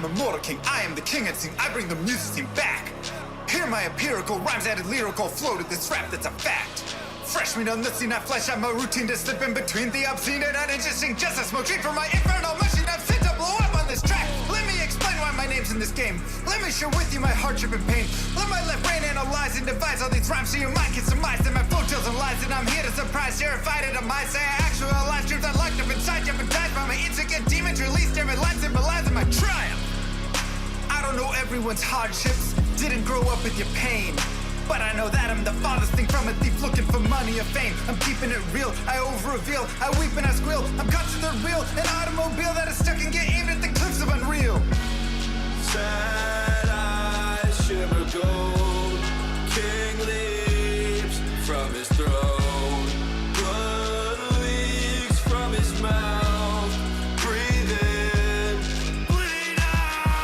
am immortal king, I am the king and sing, I bring the music scene back. Hear my empirical rhymes added lyrical flow to this rap that's a fact. Fresh meat on the scene, I flesh out my routine to slip in between the obscene and uninteresting. Just a smoke treat for my infernal machine, I've sent to blow up on this track. Let me explain why my name's in this game. Let me share with you my hardship and pain. Let my left brain analyze and devise all these rhymes so your mind can surmise that my flow tells and lies. And I'm here to surprise, terrified at a mice. Say I actualize truth I locked up inside, jeopardized by my intricate demons. Released every line symbolizing my triumph. I don't know everyone's hardships, didn't grow up with your pain. But I know that I'm the farthest thing from a thief looking for money or fame. I'm keeping it real, I over-reveal, I weep and I squeal. I'm caught to the real, an automobile that is stuck and get aimed at the cliffs of unreal. Sad eyes shimmer gold, king leaps from his throne. Blood leaks from his mouth, breathe in, bleed out.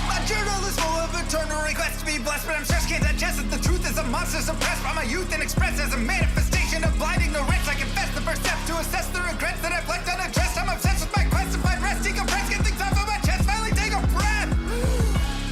My journal is full of eternal requests to be blessed, but I'm stressed, can't digest it. The truth is a monster suppressed by my youth and expressed as a manifestation of blind ignorance. I confess the first step to assess the regrets that I've left unaddressed. I'm obsessed with my quest to find rest, decompress, get things off of my chest, finally take a breath.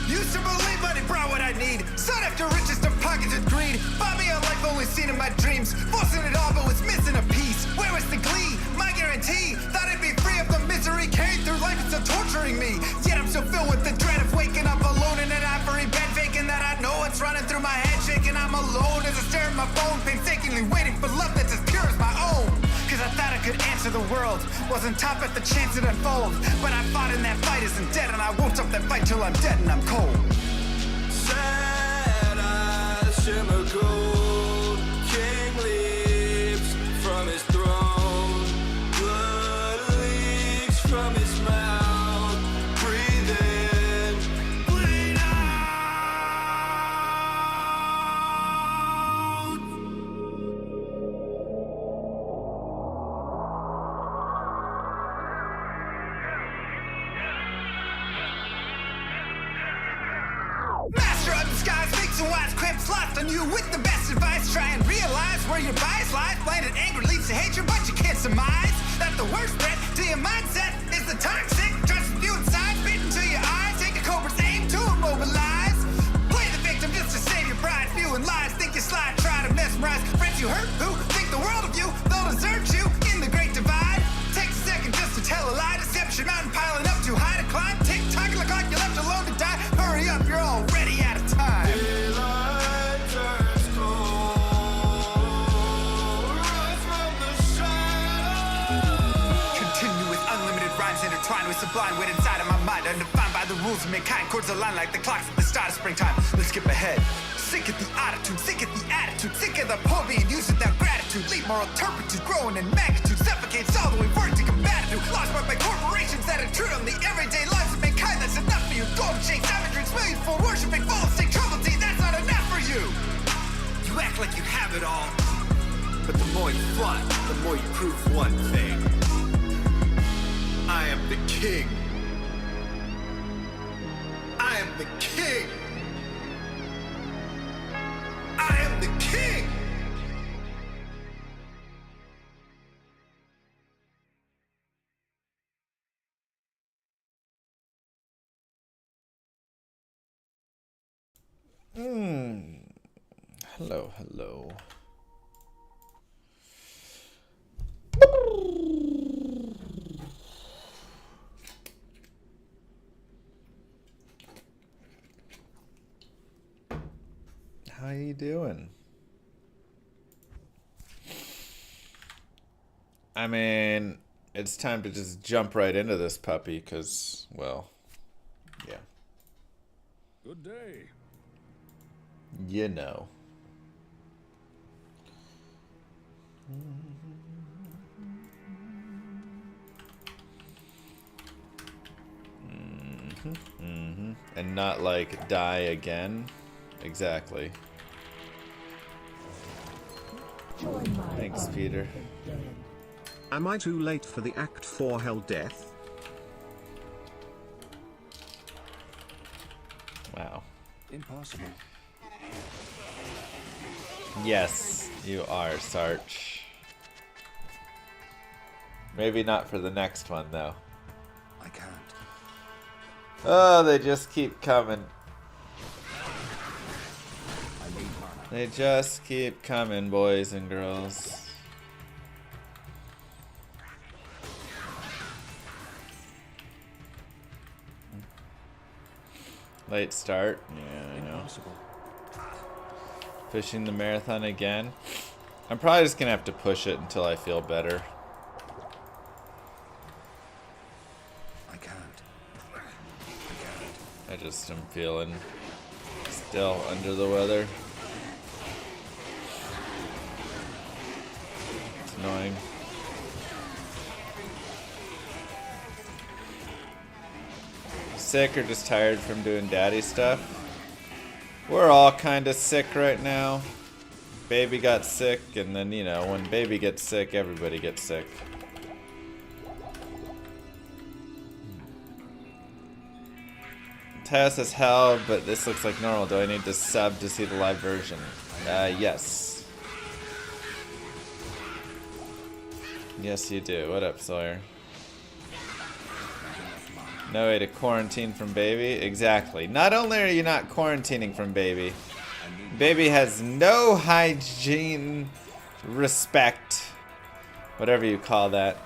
Used to believe money brought what I need, sought after riches to pockets with greed. Bought me a life only seen in my dreams, forcing it all but was missing a piece. Where was the glee? My guarantee, thought I'd be free of the misery carried through life, it's still torturing me. Yet I'm still filled with the dread of waking up alone in an ivory bed, faking that I know what's running through my head, shaking I'm alone as I stare at my phone, painstakingly waiting for love that's as pure as my own. Cause I thought I could answer the world, wasn't top at the chance it unfold. But I fought in that fight isn't dead, and I won't stop that fight till I'm dead and I'm cold. Sad eyes shimmer gold, king leaps from his throne. Blood leaks from his mouth, breathe in, bleed out. Master of the skies, makes and wise, cramps lost on you with the best advice. Try and realize where your bias lies. Blinded anger leads to hatred, but you can't surmise that the worst threat to your mindset is the toxic trust you inside, spit into your eyes. Take a cobra's aim to immobilize. Play the victim just to save your pride. Spewing lies, think you slide, try to mesmerize friends you hurt who think the world of you. They'll desert you in the great divide. Takes a second just to tell a lie. Deception mountain piling up too high to climb. Tick tock, look like you're left alone to die. Hurry up, you're already out of time. Daylight turns cold, rise from the shadows. Continue with unlimited rhymes intertwined with sublime wit inside of my mind, undefined by the rules of mankind. Chords align like the clocks at the start of springtime. Let's skip ahead. Sick of the attitude, sick of the attitude, sick of the poor being used without gratitude. Leave moral turpitude growing in magnitude, suffocates all the way work to combat it. Lost by corporations that intrude on the everyday lives of mankind. That's enough for you. Golden shakes, diamond drinks, millions for worshiping, full of sick trouble tea. That's not enough for you. You act like you have it all, but the more you fought, the more you prove one thing. I am the king. I am the king. I am the king. Hello, hello. How you doing? I mean, it's time to just jump right into this puppy, because, well, yeah. Good day. You know. And not like die again. Exactly. Thanks, Peter. Am I too late for the Act 4 Hell Death? Wow. Impossible. Yes, you are, Sarch. Maybe not for the next one, though. I can't. Oh, they just keep coming. I need mana. They just keep coming, boys and girls. Late start. Yeah, I know. Impossible. Pushing the marathon again. I'm probably just gonna have to push it until I feel better. I can't. I just am feeling still under the weather. It's annoying. Sick or just tired from doing daddy stuff? We're all kind of sick right now. Baby got sick, and then, you know, when baby gets sick, everybody gets sick. Test as hell, but this looks like normal. Do I need to sub to see the live version? Yes. Yes, you do. What up, Sawyer? No way to quarantine from baby? Exactly. Not only are you not quarantining from baby, baby has no hygiene, respect, whatever you call that.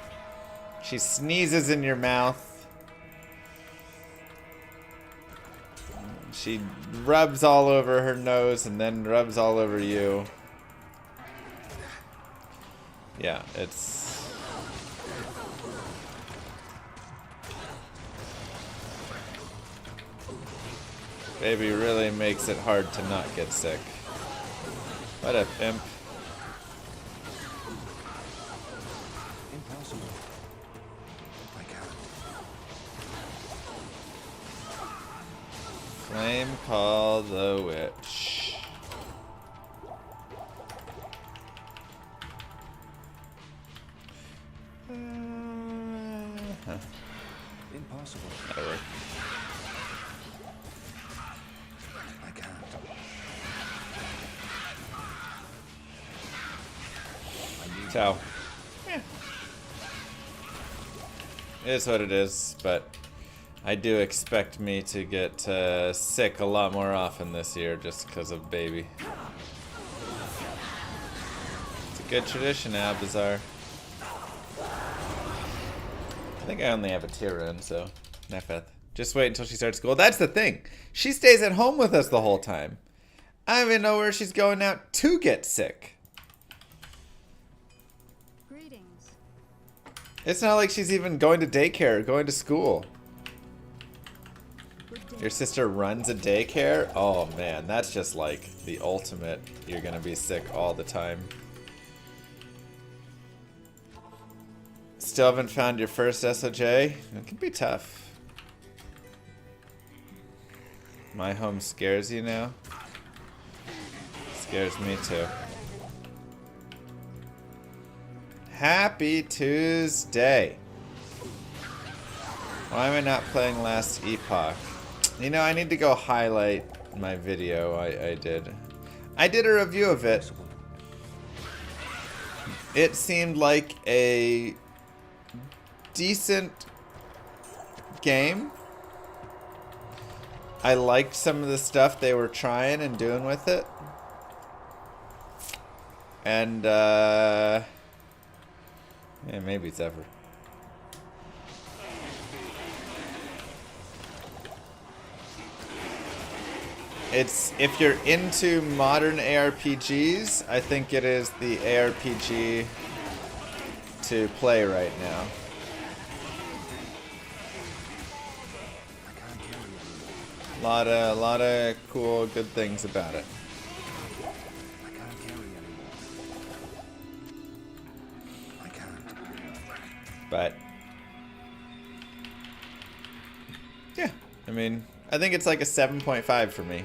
She sneezes in your mouth. She rubs all over her nose and then rubs all over you. Yeah, it's... Baby really makes it hard to not get sick. What up, imp? Impossible. I can't. Flame call the witch. Impossible. That'll work. I can't. So, yeah. It is what it is, but I do expect me to get sick a lot more often this year just because of baby. It's a good tradition now, Bizarre. I think I only have a tier run, so Nefeth. Just wait until she starts school. That's the thing. She stays at home with us the whole time. I don't even know where she's going out to get sick. Greetings. It's not like she's even going to daycare or going to school. Good day. Your sister runs a daycare? Oh man, that's just like the ultimate. You're gonna be sick all the time. Still haven't found your first SOJ? It can be tough. My home scares you now? Scares me too. Happy Tuesday! Why am I not playing Last Epoch? You know, I need to go highlight my video I did. I did a review of it. It seemed like a decent game. I liked some of the stuff they were trying and doing with it. And, yeah, maybe it's ever. It's, if you're into modern ARPGs, I think it is the ARPG to play right now. Lot of cool, good things about it. I can't carry anymore. I can't. But yeah, I mean, I think it's like a 7.5 for me,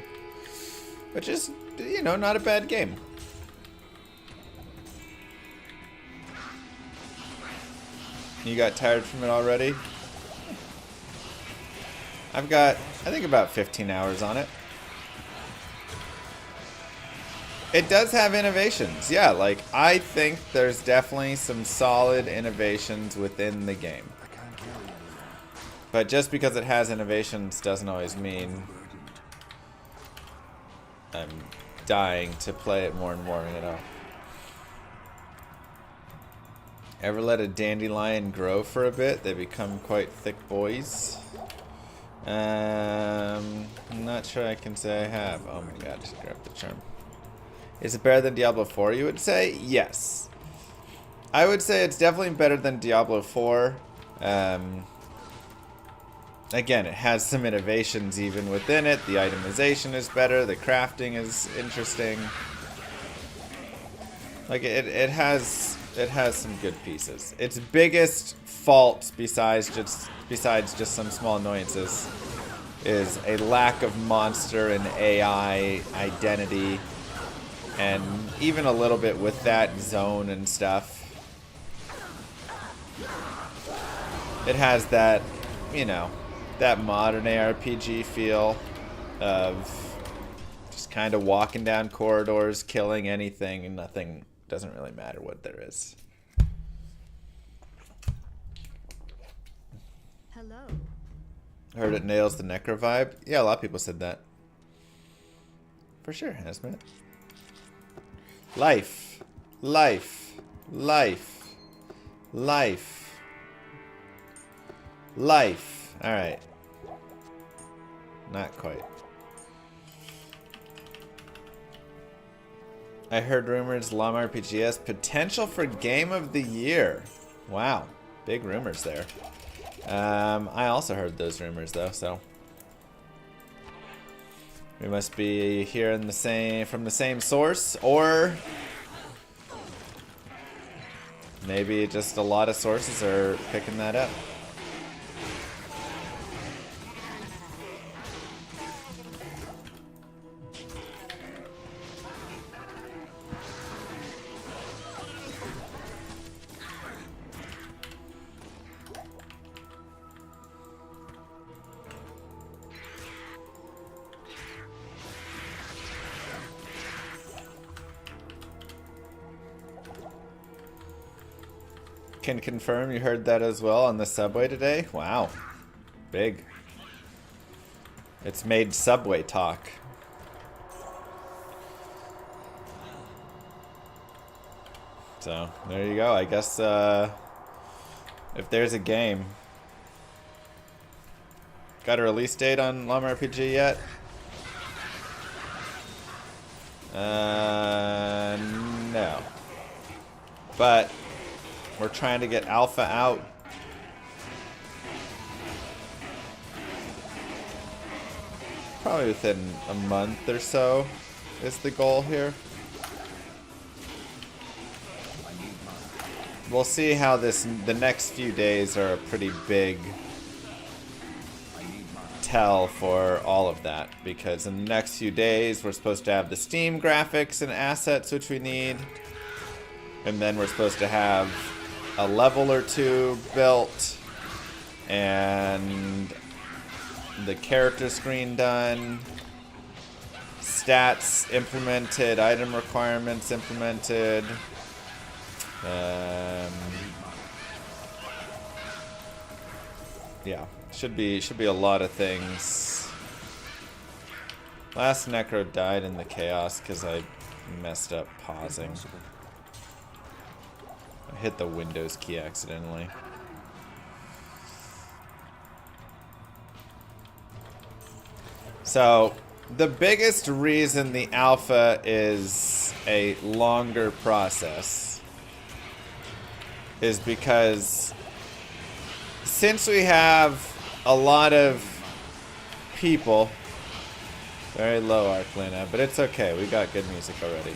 which is, you know, not a bad game. You got tired from it already? I've got, I think, about 15 hours on it. It does have innovations. Yeah, like, I think there's definitely some solid innovations within the game. But just because it has innovations doesn't always mean I'm dying to play it more and more, you know. Ever let a dandelion grow for a bit? They become quite thick boys. I'm not sure I can say I have. Oh my god, just grab the charm. Is it better than Diablo 4, you would say? Yes. I would say it's definitely better than Diablo 4. Again, it has some innovations even within it. The itemization is better. The crafting is interesting. Like, it has some good pieces. Its biggest fault, besides just some small annoyances, is a lack of monster and AI identity, and even a little bit with that zone and stuff. It has that, you know, that modern ARPG feel of just kind of walking down corridors, killing anything, and nothing, doesn't really matter what there is. Hello. Heard it nails the Necro vibe? Yeah, a lot of people said that. For sure, Hazmat. Life. Life. Life. Life. Life. Alright. Not quite. I heard rumors Llama RPG has potential for Game of the Year. Wow. Big rumors there. I also heard those rumors though, so we must be hearing from the same source, or maybe just a lot of sources are picking that up. Can confirm you heard that as well on the subway today. Wow. Big. It's made subway talk. So, there you go. I guess if there's a game. Got a release date on Llama RPG yet? No. But we're trying to get alpha out. Probably within a month or so is the goal here. We'll see how the next few days are a pretty big tell for all of that, because in the next few days we're supposed to have the Steam graphics and assets which we need, and then we're supposed to have a level or two built and the character screen done, stats implemented, item requirements implemented. Yeah, should be a lot of things. Last Necro died in the chaos because I messed up pausing. I hit the Windows key accidentally. So, the biggest reason the alpha is a longer process is because since we have a lot of people, very low Arclina, but it's okay, we got good music already.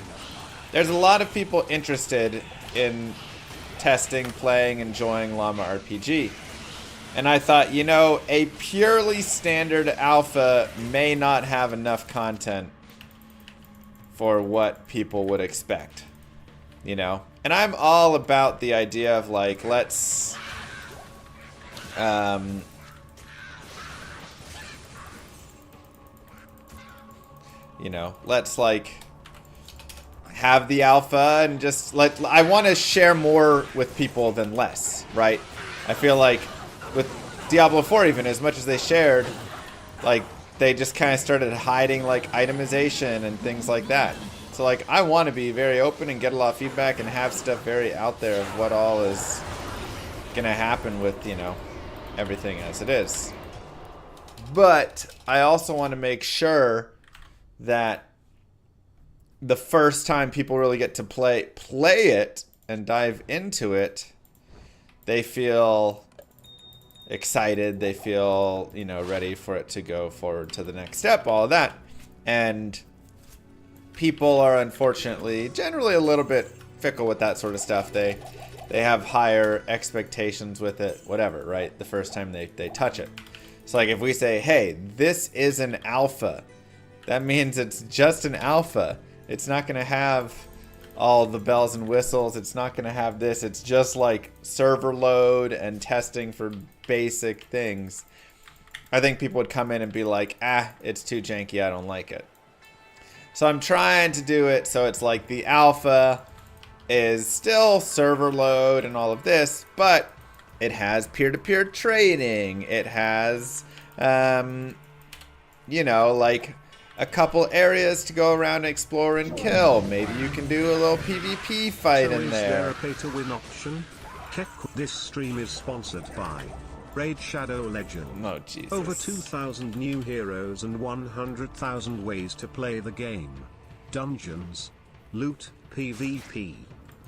There's a lot of people interested in testing, playing, enjoying Llama RPG. And I thought, you know, a purely standard alpha may not have enough content for what people would expect, you know? And I'm all about the idea of, like, let's you know, let's, like, have the alpha and just I want to share more with people than less, right? I feel like with Diablo 4 even, as much as they shared, like they just kind of started hiding like itemization and things like that. So like I want to be very open and get a lot of feedback and have stuff very out there of what all is gonna happen with, you know, everything as it is. But I also want to make sure that the first time people really get to play it and dive into it, they feel excited, they feel, you know, ready for it to go forward to the next step, all of that. And people are unfortunately generally a little bit fickle with that sort of stuff. They have higher expectations with it, whatever, right? The first time they touch it. So like if we say, hey, this is an alpha, that means it's just an alpha. It's not going to have all the bells and whistles. It's not going to have this. It's just like server load and testing for basic things. I think people would come in and be like, it's too janky. I don't like it. So I'm trying to do it so it's like the alpha is still server load and all of this, but it has peer-to-peer trading. It has, you know, like a couple areas to go around and explore and kill. Maybe you can do a little PvP fight in there. Is there a pay-to-win option? This stream is sponsored by Raid Shadow Legend. Oh, Jesus. Over 2,000 new heroes and 100,000 ways to play the game. Dungeons, loot, PvP.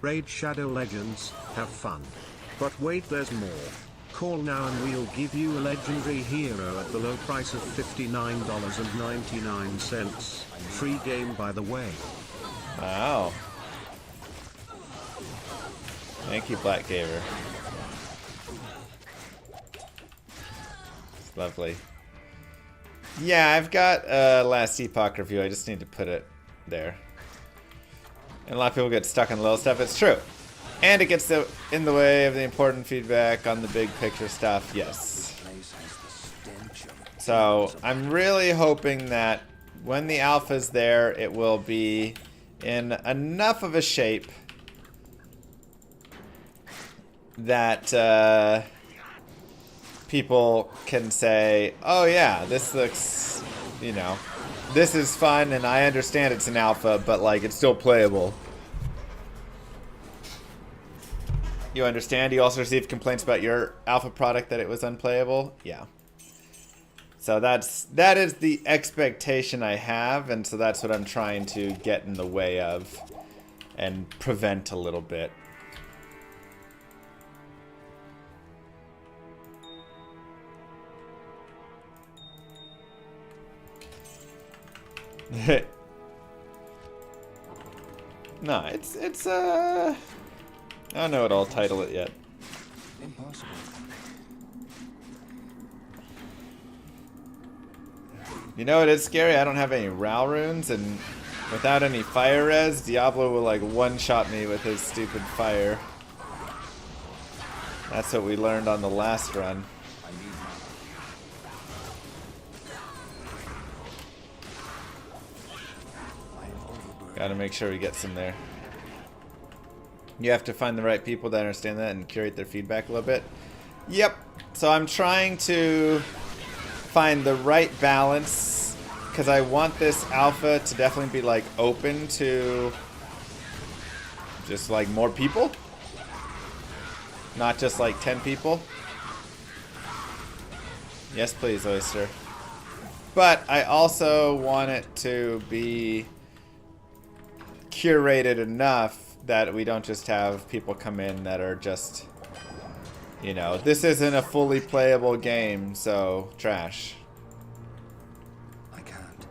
Raid Shadow Legends, have fun. But wait, there's more. Call now and we'll give you a legendary hero at the low price of $59.99. Free game, by the way. Wow. Thank you, Black Gaver. It's lovely. Yeah, I've got Last Epoch review. I just need to put it there. And a lot of people get stuck on the little stuff. It's true. And it gets in the way of the important feedback on the big picture stuff. Yes. So I'm really hoping that when the alpha's there, it will be in enough of a shape that people can say, oh yeah, this looks, you know, this is fun and I understand it's an alpha, but like it's still playable. You understand? You also received complaints about your alpha product that it was unplayable? Yeah. So that is the expectation I have, and so that's what I'm trying to get in the way of and prevent a little bit. No, it's I don't know what I'll title it yet. Impossible. You know, it is scary. I don't have any Ral runes, and without any fire res, Diablo will like one-shot me with his stupid fire. That's what we learned on the last run. Gotta make sure we get some there. You have to find the right people that understand that and curate their feedback a little bit. Yep. So I'm trying to find the right balance because I want this alpha to definitely be like open to just like more people. Not just like 10 people. Yes, please, Oyster. But I also want it to be curated enough that we don't just have people come in that are just, you know, this isn't a fully playable game, so trash. I can't.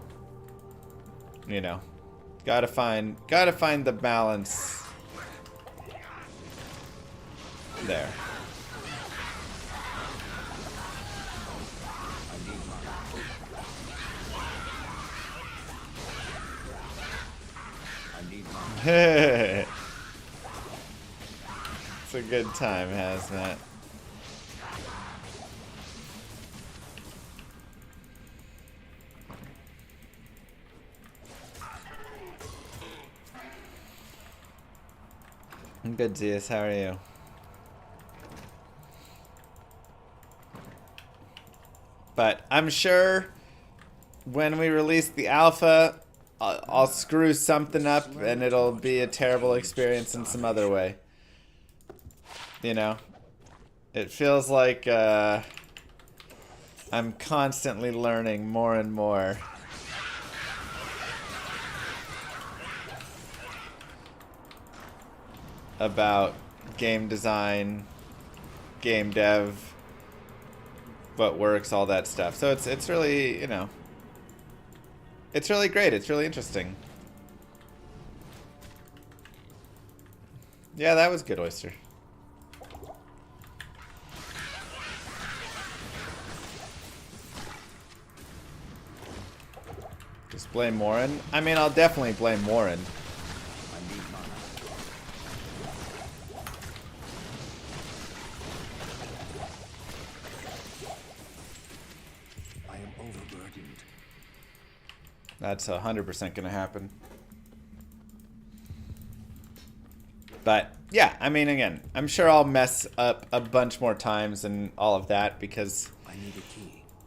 You know, gotta find the balance there. It's a good time, Hazmat. I'm good, Zeus. How are you? But I'm sure when we release the alpha, I'll screw something up and it'll be a terrible experience in some other way. You know? It feels like I'm constantly learning more and more. About game design, game dev, what works, all that stuff. So it's really, you know, it's really great. It's really interesting. Yeah, that was good, Oyster. Just blame Warren? I mean, I'll definitely blame Warren. That's 100% gonna happen. But, yeah, I mean, again, I'm sure I'll mess up a bunch more times and all of that because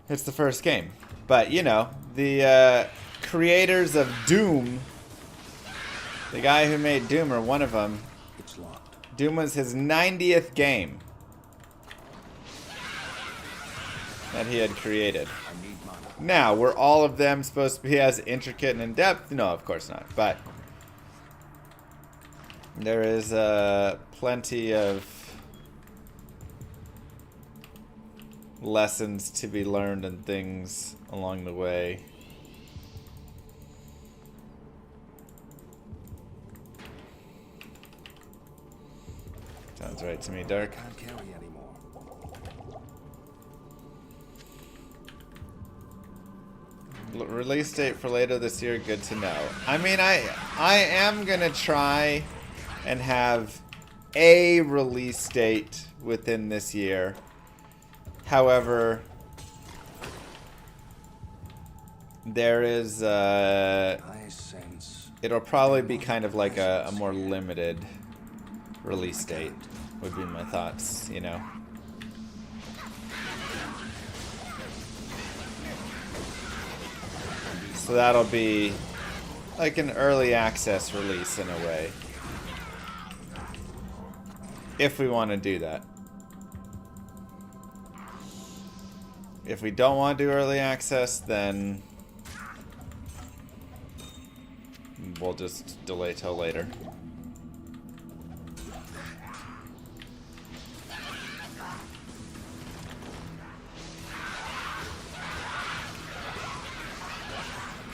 it's the first game. But, you know, the creators of Doom, the guy who made Doom, or one of them, Doom was his 90th game that he had created. Now, were all of them supposed to be as intricate and in-depth? No, of course not. But there is plenty of lessons to be learned and things along the way. Sounds right to me, Dark. Can't carry anymore. Release date for later this year, good to know. I mean, I am gonna try and have a release date within this year. However, there is I sense. it'll probably be kind of like a more limited release date would be my thoughts, you know. So that'll be like an early access release in a way. If we want to do that. If we don't want to do early access, then we'll just delay till later.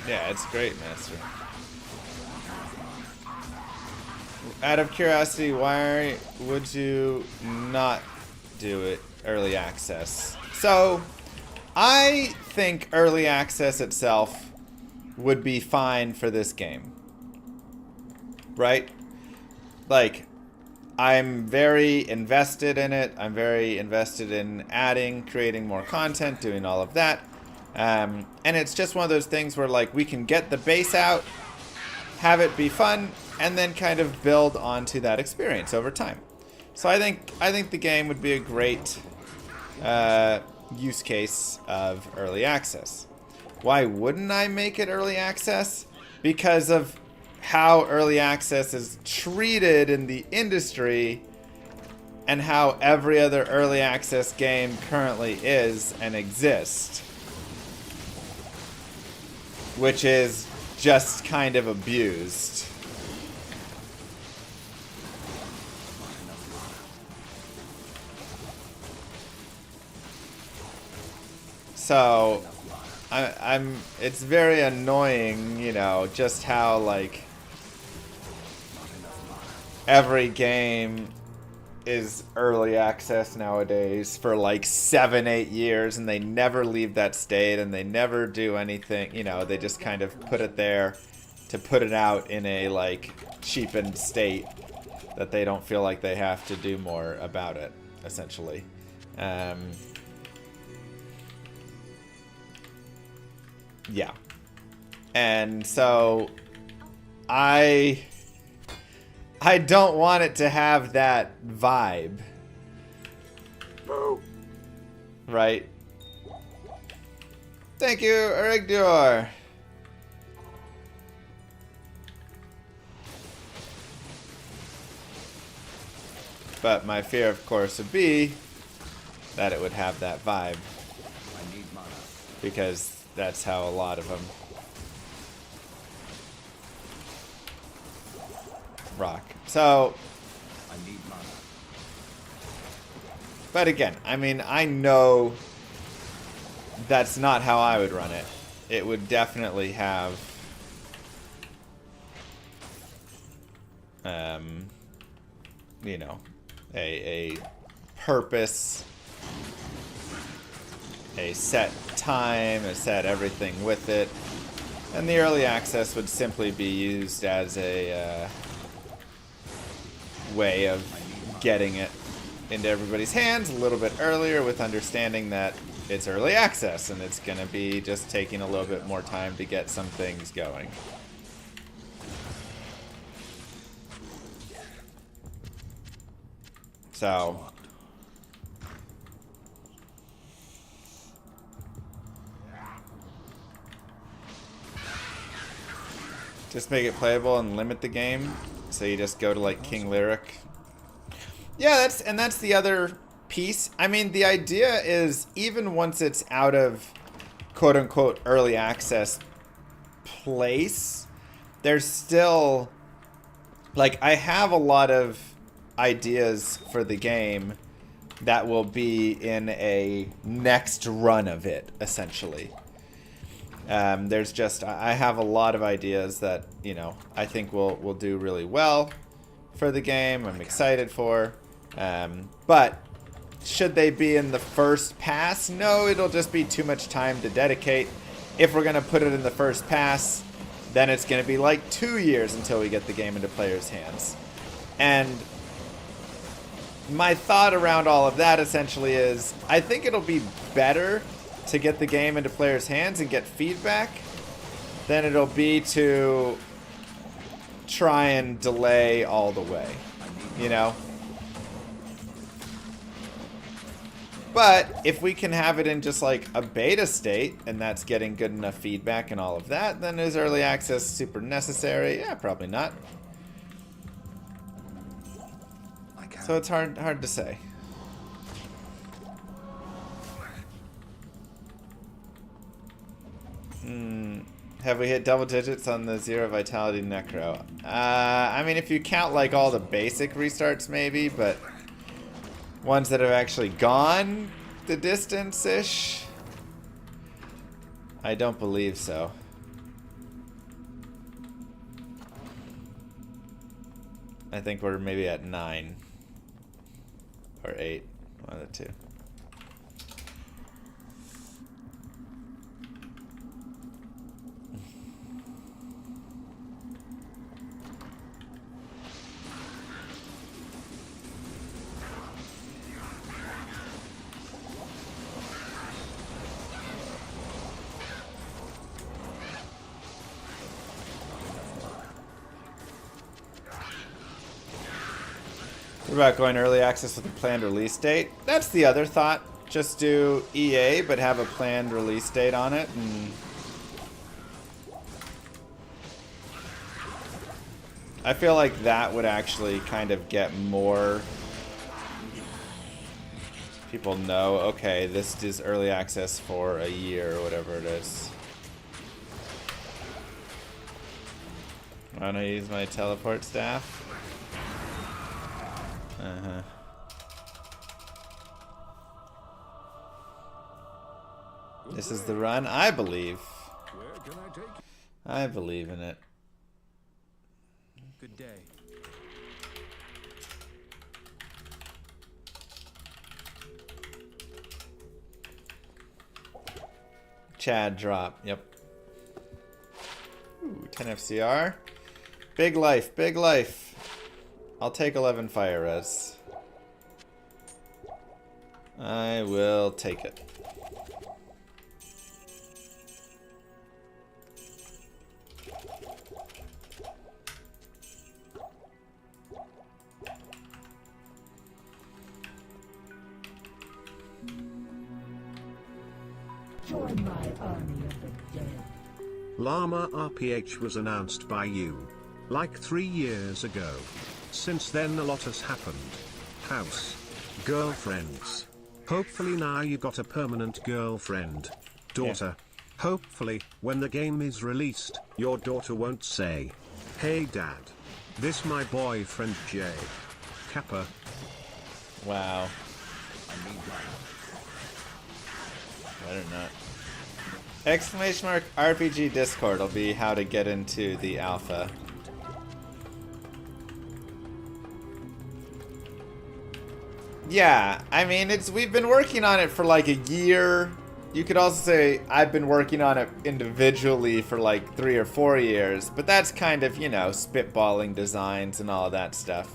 Yeah, it's great, Master. Out of curiosity, why would you not do it early access? So, I think early access itself would be fine for this game. Right? Like, I'm very invested in it. I'm very invested in adding, creating more content, doing all of that. And it's just one of those things where, like, we can get the base out, have it be fun, and then kind of build onto that experience over time. So I think the game would be a great use case of early access. Why wouldn't I make it early access? Because of how early access is treated in the industry and how every other early access game currently is and exists. Which is just kind of abused. So, it's very annoying, you know, just how, like, every game is early access nowadays for like 7-8 years, and they never leave that state, and they never do anything, you know, they just kind of put it there to put it out in a like cheapened state that they don't feel like they have to do more about it, essentially. Yeah. And so I don't want it to have that vibe. Right? Thank you, Erigdor. But my fear, of course, would be that it would have that vibe. I need mana. Because that's how a lot of them rock. So, I need mana. but again, I mean, I know that's not how I would run it. It would definitely have you know, a purpose, a set time, a set everything with it. And the early access would simply be used as a way of getting it into everybody's hands a little bit earlier, with understanding that it's early access and it's going to be just taking a little bit more time to get some things going. So, just make it playable and limit the game, so you just go to like King Lyric. Yeah, that's the other piece. I mean, the idea is, even once it's out of quote unquote early access place, there's still, like, I have a lot of ideas for the game that will be in a next run of it, essentially. There's just, I have a lot of ideas that, you know, I think will do really well for the game. I'm excited for. But should they be in the first pass? No, it'll just be too much time to dedicate. If we're going to put it in the first pass, then it's going to be like 2 years until we get the game into players' hands. And my thought around all of that essentially is, I think it'll be better to get the game into players' hands and get feedback than it'll be to try and delay all the way, you know? But if we can have it in just like a beta state, and that's getting good enough feedback and all of that, then is early access super necessary? Yeah, probably not. So it's hard to say. Have we hit double digits on the zero vitality necro? I mean, if you count like all the basic restarts, maybe, but ones that have actually gone the distance-ish, I don't believe so. I think we're maybe at 9 or 8, one of the two. What about going early access with a planned release date? That's the other thought. Just do EA, but have a planned release date on it. And I feel like that would actually kind of get more people know, okay, this is early access for a year or whatever it is. Want to use my teleport staff? Uh-huh. This is the run, I believe. Where can I take you? I believe in it. Good day. Chad drop, yep. Ooh, 10 FCR. Big life, big life. I'll take 11 fire res. I will take it. Llama RPG was announced by you like 3 years ago. Since then a lot has happened. House, girlfriends. Hopefully now you got a permanent girlfriend. Daughter. Hopefully, when the game is released, your daughter won't say, "Hey dad, this my boyfriend Jay." Kappa. Wow. Better not. Exclamation mark RPG Discord will be how to get into the alpha. Yeah, I mean, we've been working on it for like a year. You could also say I've been working on it individually for like 3 or 4 years, but that's kind of, you know, spitballing designs and all that stuff.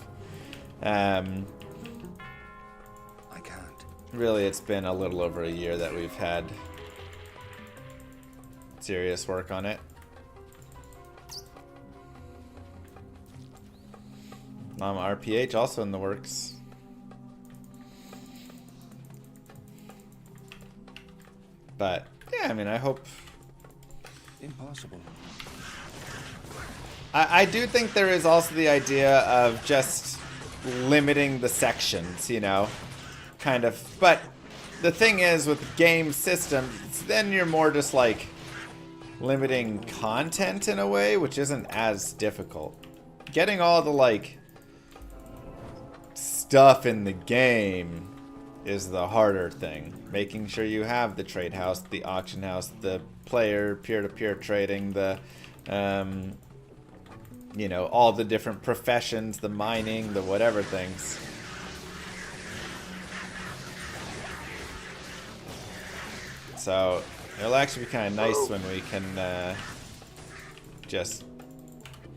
I can't. Really, it's been a little over a year that we've had serious work on it. Llama RPH also in the works. But yeah, I mean, I hope. Impossible. I do think there is also the idea of just limiting the sections, you know, kind of. But the thing is, with game systems, then you're more just like limiting content in a way, which isn't as difficult. Getting all the like stuff in the game is the harder thing. Making sure you have the trade house, the auction house, the player peer-to-peer trading, the you know, all the different professions, the mining, the whatever things. So it'll actually be kind of nice when we can just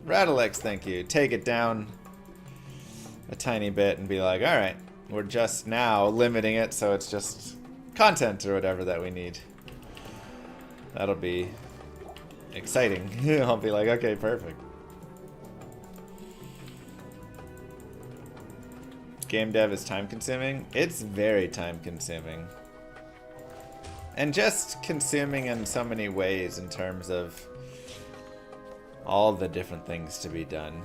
Rattlex, thank you, take it down a tiny bit and be like, all right, we're just now limiting it so it's just content or whatever that we need. That'll be exciting. I'll be like, okay, perfect. Game dev is time consuming. It's very time consuming. And just consuming in so many ways in terms of all the different things to be done.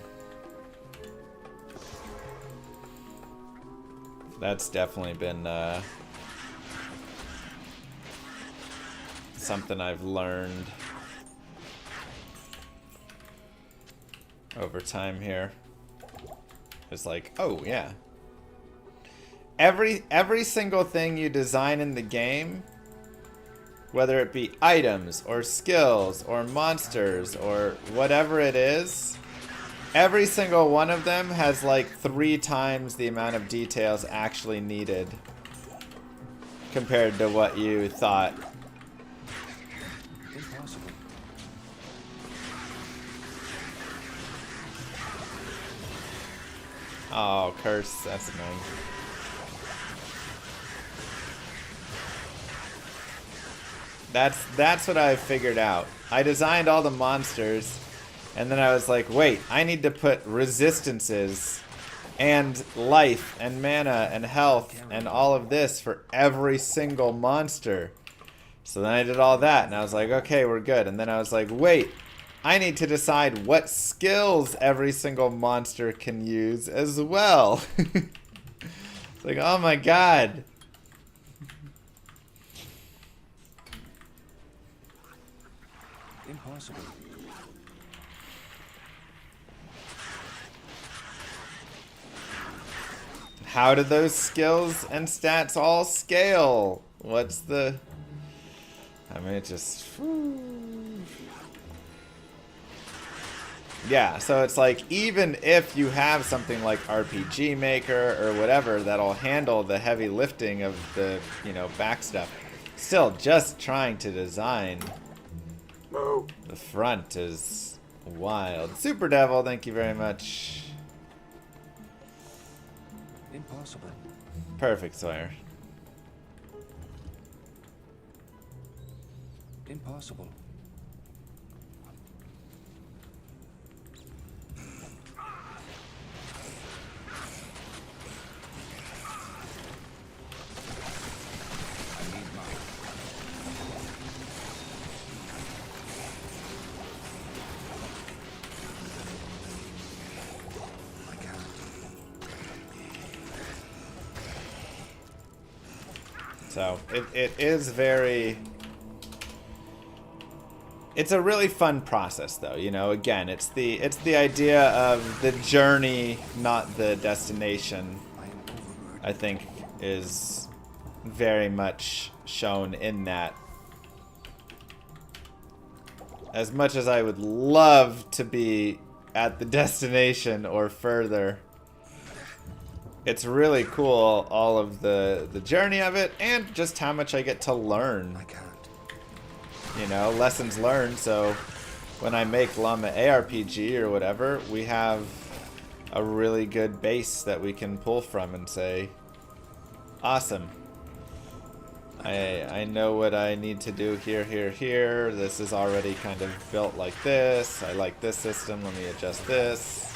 That's definitely been something I've learned over time here. It's like, oh yeah. Every single thing you design in the game, whether it be items or skills or monsters or whatever it is, every single one of them has like 3 times the amount of details actually needed compared to what you thought. Impossible. Oh, curse, that's annoying. That's what I figured out. I designed all the monsters, and then I was like, wait, I need to put resistances and life and mana and health and all of this for every single monster. So then I did all that, and I was like, okay, we're good. And then I was like, wait, I need to decide what skills every single monster can use as well. It's like, oh my god. Impossible. How do those skills and stats all scale? What's the... I mean, it just... Yeah, so it's like, even if you have something like RPG Maker or whatever that'll handle the heavy lifting of the, you know, back stuff, still just trying to design the front is wild. Super Devil, thank you very much. Impossible. Perfect, Sawyer. Impossible. So it is very... It's a really fun process, though. You know, again, it's the idea of the journey, not the destination. I think is very much shown in that. As much as I would love to be at the destination or further, it's really cool, all of the journey of it, and just how much I get to learn. I can't. You know, lessons learned. So when I make Llama ARPG or whatever, we have a really good base that we can pull from and say, awesome. I know what I need to do here, here, here. This is already kind of built like this. I like this system. Let me adjust this.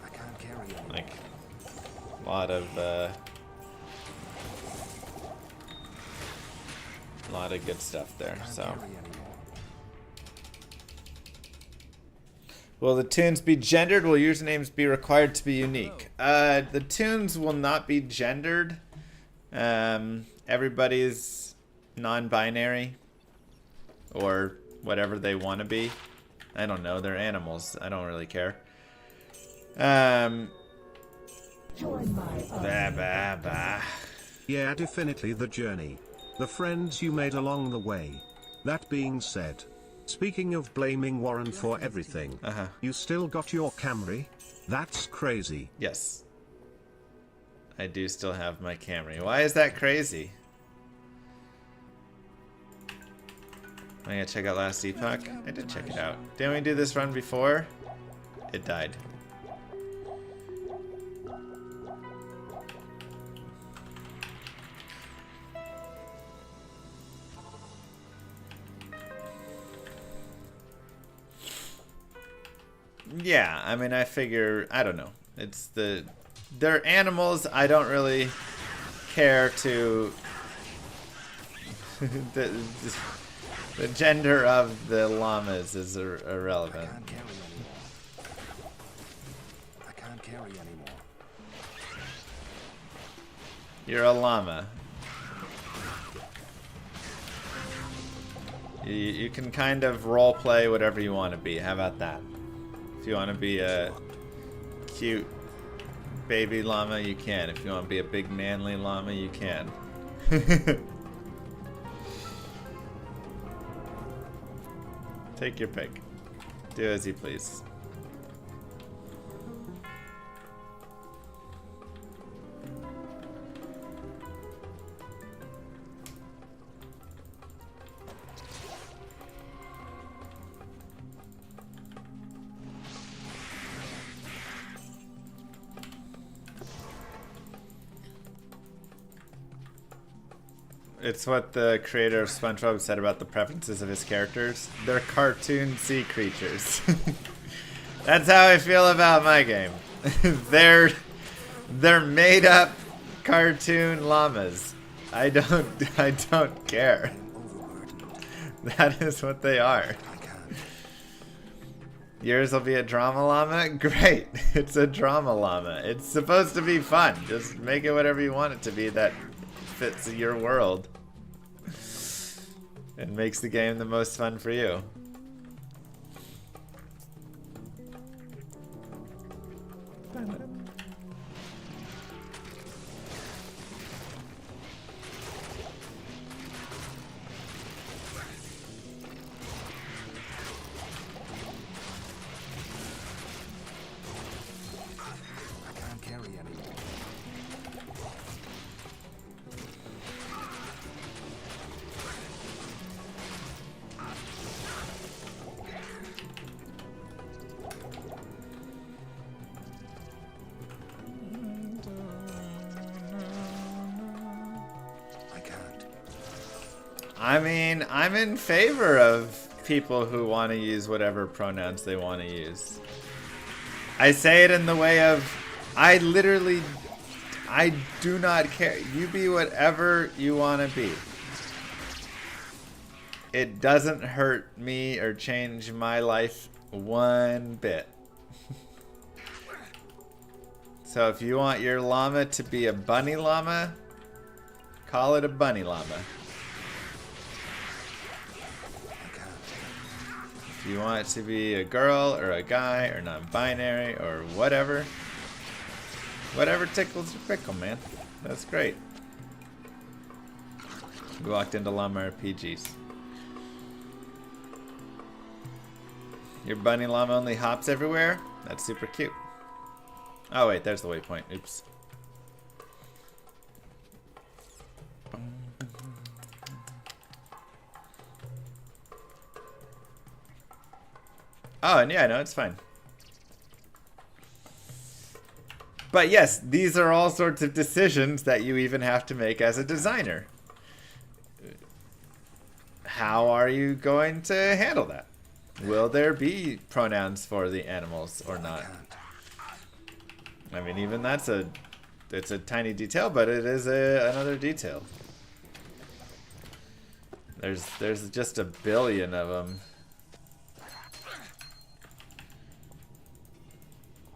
I can't carry it. Like, a lot of good stuff there. So, will the tunes be gendered? Will usernames be required to be unique? The tunes will not be gendered. Everybody's non-binary or whatever they want to be. I don't know. They're animals. I don't really care. Bah, bah, bah. Yeah, definitely the journey. The friends you made along the way. That being said, speaking of blaming Warren for everything, you still got your Camry? That's crazy. Yes. I do still have my Camry. Why is that crazy? I gotta check out Last Epoch. I did check it out. Didn't we do this run before? It died. Yeah, I mean, I figure, I don't know. It's they're animals. I don't really care to the gender of the llamas is irrelevant. I can't carry anymore. You're a llama. You can kind of role play whatever you want to be. How about that? If you want to be a cute baby llama, you can. If you want to be a big manly llama, you can. Take your pick. Do as you please. It's what the creator of SpongeBob said about the preferences of his characters. They're cartoon sea creatures. That's how I feel about my game. They're made up cartoon llamas. I don't care. That is what they are. Yours will be a drama llama? Great. It's a drama llama. It's supposed to be fun. Just make it whatever you want it to be that fits your world and makes the game the most fun for you. I mean, I'm in favor of people who want to use whatever pronouns they want to use. I say it in the way of, I do not care. You be whatever you want to be. It doesn't hurt me or change my life one bit. So if you want your llama to be a bunny llama, Call it a bunny llama. If you want it to be a girl or a guy or non-binary or whatever. Whatever tickles your pickle, man. That's great. We walked into Llama RPGs. Your bunny llama only hops everywhere? That's super cute. Oh wait, there's the waypoint. Oops. Oh, and yeah, no, it's fine. But yes, these are all sorts of decisions that you even have to make as a designer. How are you going to handle that? Will there be pronouns for the animals or not? I mean, even that's it's a tiny detail, but it is another detail. There's just a billion of them.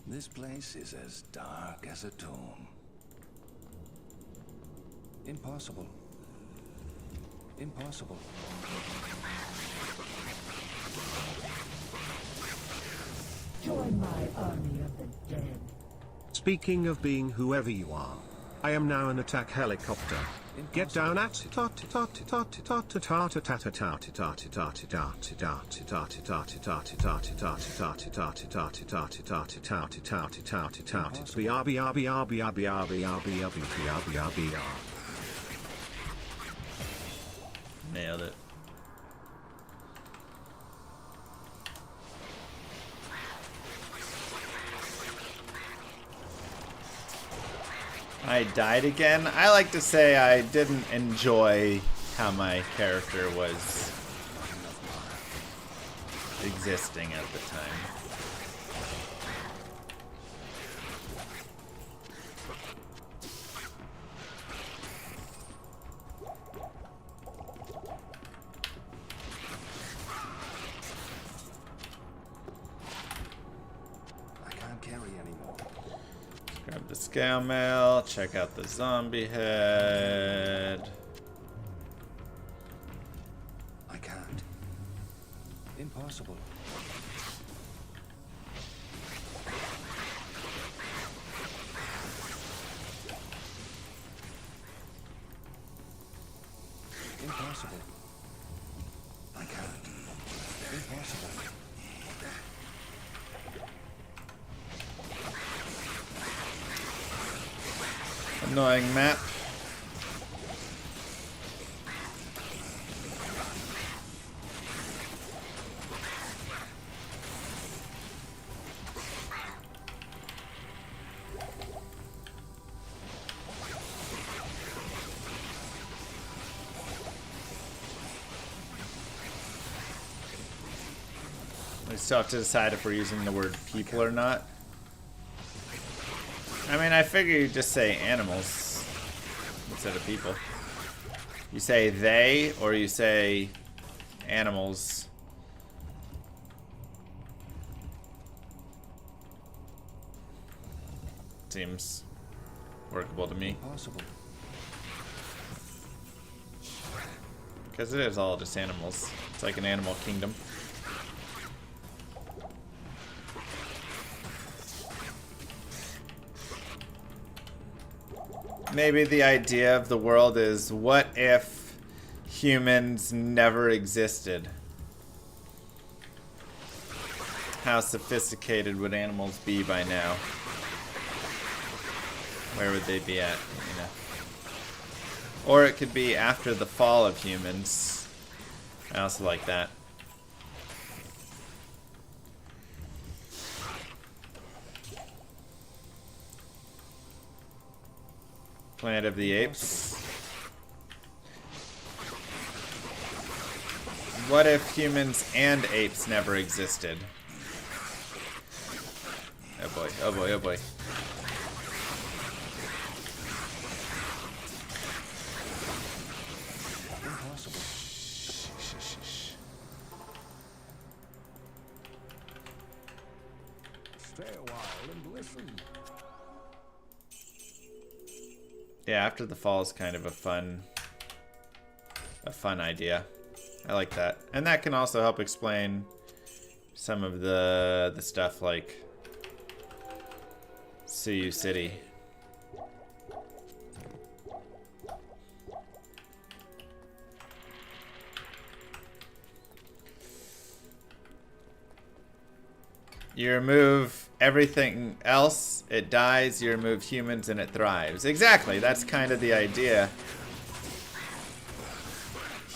This place is as dark as a tomb. Impossible. Impossible. Join my army of the dead. Speaking of being whoever you are, I am now an attack helicopter. Get down at Nailed it. I died again. I like to say I didn't enjoy how my character was existing at the time. I can't carry anymore. Grab the scale mail, check out the zombie head. I can't. Impossible. Impossible. I can't. Impossible. Annoying map. We still have to decide if we're using the word people or not. I mean, I figure you just say animals instead of people. You say they or you say animals. Seems workable to me. Impossible. Because it is all just animals. It's like an animal kingdom. Maybe the idea of the world is, what if humans never existed? How sophisticated would animals be by now? Where would they be at, you know? Or it could be after the fall of humans. I also like that. Planet of the Apes. What if humans and apes never existed? Oh boy, oh boy, oh boy. Impossible. Stay a while and listen. Yeah, after the fall is kind of a fun idea. I like that. And that can also help explain some of the stuff like Suyu City. You remove everything else, it dies. You remove humans and it thrives. Exactly, that's kind of the idea.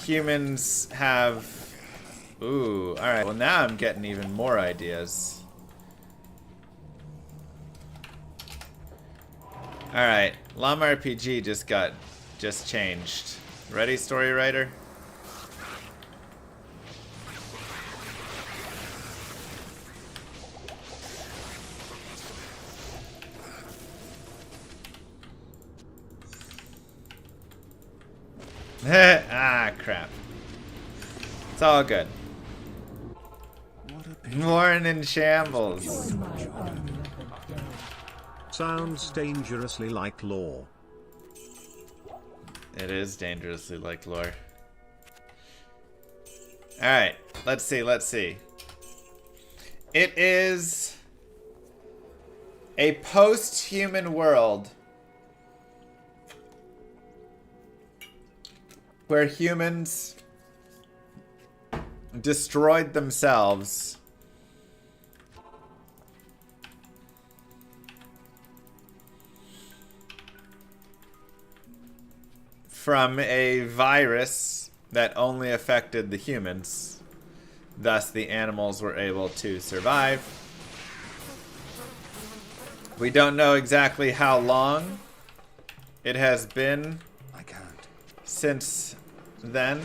Humans have... Ooh, alright. Well, now I'm getting even more ideas. Alright, Llama RPG just changed. Ready, story writer? Ah, crap. It's all good. Warren in shambles. Join my army of the dead. Sounds dangerously like lore. It is dangerously like lore. Alright, let's see. It is a post-human world where humans destroyed themselves from a virus that only affected the humans. Thus, the animals were able to survive. We don't know exactly how long it has been I can't. since then.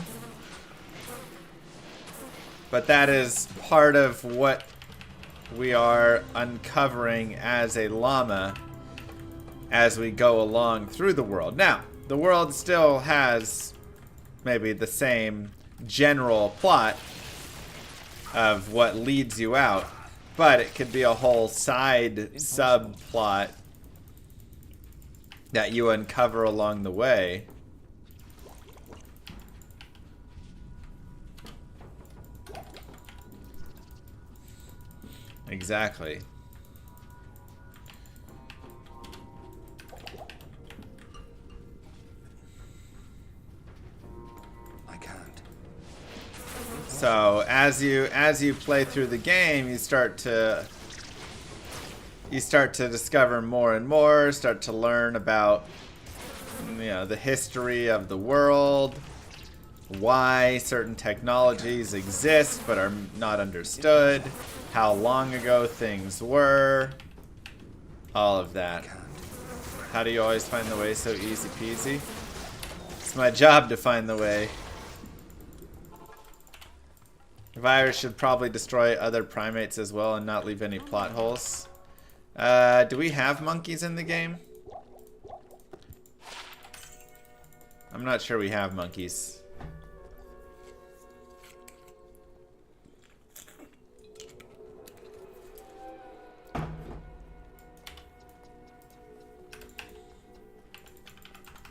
But that is part of what we are uncovering as a llama as we go along through the world. Now, the world still has maybe the same general plot of what leads you out, but it could be a whole side subplot that you uncover along the way. Exactly. I can't. So as you play through the game, you start to discover more and more, start to learn about, you know, the history of the world, why certain technologies exist but are not understood, how long ago things were, all of that. How do you always find the way so easy peasy? It's my job to find the way. The virus should probably destroy other primates as well and not leave any plot holes. Do we have monkeys in the game? I'm not sure we have monkeys.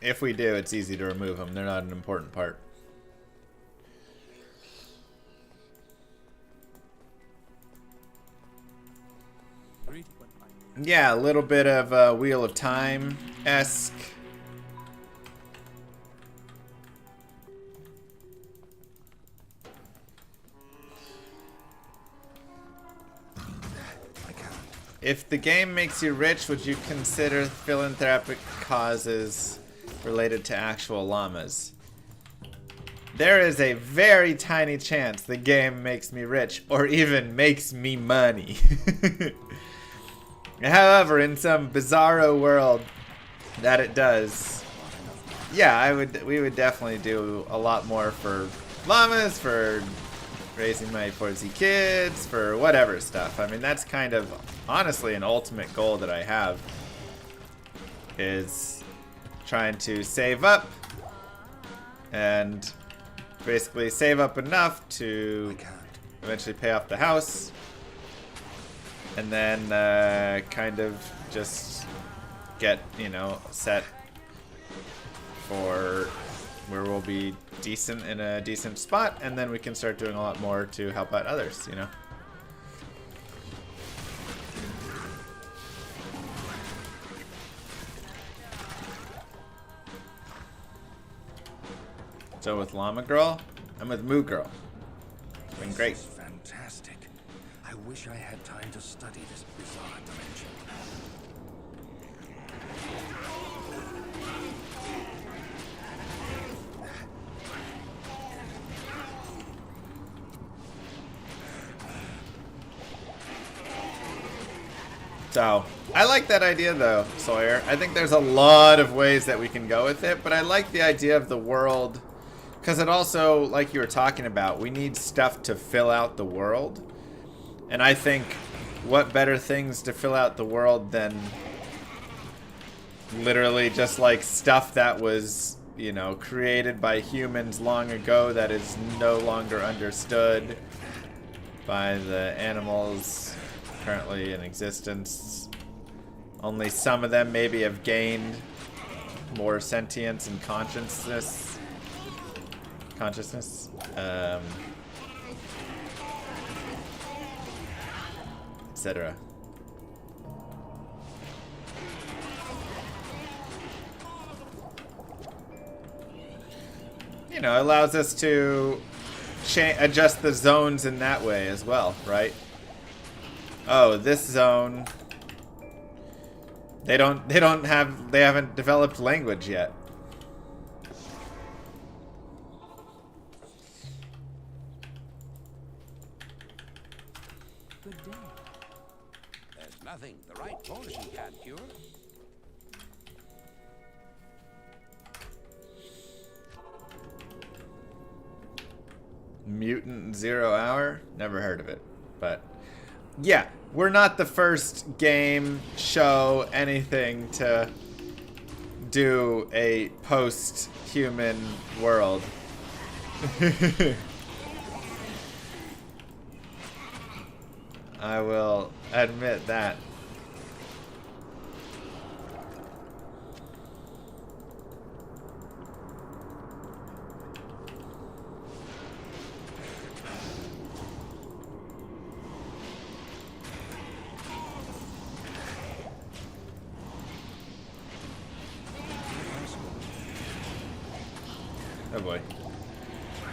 If we do, it's easy to remove them. They're not an important part. Yeah, a little bit of Wheel of Time-esque. If the game makes you rich, would you consider philanthropic causes related to actual llamas? There is a very tiny chance the game makes me rich or even makes me money. However, in some bizarro world that it does, yeah, we would definitely do a lot more for llamas, for raising money for the kids, for whatever stuff. I mean, that's kind of honestly an ultimate goal that I have, is trying to save up and basically save up enough to eventually pay off the house, and then kind of just get, you know, set for where we'll be decent in a decent spot, and then we can start doing a lot more to help out others, you know? So with Llama Girl, I'm with Moo Girl. It's been great. This is fantastic. I wish I had time to study this bizarre dimension. So, I like that idea though, Sawyer. I think there's a lot of ways that we can go with it, but I like the idea of the world, because it also, like you were talking about, we need stuff to fill out the world. And I think what better things to fill out the world than literally just like stuff that was, you know, created by humans long ago that is no longer understood by the animals currently in existence. Only some of them maybe have gained more sentience and consciousness, etc. You know, it allows us to adjust the zones in that way as well, right? Oh, this zone. They haven't developed language yet. Good day. There's nothing the right potion can't cure. Mutant Zero Hour? Never heard of it. But yeah, we're not the first game, show, anything to do a post-human world. I will admit that. Oh boy.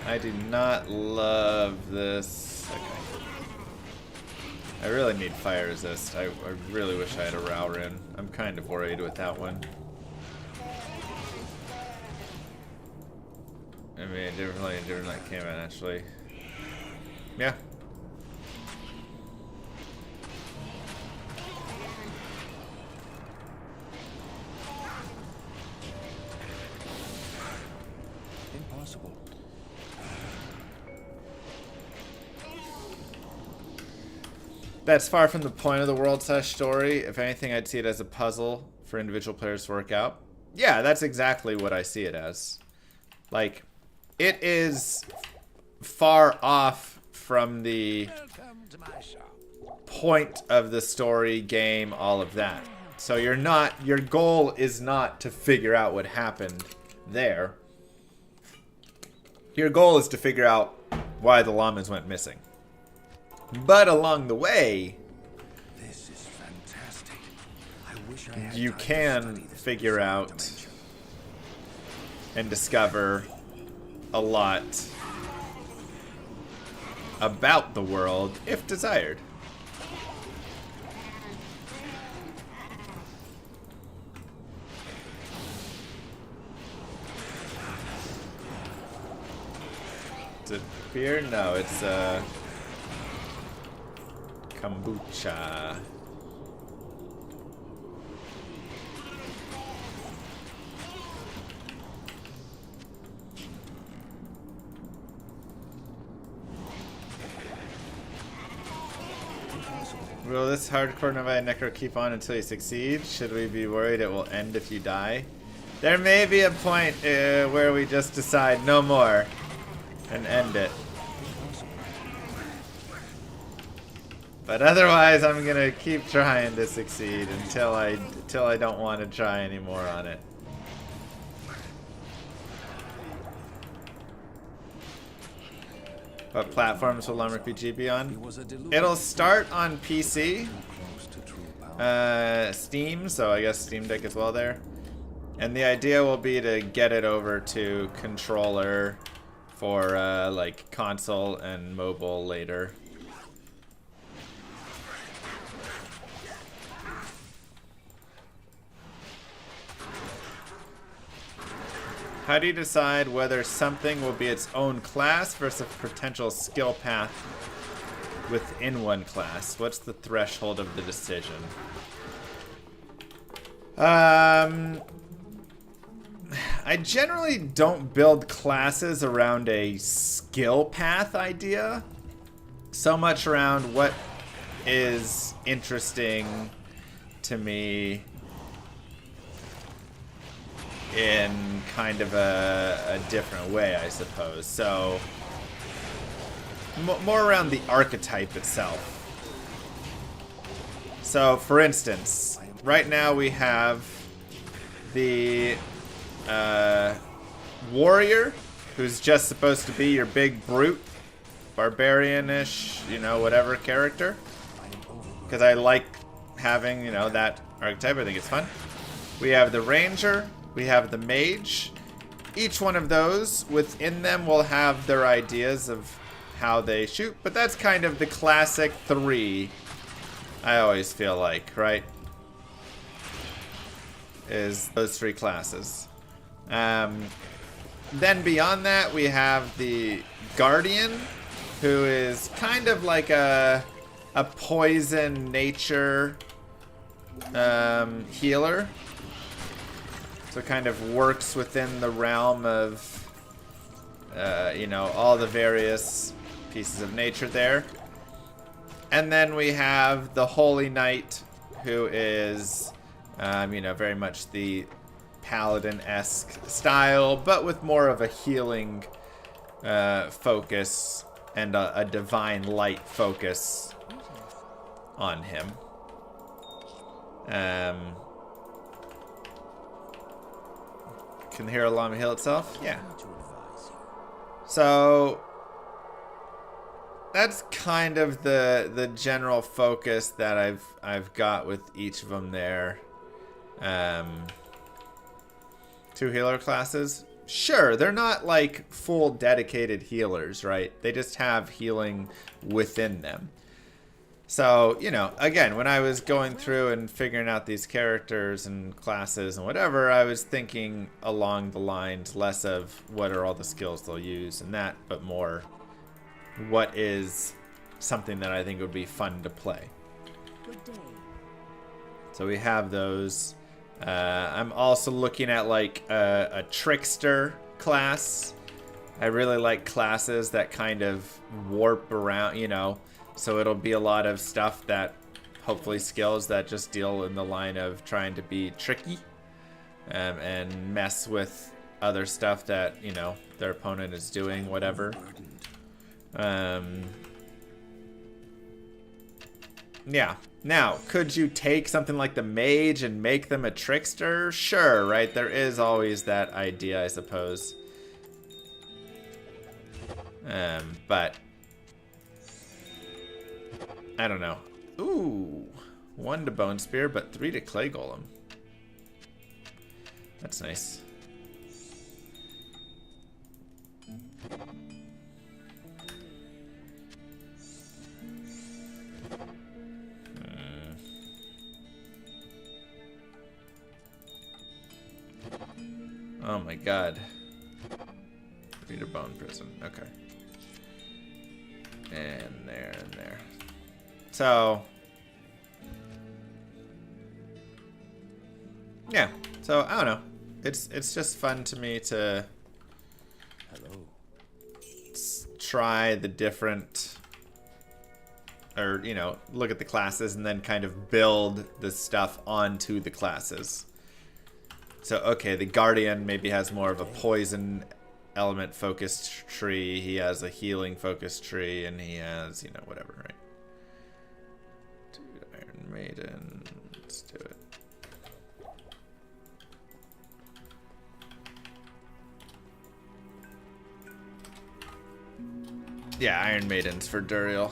I do not love this. Okay. I really need fire resist. I really wish I had a Rowrin. I'm kind of worried with that one. I mean, it didn't like came in actually. Yeah. Impossible. That's far from the point of the world slash story. If anything, I'd see it as a puzzle for individual players to work out. Yeah, that's exactly what I see it as. Like, it is far off from the Welcome to my shop. point of the story, game, all of that. So you're not, your goal is not to figure out what happened there. Your goal is to figure out why the llamas went missing. But along the way, This is fantastic. I wish I had you time to can study this figure bizarre out dimension. and discover a lot about the world if desired. Is it beer? No, it's kombucha. Will this hardcore No VITA Necro keep on until you succeed? Should we be worried it will end if you die? There may be a point where we just decide no more and end it. But otherwise, I'm gonna keep trying to succeed until I don't want to try anymore on it. What platforms will Llama RPG be on? He was a delusion. It'll start on PC, Close to true power. Steam, so I guess Steam Deck as well there. And the idea will be to get it over to controller for like console and mobile later. How do you decide whether something will be its own class versus a potential skill path within one class? What's the threshold of the decision? I generally don't build classes around a skill path idea, so much around what is interesting to me in kind of a different way, I suppose. So, more around the archetype itself. So, for instance, right now we have the warrior, who's just supposed to be your big brute, barbarian-ish, you know, whatever character. Because I like having, you know, that archetype. I think it's fun. We have the ranger. We have the mage. Each one of those, within them, will have their ideas of how they shoot. But that's kind of the classic 3, I always feel like, right? Is those 3 classes. Then beyond that, we have the guardian, who is kind of like a poison nature healer. So it kind of works within the realm of, you know, all the various pieces of nature there. And then we have the Holy Knight, who is, you know, very much the paladin-esque style, but with more of a healing focus and a divine light focus on him. Can the hero llama heal itself? Yeah. So that's kind of the general focus that I've got with each of them there. 2 healer classes. Sure, they're not like full dedicated healers, right? They just have healing within them. So, you know, again, when I was going through and figuring out these characters and classes and whatever, I was thinking along the lines less of what are all the skills they'll use and that, but more what is something that I think would be fun to play. Good day. So we have those. I'm also looking at like a trickster class. I really like classes that kind of warp around, you know. So it'll be a lot of stuff that, hopefully skills that just deal in the line of trying to be tricky and mess with other stuff that, you know, their opponent is doing, whatever. Yeah. Now, could you take something like the mage and make them a trickster? Sure, right? There is always that idea, I suppose. But I don't know. Ooh, 1 to Bone Spear, but 3 to Clay Golem. That's nice. Oh my god. 3 to Bone Prison. Okay. And there and there. So, yeah. So I don't know. It's just fun to me to try the different, or you know, look at the classes and then kind of build the stuff onto the classes. So okay, the Guardian maybe has more of a poison element focused tree. He has a healing focused tree, and he has, you know, whatever, right? Iron Maiden. Let's do it. Yeah, Iron Maidens for Duriel.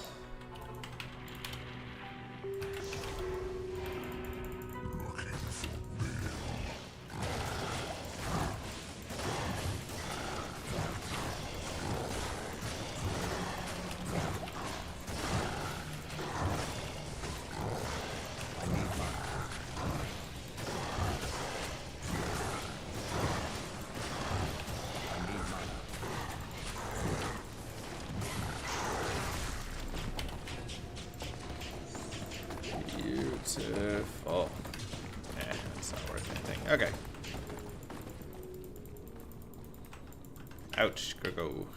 Beautiful. That's not worth anything. Okay. Ouch, go.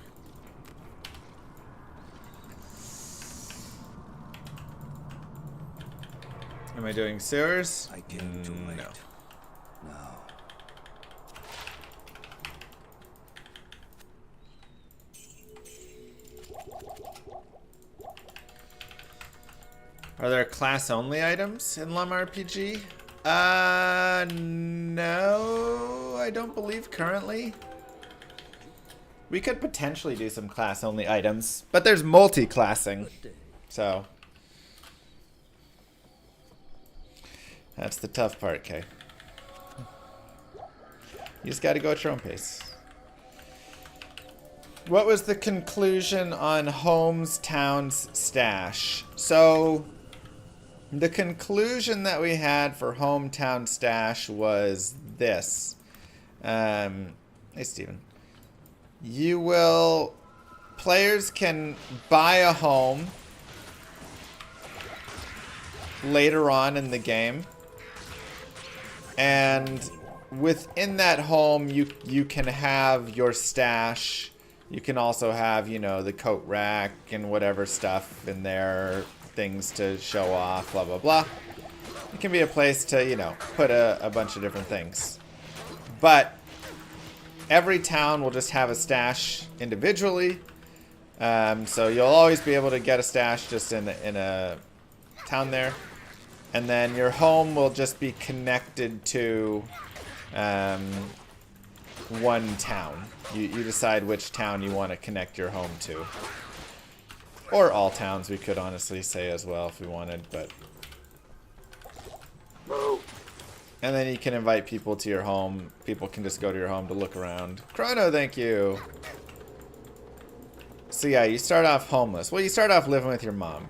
Am I doing sewers? I came too late. No. Now, Are there class-only items in Llama RPG? No, I don't believe currently. We could potentially do some class-only items, but there's multi-classing, so that's the tough part, Kay. You just gotta go at your own pace. What was the conclusion on Homes, Towns, Stash? So, the conclusion that we had for Hometown Stash was this. Hey, Steven. Players can buy a home later on in the game. And within that home, you can have your stash. You can also have, you know, the coat rack and whatever stuff in there. Things to show off, blah, blah, blah. It can be a place to, you know, put a bunch of different things. But every town will just have a stash individually. So you'll always be able to get a stash just in a town there. And then your home will just be connected to one town. You decide which town you want to connect your home to. Or all towns, we could honestly say as well if we wanted, but... And then you can invite people to your home. People can just go to your home to look around. Chrono, thank you! So yeah, you start off homeless. Well, you start off living with your mom.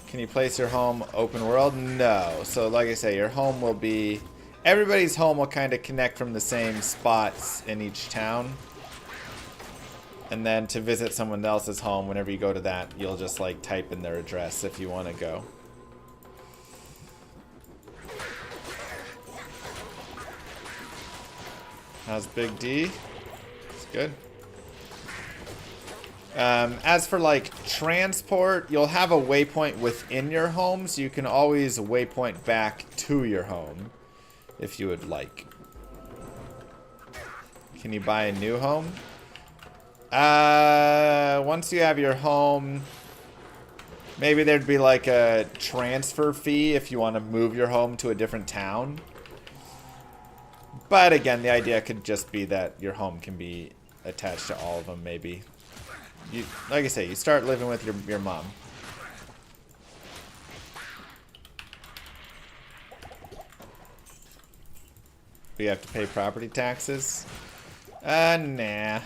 Can you place your home open world? No. So like I say, your home will be... Everybody's home will kind of connect from the same spots in each town. And then to visit someone else's home, whenever you go to that, you'll just like type in their address if you want to go. How's Big D? It's good. As for like transport, you'll have a waypoint within your home, so you can always waypoint back to your home if you would like. Can you buy a new home? Once you have your home, maybe there'd be like a transfer fee if you want to move your home to a different town. But again, the idea could just be that your home can be attached to all of them, maybe. Like I say, you start living with your mom. We have to pay property taxes? Nah.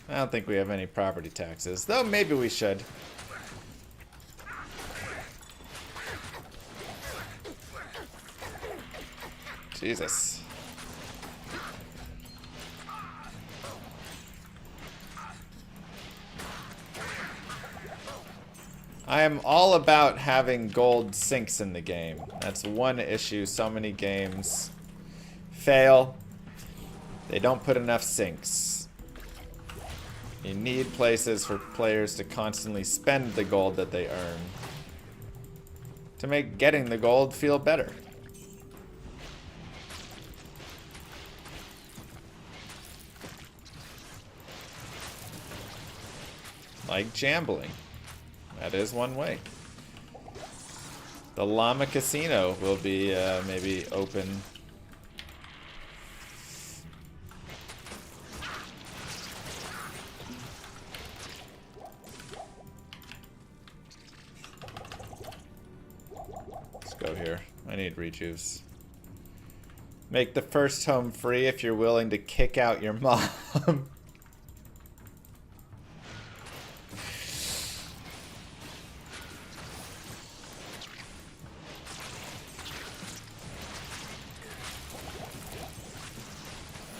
I don't think we have any property taxes. Though maybe we should. Jesus. I am all about having gold sinks in the game. That's one issue so many games fail. They don't put enough sinks. You need places for players to constantly spend the gold that they earn to make getting the gold feel better. Like gambling. That is one way. The Llama Casino will be maybe open. need rejuves. Make the first home free if you're willing to kick out your mom.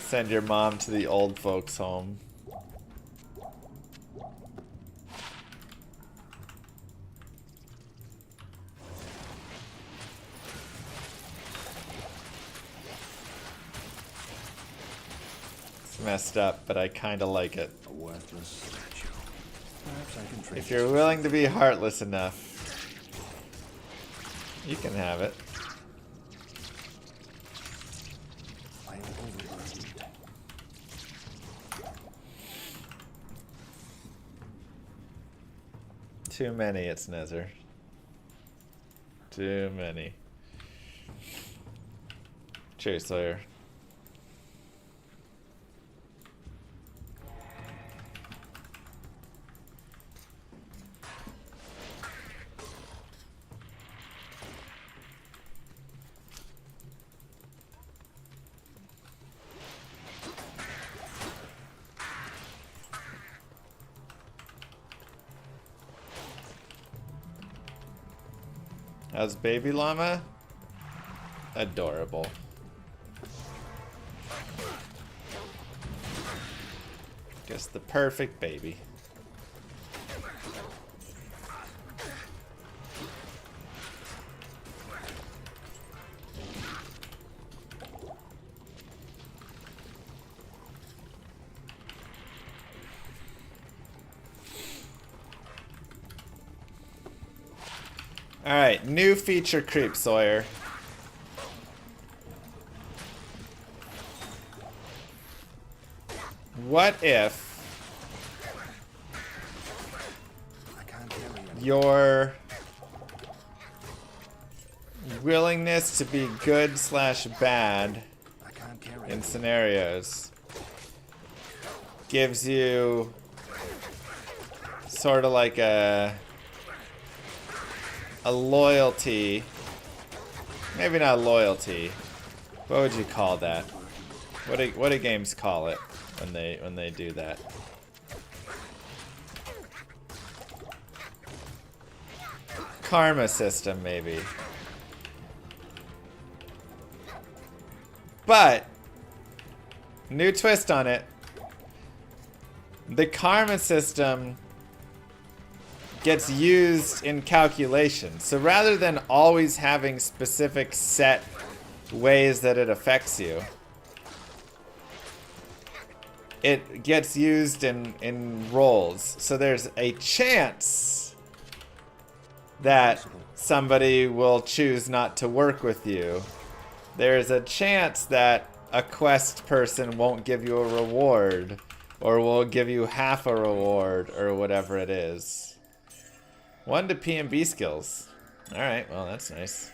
Send your mom to the old folks' home. It's messed up, but I kind of like it. A worthless statue. Perhaps I can trade If you're willing to be heartless enough, you can have it. I am overburdened. Too many, it's Nether. Too many. Cheers, Sawyer. How's baby llama? Adorable. Just the perfect baby. Alright, new feature creep, Sawyer. What if I can't carry it. your willingness to be good slash bad I can't carry in it. scenarios gives you sort of like a loyalty, maybe not loyalty, what would you call that? What do games call it when they do that? Karma system, maybe. But new twist on it. The karma system gets used in calculation. So rather than always having specific set ways that it affects you, it gets used in rolls. So there's a chance that somebody will choose not to work with you. There's a chance that a quest person won't give you a reward, or will give you half a reward, or whatever it is. 1 to P&B skills. Alright, well that's nice.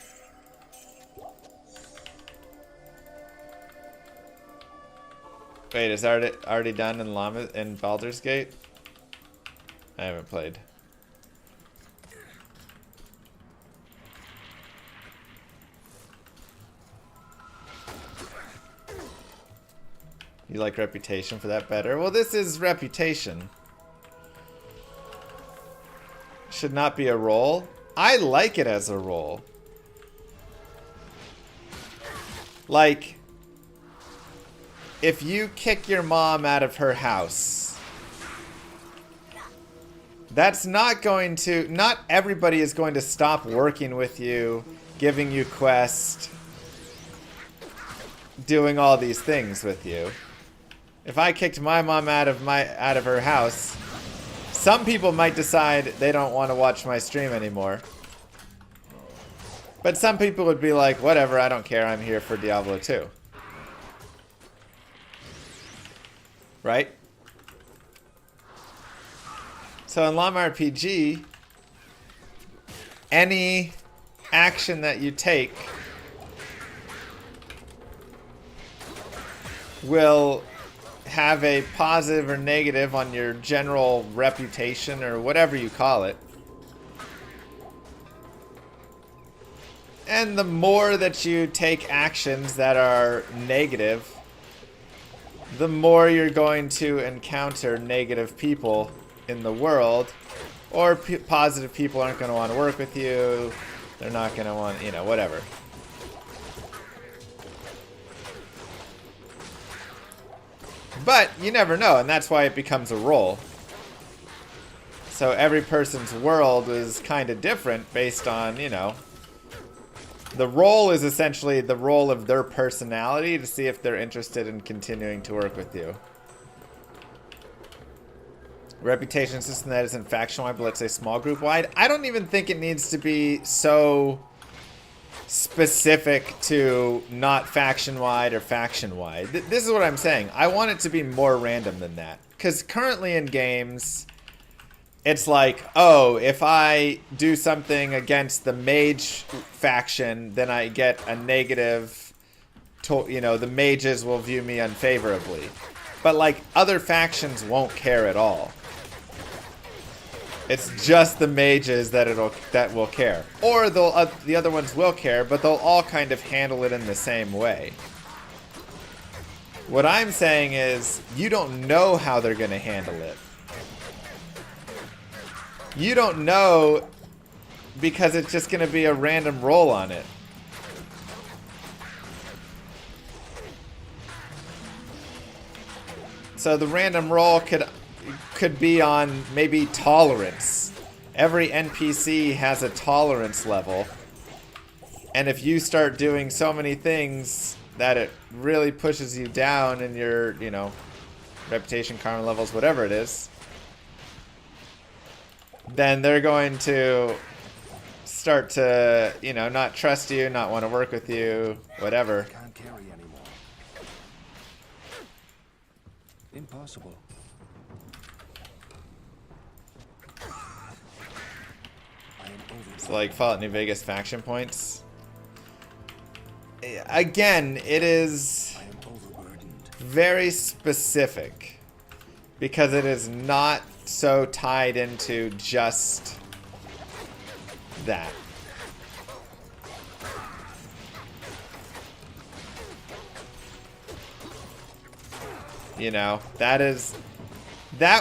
Wait, is already done in in Baldur's Gate? I haven't played. You like Reputation for that better? Well, this is Reputation. Should not be a roll. I like it as a roll. Like, if you kick your mom out of her house, that's not going to, not everybody is going to stop working with you, giving you quests, doing all these things with you. If I kicked my mom out of her house, some people might decide they don't want to watch my stream anymore. But some people would be like, whatever, I don't care, I'm here for Diablo 2. Right? So in Llama RPG, any action that you take will have a positive or negative on your general reputation or whatever you call it. And the more that you take actions that are negative, the more you're going to encounter negative people in the world. Or positive people aren't going to want to work with you. They're not going to want, you know, whatever. But you never know, and that's why it becomes a role. So every person's world is kind of different based on, you know, the role is essentially the role of their personality to see if they're interested in continuing to work with you. Reputation system that isn't faction-wide, but let's say small group-wide. I don't even think it needs to be so specific to not faction-wide or faction-wide. This is what I'm saying. I want it to be more random than that. Because currently in games, it's like, oh, if I do something against the mage faction, then I get a negative, you know, the mages will view me unfavorably. But like, other factions won't care at all. It's just the mages that will care. Or they'll, the other ones will care, but they'll all kind of handle it in the same way. What I'm saying is, you don't know how they're going to handle it. You don't know because it's just going to be a random roll on it. So the random roll could be on maybe tolerance. Every NPC has a tolerance level. And if you start doing so many things that it really pushes you down in your, you know, reputation, karma levels, whatever it is, then they're going to start to, you know, not trust you, not want to work with you, whatever. Can't carry anymore. Impossible. I am over. It's like Fallout New Vegas faction points. Again, it is I am overburdened. very specific because it is not so tied into just that. You know, that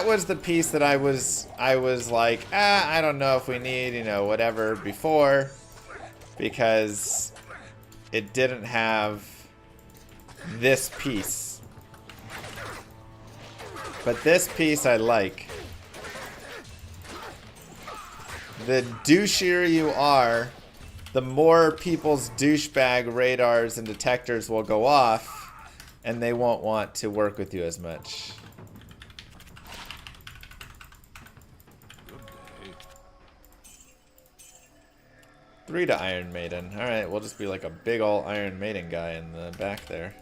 was the piece that I was like, I don't know if we need, you know, whatever before, because it didn't have this piece. But this piece I like. The douchier you are, the more people's douchebag radars and detectors will go off, and they won't want to work with you as much. Good day. 3 to Iron Maiden. Alright, we'll just be like a big ol' Iron Maiden guy in the back there.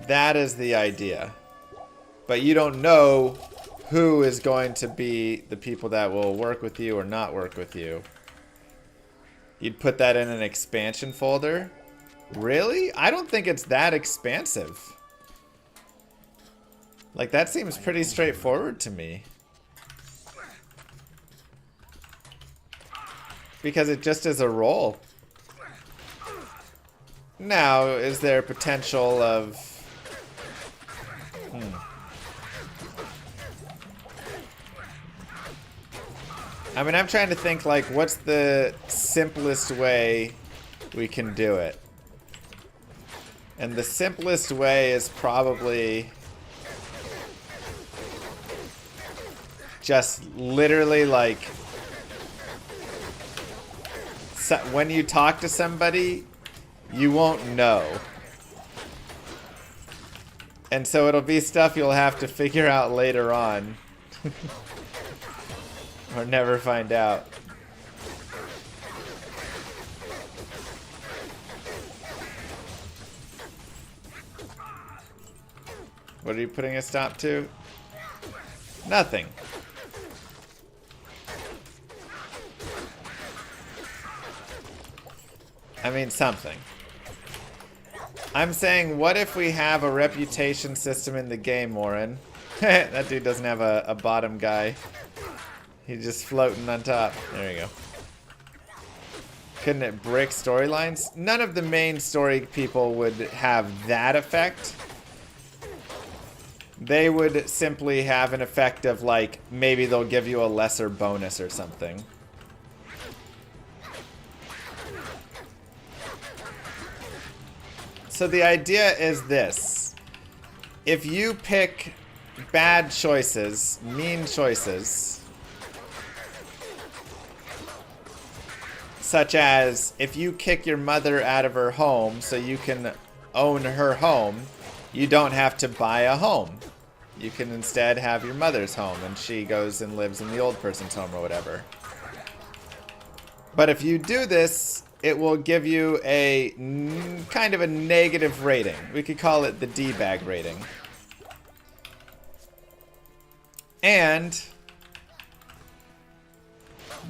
That is the idea. But you don't know who is going to be the people that will work with you or not work with you. You'd put that in an expansion folder? Really? I don't think it's that expansive. Like, that seems pretty straightforward to me. Because it just is a roll. Now, is there potential of... I mean, I'm trying to think, like, what's the simplest way we can do it? And the simplest way is probably just literally, like, when you talk to somebody, you won't know. And so it'll be stuff you'll have to figure out later on. Or never find out. What are you putting a stop to? Nothing. I mean, something. I'm saying, what if we have a reputation system in the game, Warren? That dude doesn't have a bottom guy. He's just floating on top. There you go. Couldn't it brick storylines? None of the main story people would have that effect. They would simply have an effect of, like, maybe they'll give you a lesser bonus or something. So the idea is this. If you pick bad choices, mean choices, such as if you kick your mother out of her home so you can own her home, you don't have to buy a home. You can instead have your mother's home and she goes and lives in the old person's home or whatever. But if you do this, it will give you a kind of a negative rating. We could call it the D-bag rating. And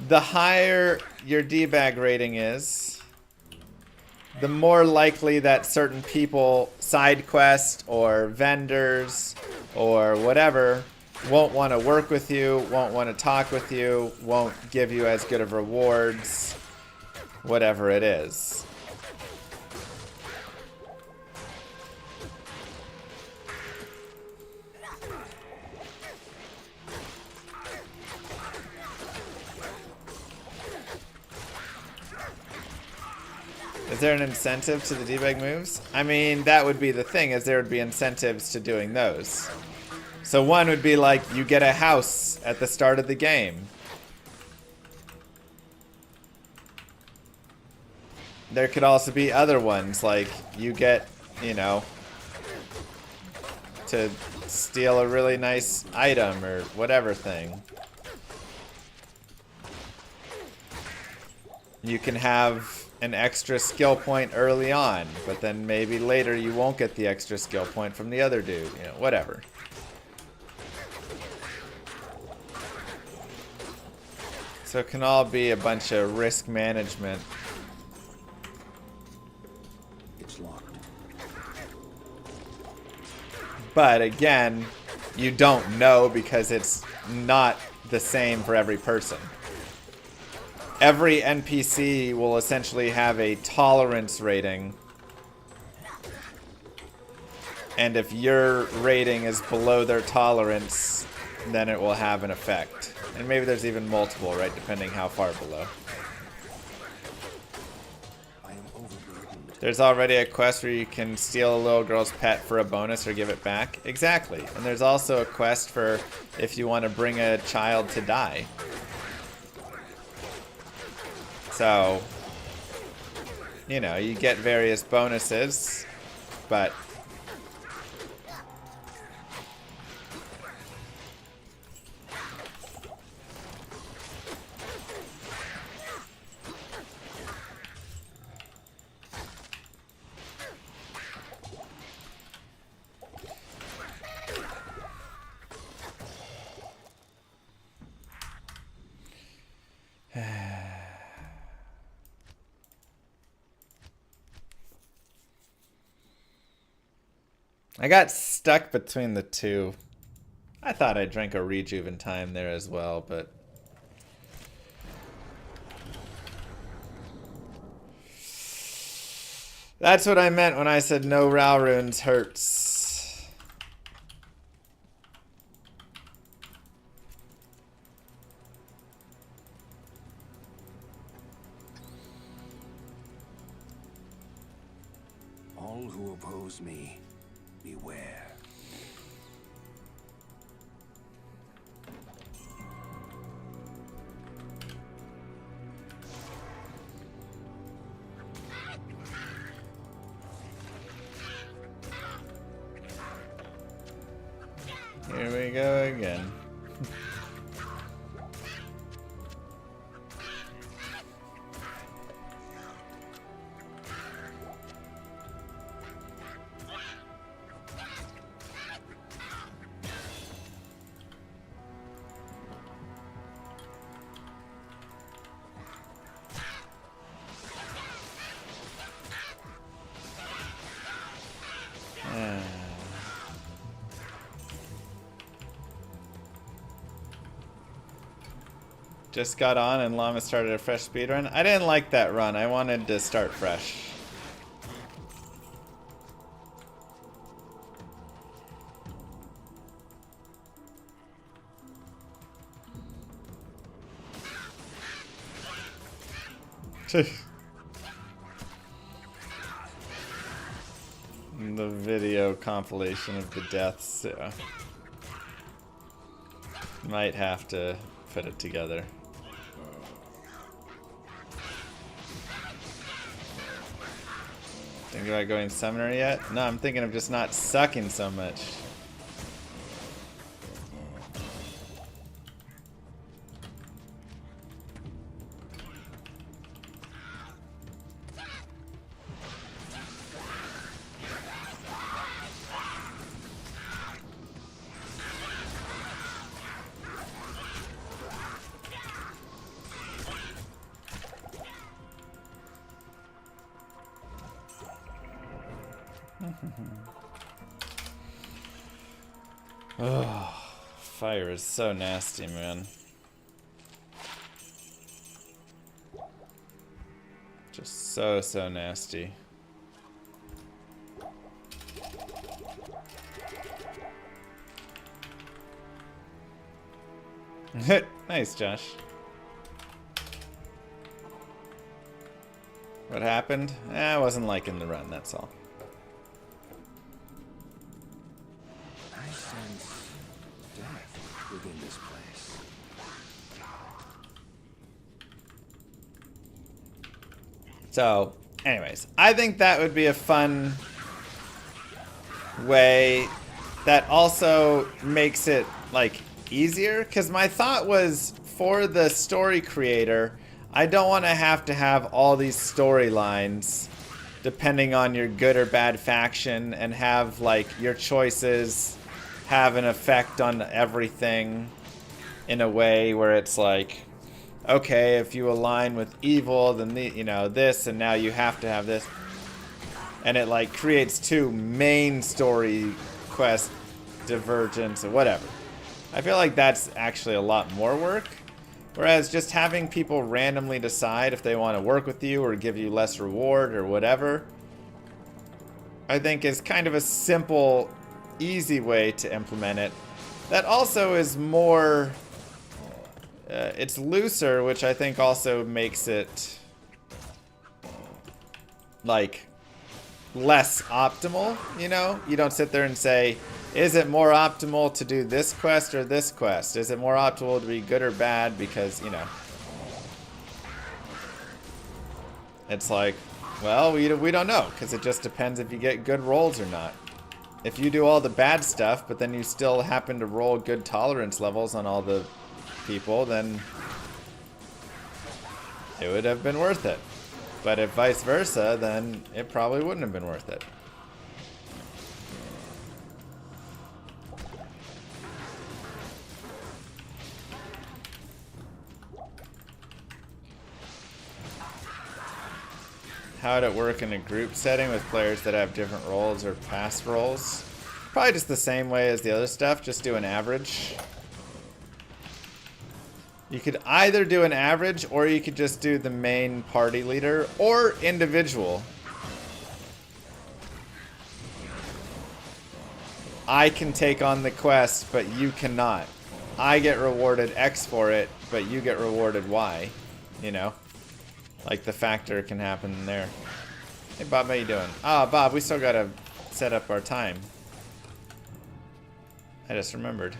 the higher your D-bag rating is, the more likely that certain people, side quest or vendors or whatever, won't want to work with you, won't want to talk with you, won't give you as good of rewards, whatever it is. Is there an incentive to the debug moves? I mean, that would be the thing, is there would be incentives to doing those. So one would be like, you get a house at the start of the game. There could also be other ones, like you get, you know, to steal a really nice item or whatever thing. You can have an extra skill point early on, but then maybe later you won't get the extra skill point from the other dude, you know, whatever. So it can all be a bunch of risk management. It's locked. But again, you don't know because it's not the same for every person. Every NPC will essentially have a tolerance rating. And if your rating is below their tolerance, then it will have an effect. And maybe there's even multiple, right? Depending how far below. I am overburdened. There's already a quest where you can steal a little girl's pet for a bonus or give it back. Exactly. And there's also a quest for if you want to bring a child to die. So, you know, you get various bonuses, but I got stuck between the two. I thought I drank a Rejuventime there as well, but that's what I meant when I said no Rao runes hurts. All who oppose me, beware. Here we go again. just got on and Llama started a fresh speedrun. I didn't like that run. I wanted to start fresh. The video compilation of the deaths, yeah. Might have to put it together. Think about going summoner yet? No, I'm thinking of just not sucking so much. Oh, fire is so nasty, man. Just so nasty. Nice, Josh. What happened? I wasn't liking the run, that's all. I sense death within this place. So, anyways, I think that would be a fun way that also makes it, like, easier. Because my thought was, for the story creator, I don't want to have all these storylines depending on your good or bad faction and have, like, your choices have an effect on everything in a way where it's like, okay, if you align with evil, then you know, this, and now you have to have this. And it, like, creates two main story quest divergence or whatever. I feel like that's actually a lot more work. Whereas just having people randomly decide if they want to work with you or give you less reward or whatever, I think is kind of a simple, easy way to implement it. That also is more, it's looser, which I think also makes it, like, less optimal, you know? You don't sit there and say, is it more optimal to do this quest or this quest? Is it more optimal to be good or bad? Because, you know, it's like, well, we don't know, because it just depends if you get good rolls or not. If you do all the bad stuff, but then you still happen to roll good tolerance levels on all the people, then it would have been worth it. But if vice versa, then it probably wouldn't have been worth it. How would it work in a group setting with players that have different roles or past roles? Probably just the same way as the other stuff, just do an average. You could either do an average, or you could just do the main party leader, or individual. I can take on the quest, but you cannot. I get rewarded X for it, but you get rewarded Y, you know? Like, the factor can happen there. Hey, Bob, how you doing? Ah, Bob, we still gotta set up our time. I just remembered.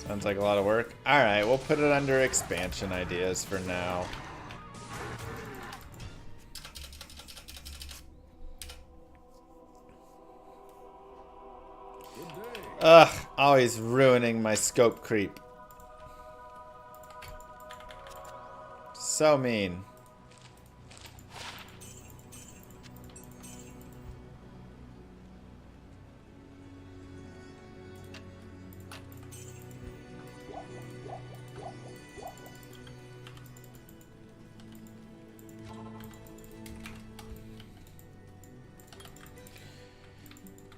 Sounds like a lot of work. Alright, we'll put it under expansion ideas for now. Ugh, always ruining my scope creep. So mean.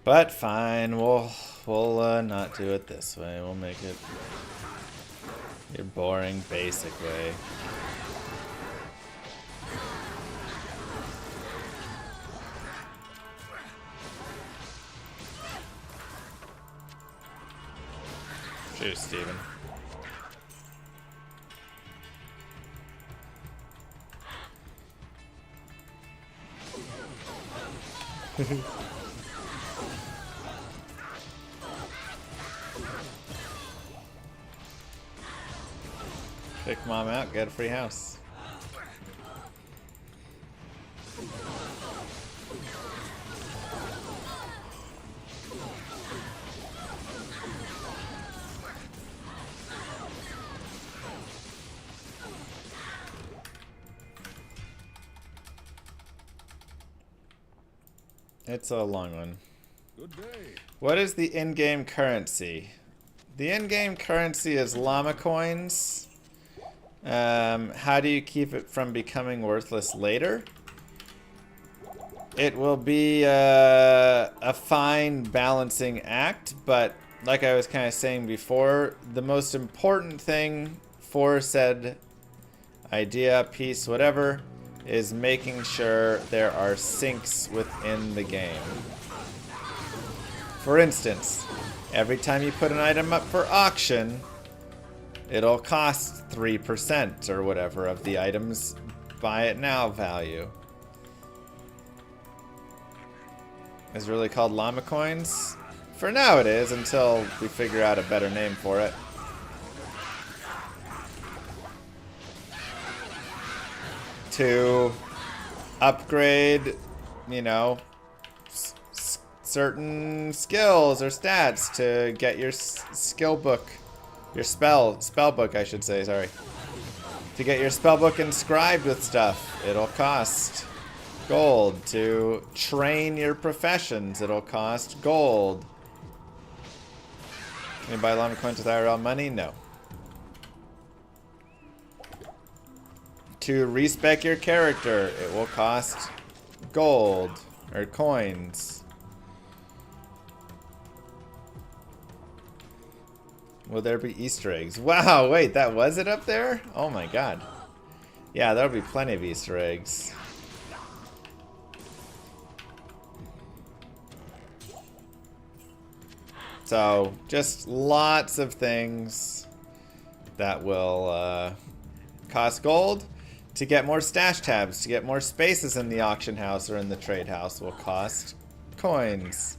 But fine, we'll we'll not do it this way. We'll make it your boring, basic way. Cheers, Steven. Pick mom out, get a free house. It's a long one. Good day. What is the in-game currency? The in-game currency is llama coins. How do you keep it from becoming worthless later? It will be a fine balancing act, but like I was kind of saying before, the most important thing for said idea, piece, whatever, is making sure there are sinks within the game. For instance, every time you put an item up for auction, it'll cost 3% or whatever of the item's buy it now value. Is it really called llama coins? For now it is, until we figure out a better name for it. To upgrade, you know, certain skills or stats to get your skill book, your spell book, I should say, sorry. To get your spell book inscribed with stuff, it'll cost gold. To train your professions, it'll cost gold. Can you buy llama coins with IRL money? No. To respec your character, it will cost gold or coins. Will there be Easter eggs? Wow, wait, that was it up there? Oh my god. Yeah, there'll be plenty of Easter eggs. So, just lots of things that will cost gold. To get more stash tabs, to get more spaces in the auction house or in the trade house will cost coins,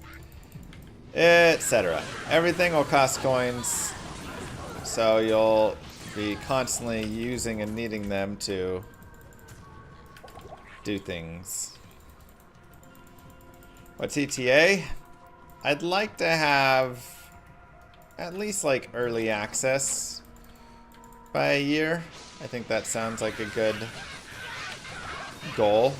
etc. Everything will cost coins, so you'll be constantly using and needing them to do things. What's ETA? I'd like to have at least like early access by a year. I think that sounds like a good goal.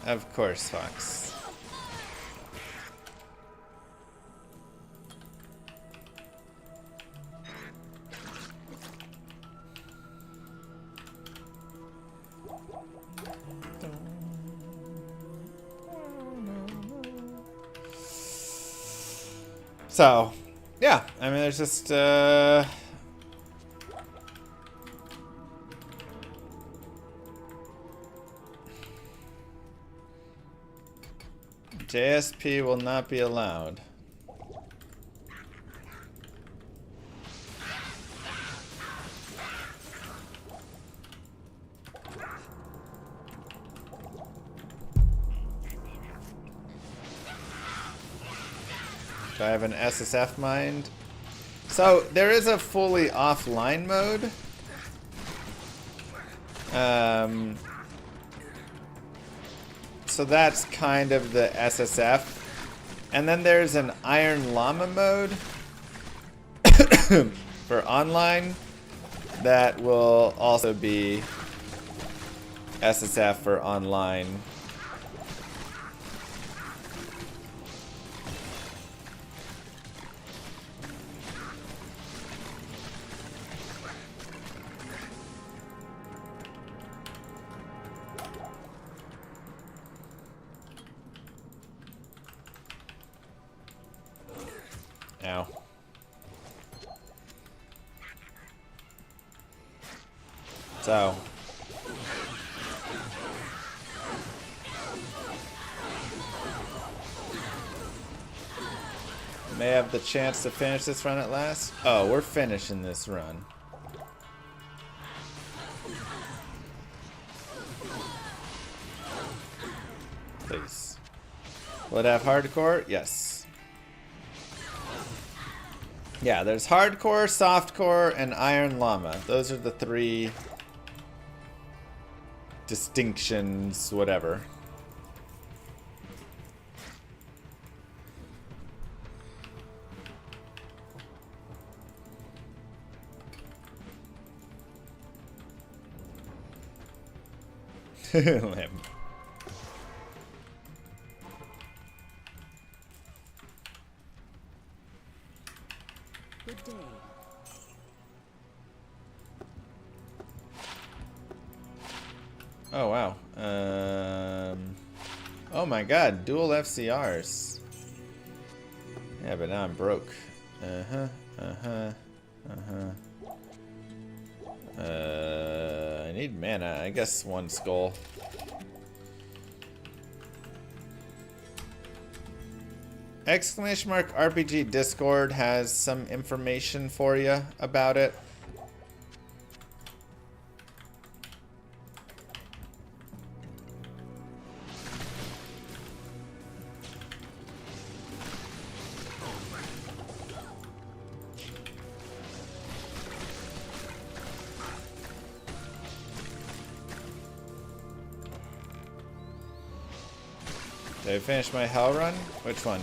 Of course, Fox. So, yeah, I mean, there's just, JSP will not be allowed. Do I have an SSF mind? So there is a fully offline mode. So that's kind of the SSF. And then there's an Iron Llama mode for online that will also be SSF for online. Ow. So. May have the chance to finish this run at last. Oh, we're finishing this run. Please. Will it have hardcore? Yes. Yeah, there's hardcore, softcore, and Iron Llama. Those are the three distinctions, whatever. Limb. Good day. Oh wow. Oh my god, dual FCRs. Yeah, but now I'm broke. I need mana. I guess one skull. Exclamation mark RPG Discord has some information for you about it. Did I finish my hell run? Which one?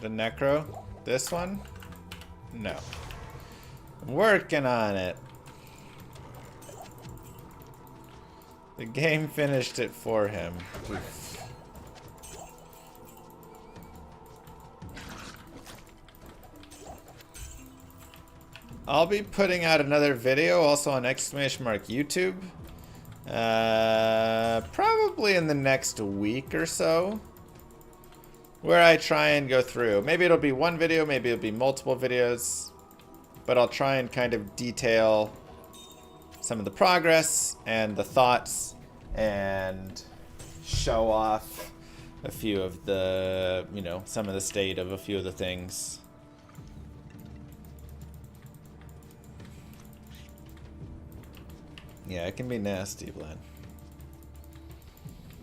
The Necro? This one? No. Working on it. The game finished it for him. Oof. I'll be putting out another video also on exclamation mark YouTube. Probably in the next week or so. Where I try and go through. Maybe it'll be one video, maybe it'll be multiple videos. But I'll try and kind of detail some of the progress and the thoughts and show off a few of the, you know, some of the state of a few of the things. Yeah, it can be nasty, Vlad.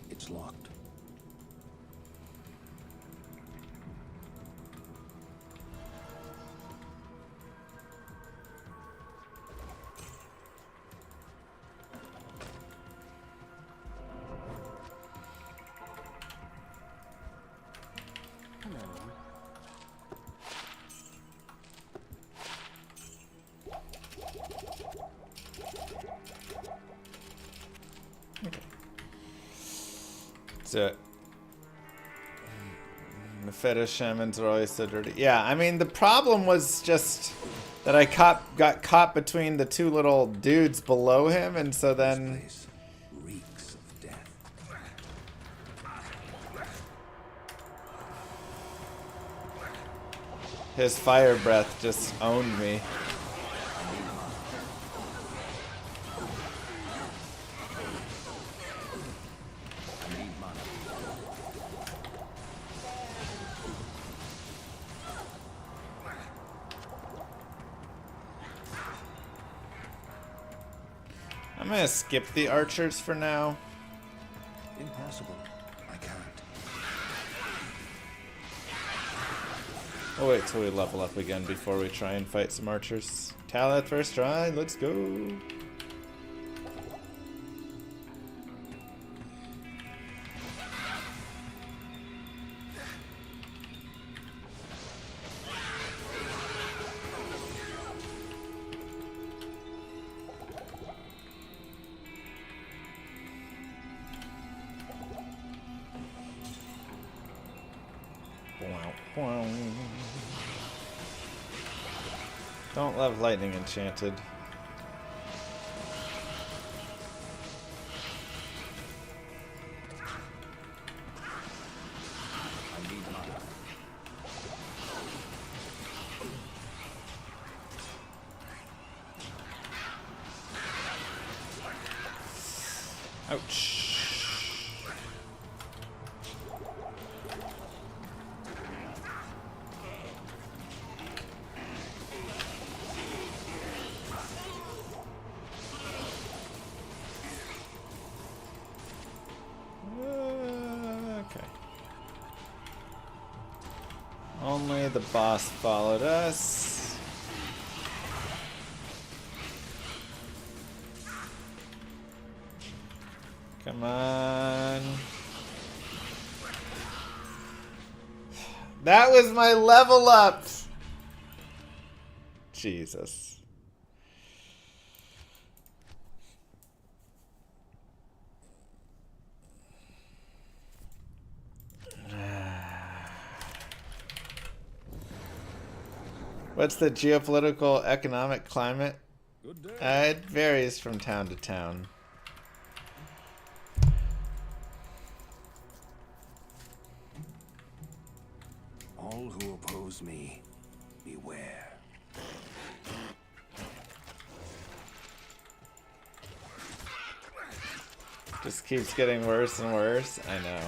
It's locked. The fetish shamans are always so dirty. Yeah, I mean, the problem was just that I got caught between the two little dudes below him, and so then... This place reeks of death. His fire breath just owned me. I'm gonna skip the archers for now. Impossible. I can't. We'll wait till we level up again before we try and fight some archers. Talith first try, let's go. Don't love lightning enchanted. Ouch. Okay. Only the boss followed us. Come on. That was my level up. Jesus. What's the geopolitical economic climate? Good day. It varies from town to town. All who oppose me, beware. Just keeps getting worse and worse. I know.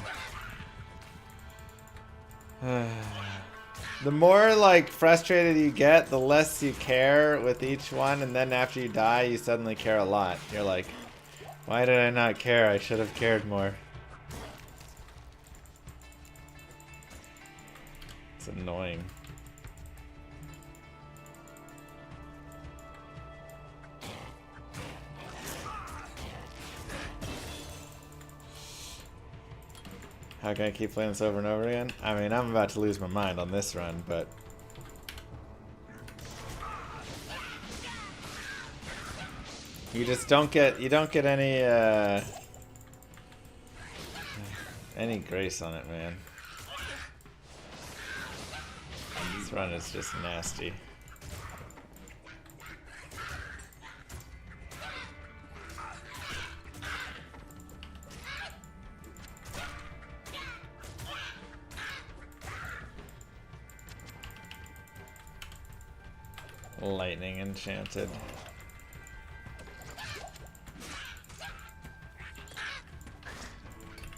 The more like frustrated you get, the less you care with each one, and then after you die, you suddenly care a lot. You're like, why did I not care? I should have cared more. It's annoying. How can I keep playing this over and over again? I mean, I'm about to lose my mind on this run, but... You just don't get, any grace on it, man. This run is just nasty. Lightning enchanted.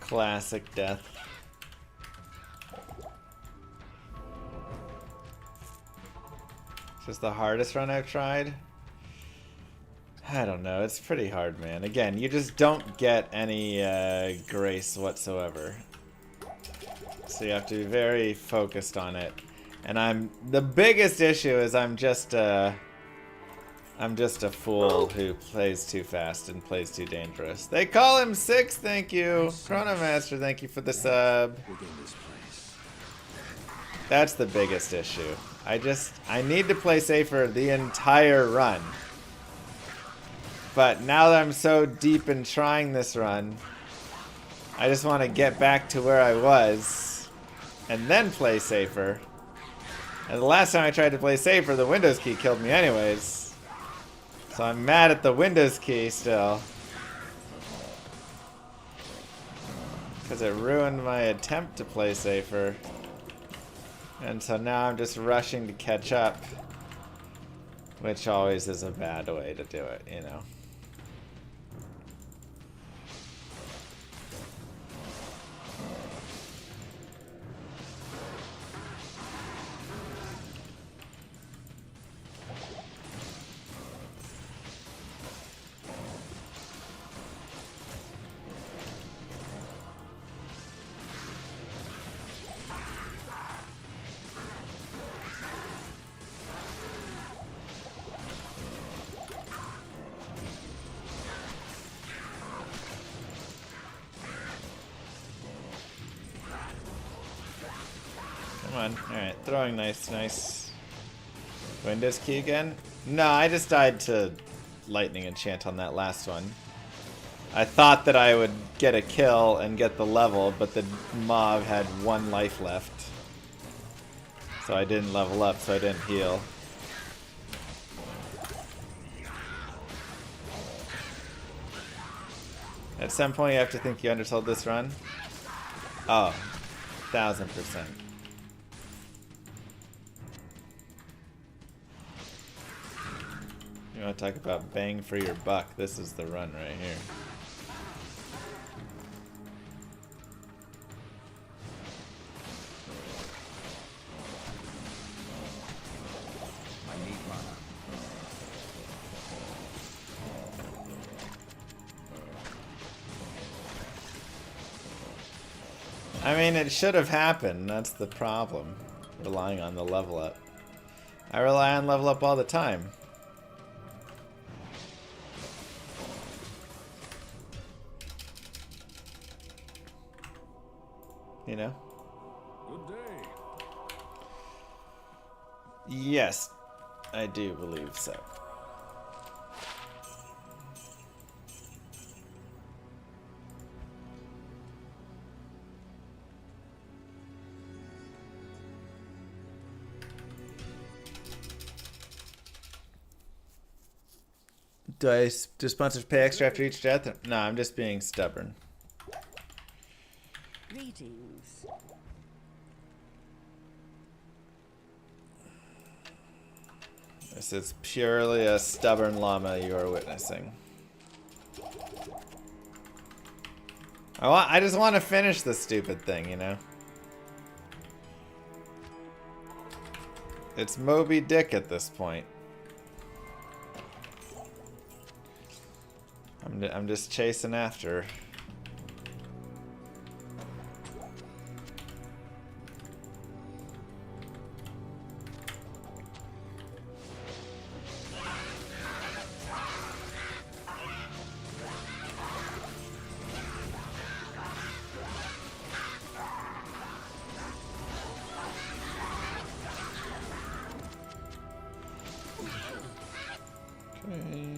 Classic death. Just the hardest run I've tried? I don't know, it's pretty hard, man. Again, you just don't get any grace whatsoever. So you have to be very focused on it. And the biggest issue is I'm just a fool who plays too fast and plays too dangerous. They call him Six, thank you. Chronomaster, thank you for the sub. That's the biggest issue. I need to play safer the entire run. But now that I'm so deep in trying this run, I just want to get back to where I was and then play safer. And the last time I tried to play safer, the Windows key killed me anyways. So I'm mad at the Windows key still. Because it ruined my attempt to play safer. And so now I'm just rushing to catch up. Which always is a bad way to do it, you know. Alright, throwing nice. Windows key again? No, I just died to lightning enchant on that last one. I thought that I would get a kill and get the level, but the mob had 1 life left. So I didn't level up, so I didn't heal. At some point you have to think you undersold this run. Oh, 1000%. You want to talk about bang for your buck? This is the run right here. I need mana. I mean, it should have happened. That's the problem. Relying on the level up. I rely on level up all the time. You know? Good day. Yes, I do believe so. Do sponsors pay extra after each death? No, I'm just being stubborn. Greetings. This is purely a stubborn llama you are witnessing. I just want to finish this stupid thing, you know? It's Moby Dick at this point. I'm just chasing after. Okay.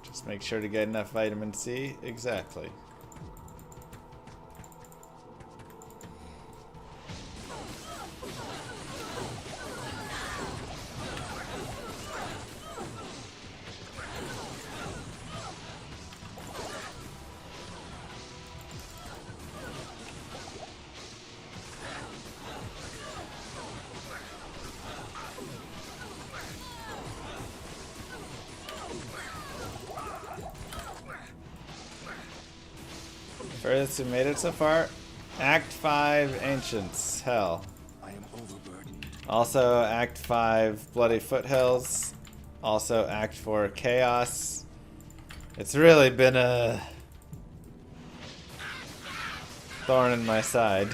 Just make sure to get enough vitamin C. Exactly. Furthest we made it so far? Act 5, Ancients. Hell. I am overburdened. Also Act 5, Bloody Foothills. Also Act 4, Chaos. It's really been a thorn in my side.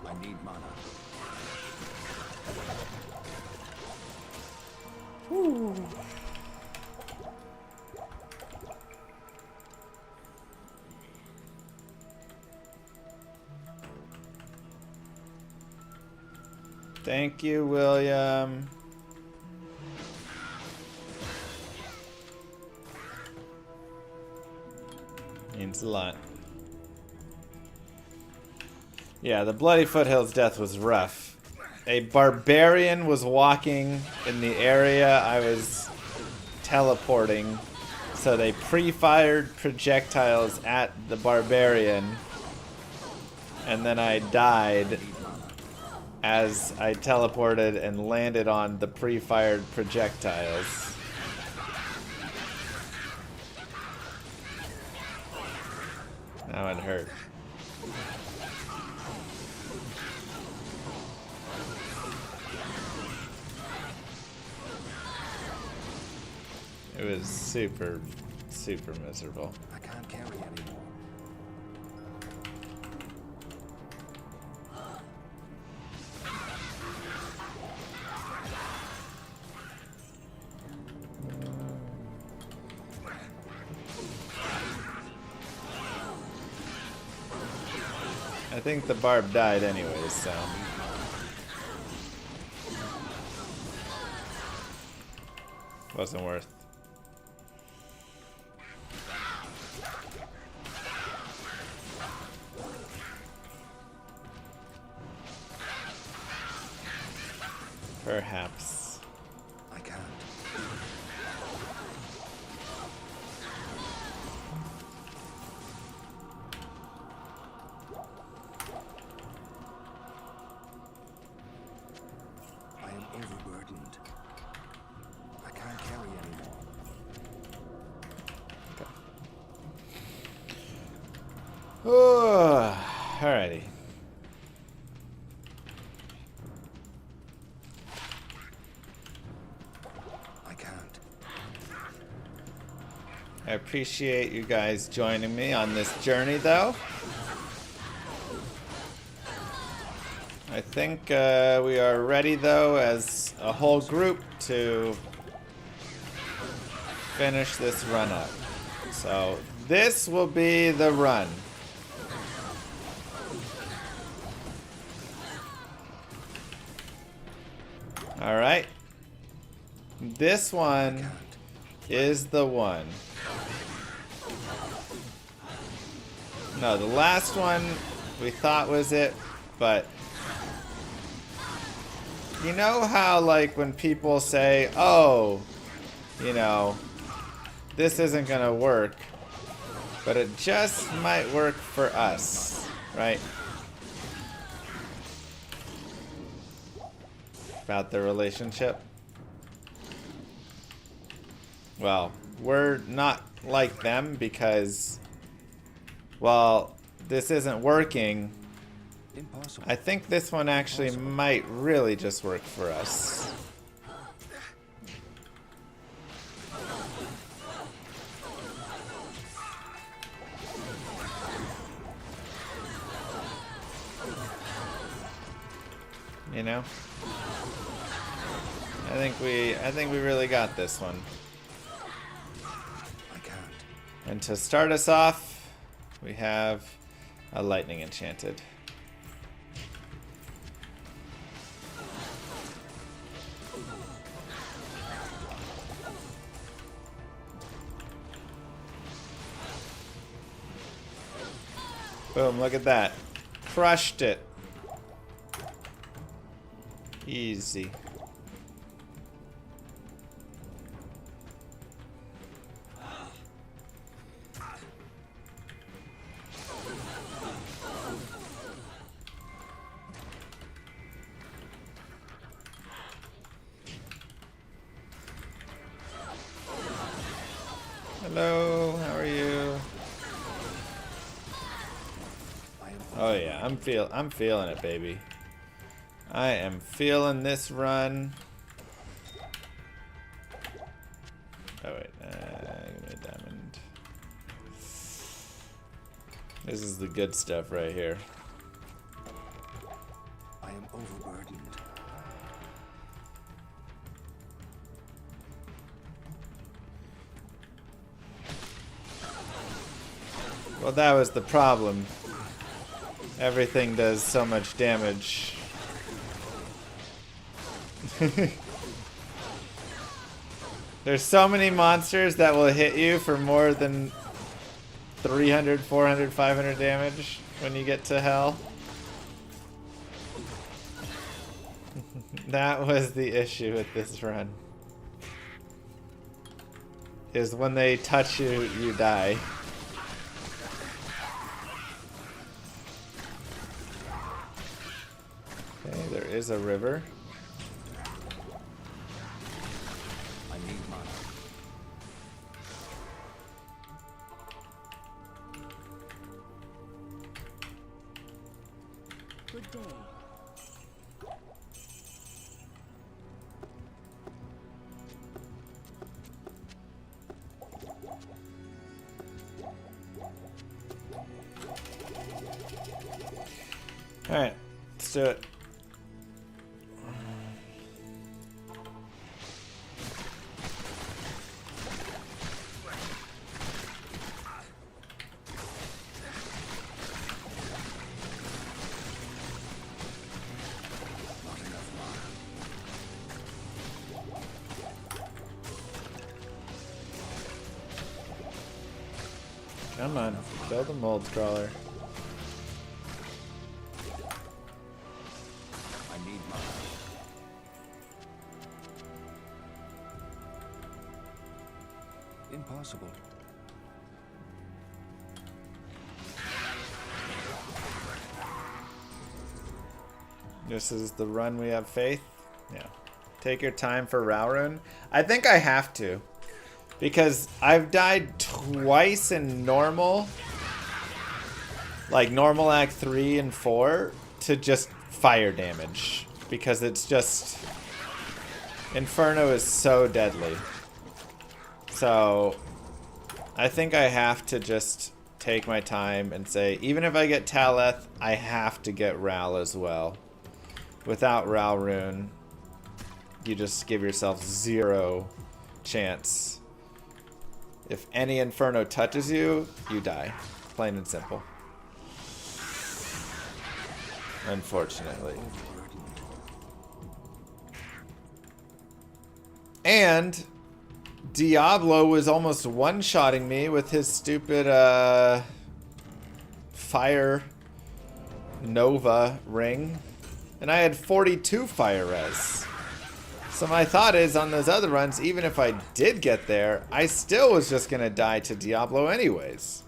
I need mana. Thank you, William. Means a lot. Yeah, the Bloody Foothills death was rough. A barbarian was walking in the area I was teleporting, so they pre-fired projectiles at the barbarian, and then I died, as I teleported and landed on the pre-fired projectiles. That one hurt. It was super, super miserable. I can't carry anymore. I think the barb died anyways, so. Wasn't worth. Perhaps. I can't. I am overburdened. I can't carry anymore. Alrighty. I can't. I appreciate you guys joining me on this journey, though. I think we are ready, though, as a whole group to finish this run up. So this will be the run. All right. This one is the one. No, the last one we thought was it, but you know how, like, when people say, oh, you know, this isn't gonna work, but it just might work for us, right? About the relationship. Well, we're not like them because, well, this isn't working. Impossible. I think this one actually might really just work for us. You know? I think we really got this one. I can't. And to start us off, we have a lightning enchanted. Boom, look at that. Crushed it. Easy. Hello, how are you? Oh yeah, I'm feeling it, baby. I am feeling this run. Oh wait, give me a diamond. This is the good stuff right here. I am overburdened. Well, that was the problem. Everything does so much damage. There's so many monsters that will hit you for more than 300, 400, 500 damage when you get to hell. That was the issue with this run. Is when they touch you, you die. Okay, there is a river. I need mana. Good day. Alright, let's do it. Come on, kill the mold crawler. I need mana. Impossible. This is the run we have faith. Yeah. Take your time for Rowrun. I think I have to. Because I've died twice in normal. Like normal act 3 and 4 to just fire damage. Because it's just... Inferno is so deadly. So I think I have to just take my time and say, even if I get Taleth, I have to get Ral as well. Without Rowrun, you just give yourself 0 chance. If any Inferno touches you, you die. Plain and simple. Unfortunately. And Diablo was almost one-shotting me with his stupid fire Nova ring. And I had 42 fire res. So my thought is, on those other runs, even if I did get there, I still was just going to die to Diablo anyways.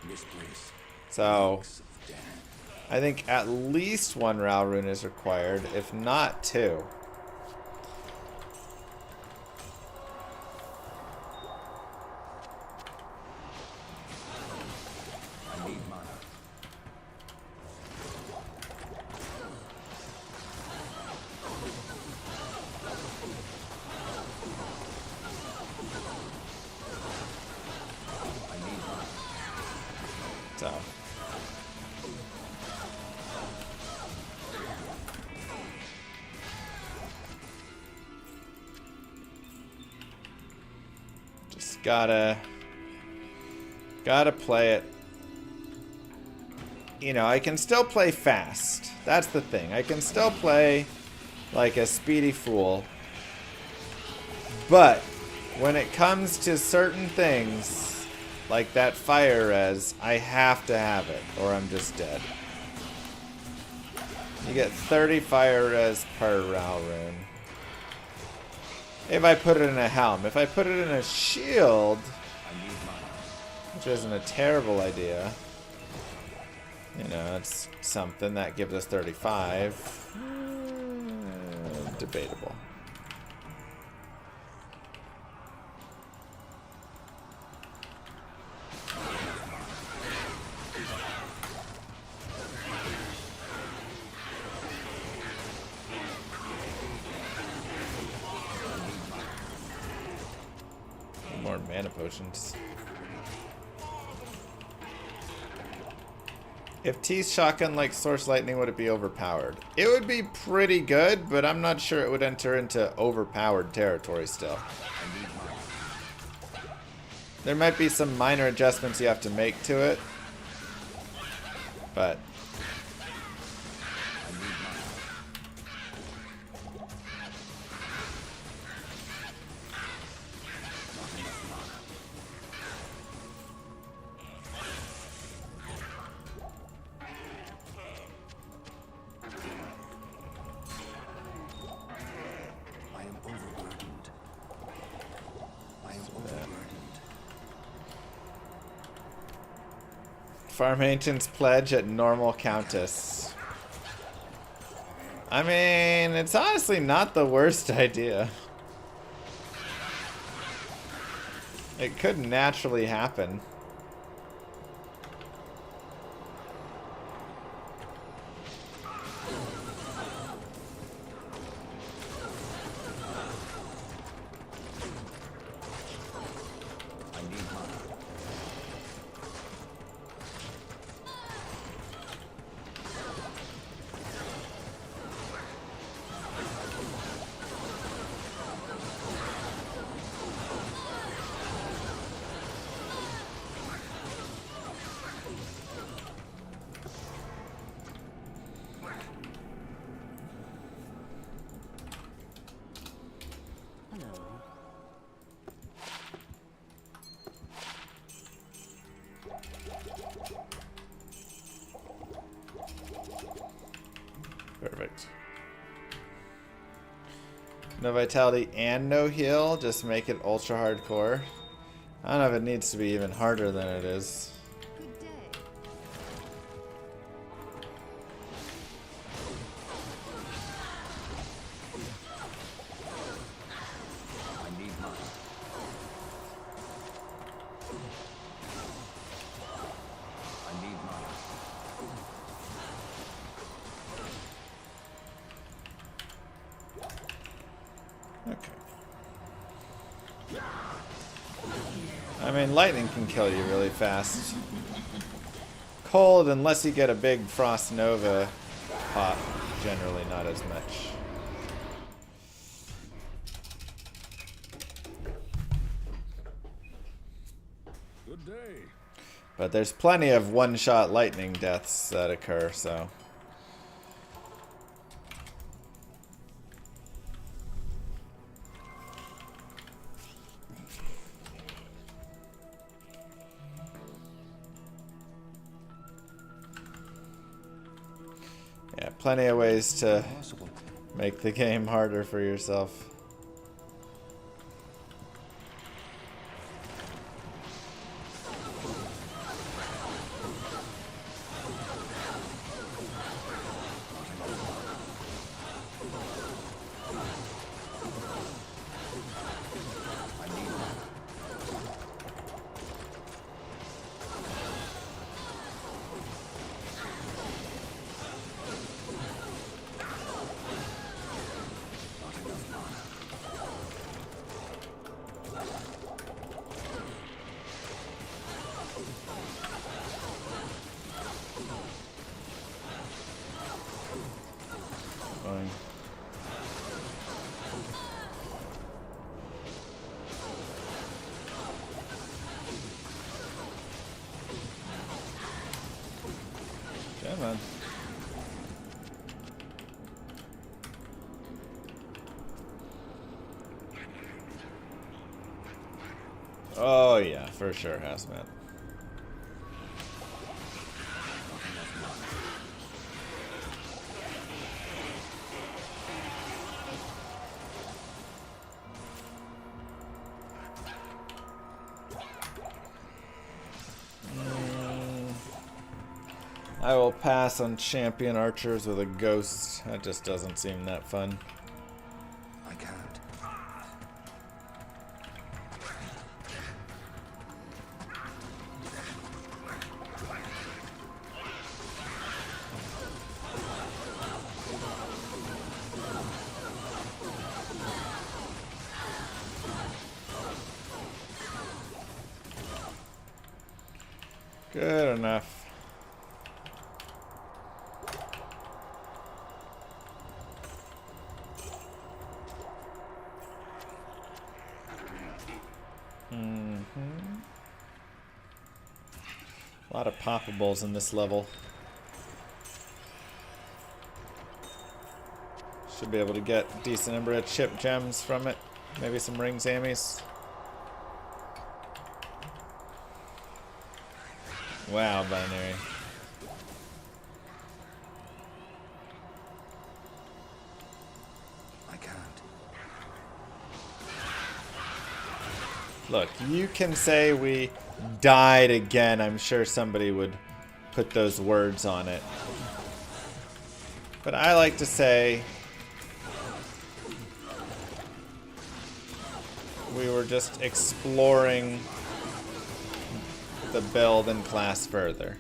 Misplace. So I think at least 1 Rowrun is required, if not 2. I need mana. So just gotta play it. You know, I can still play fast. That's the thing. I can still play like a speedy fool. But when it comes to certain things, like that fire res, I have to have it, or I'm just dead. You get 30 fire res per Rowrun. If I put it in a helm. If I put it in a shield, which isn't a terrible idea. You know, it's something that gives us 35. Debatable. More mana potions. If T's shotgun like Source Lightning, would it be overpowered? It would be pretty good, but I'm not sure it would enter into overpowered territory still. There might be some minor adjustments you have to make to it, but Farm maintenance pledge at normal countess. I mean, it's honestly not the worst idea. It could naturally happen. Perfect. No vitality and no heal, just make it ultra hardcore. I don't know if it needs to be even harder than it is. Good day. I need money. I need money. Okay. I mean, lightning can kill you really fast. Cold, unless you get a big frost nova pop, generally not as much. Good day. But there's plenty of one-shot lightning deaths that occur, so... Yeah, plenty of ways to make the game harder for yourself. Fine. Come on. Oh yeah, for sure, hazmat. I will pass on champion archers with a ghost. That just doesn't seem that fun. I can't. Good enough. A lot of poppables in this level. Should be able to get a decent number of chip gems from it. Maybe some ring zammies. Wow, binary. I can't. Look, you can say we died again. I'm sure somebody would put those words on it. But I like to say we were just exploring the build and class further.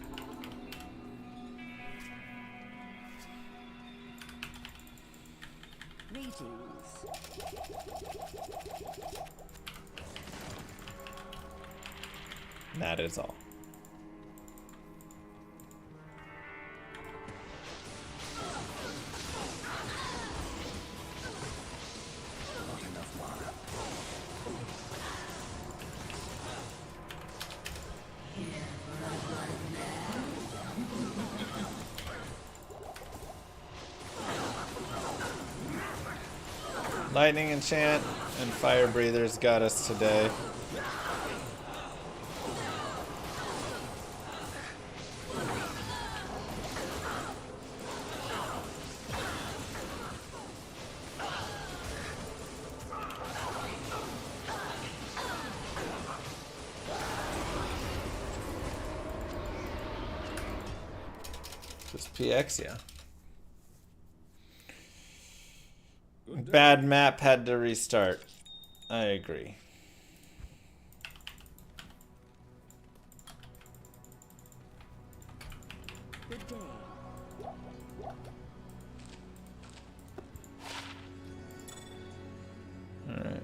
That is all. Lightning enchant and fire breathers got us today. Just PX, yeah. Bad map, had to restart. I agree. Good day. All right.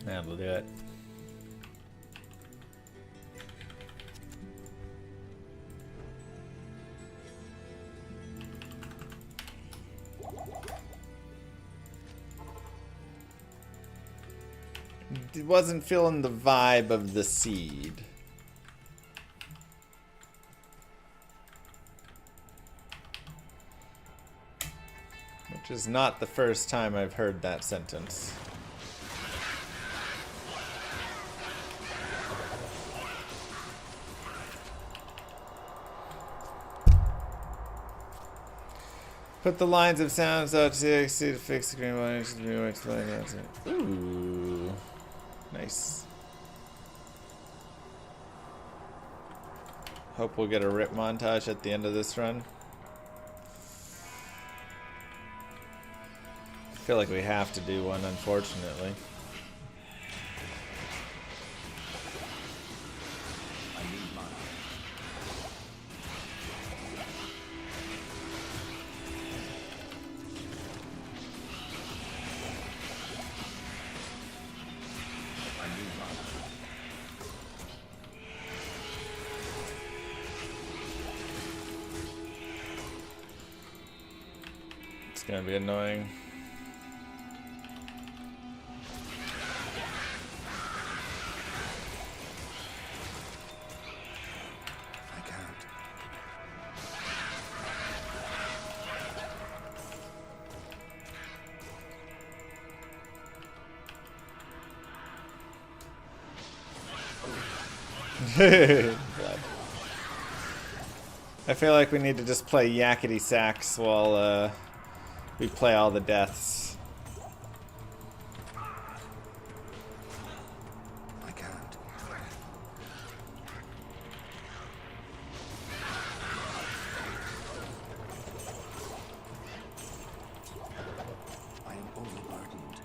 That'll do it. Wasn't feeling the vibe of the seed. Which is not the first time I've heard that sentence. Put the lines of sounds out to CXC to fix the green line. Ooh. Nice. Hope we'll get a rip montage at the end of this run. I feel like we have to do one, unfortunately. It's gonna be annoying. I can't. I feel like we need to just play yakety sax while we play all the deaths. I can't. I am overburdened.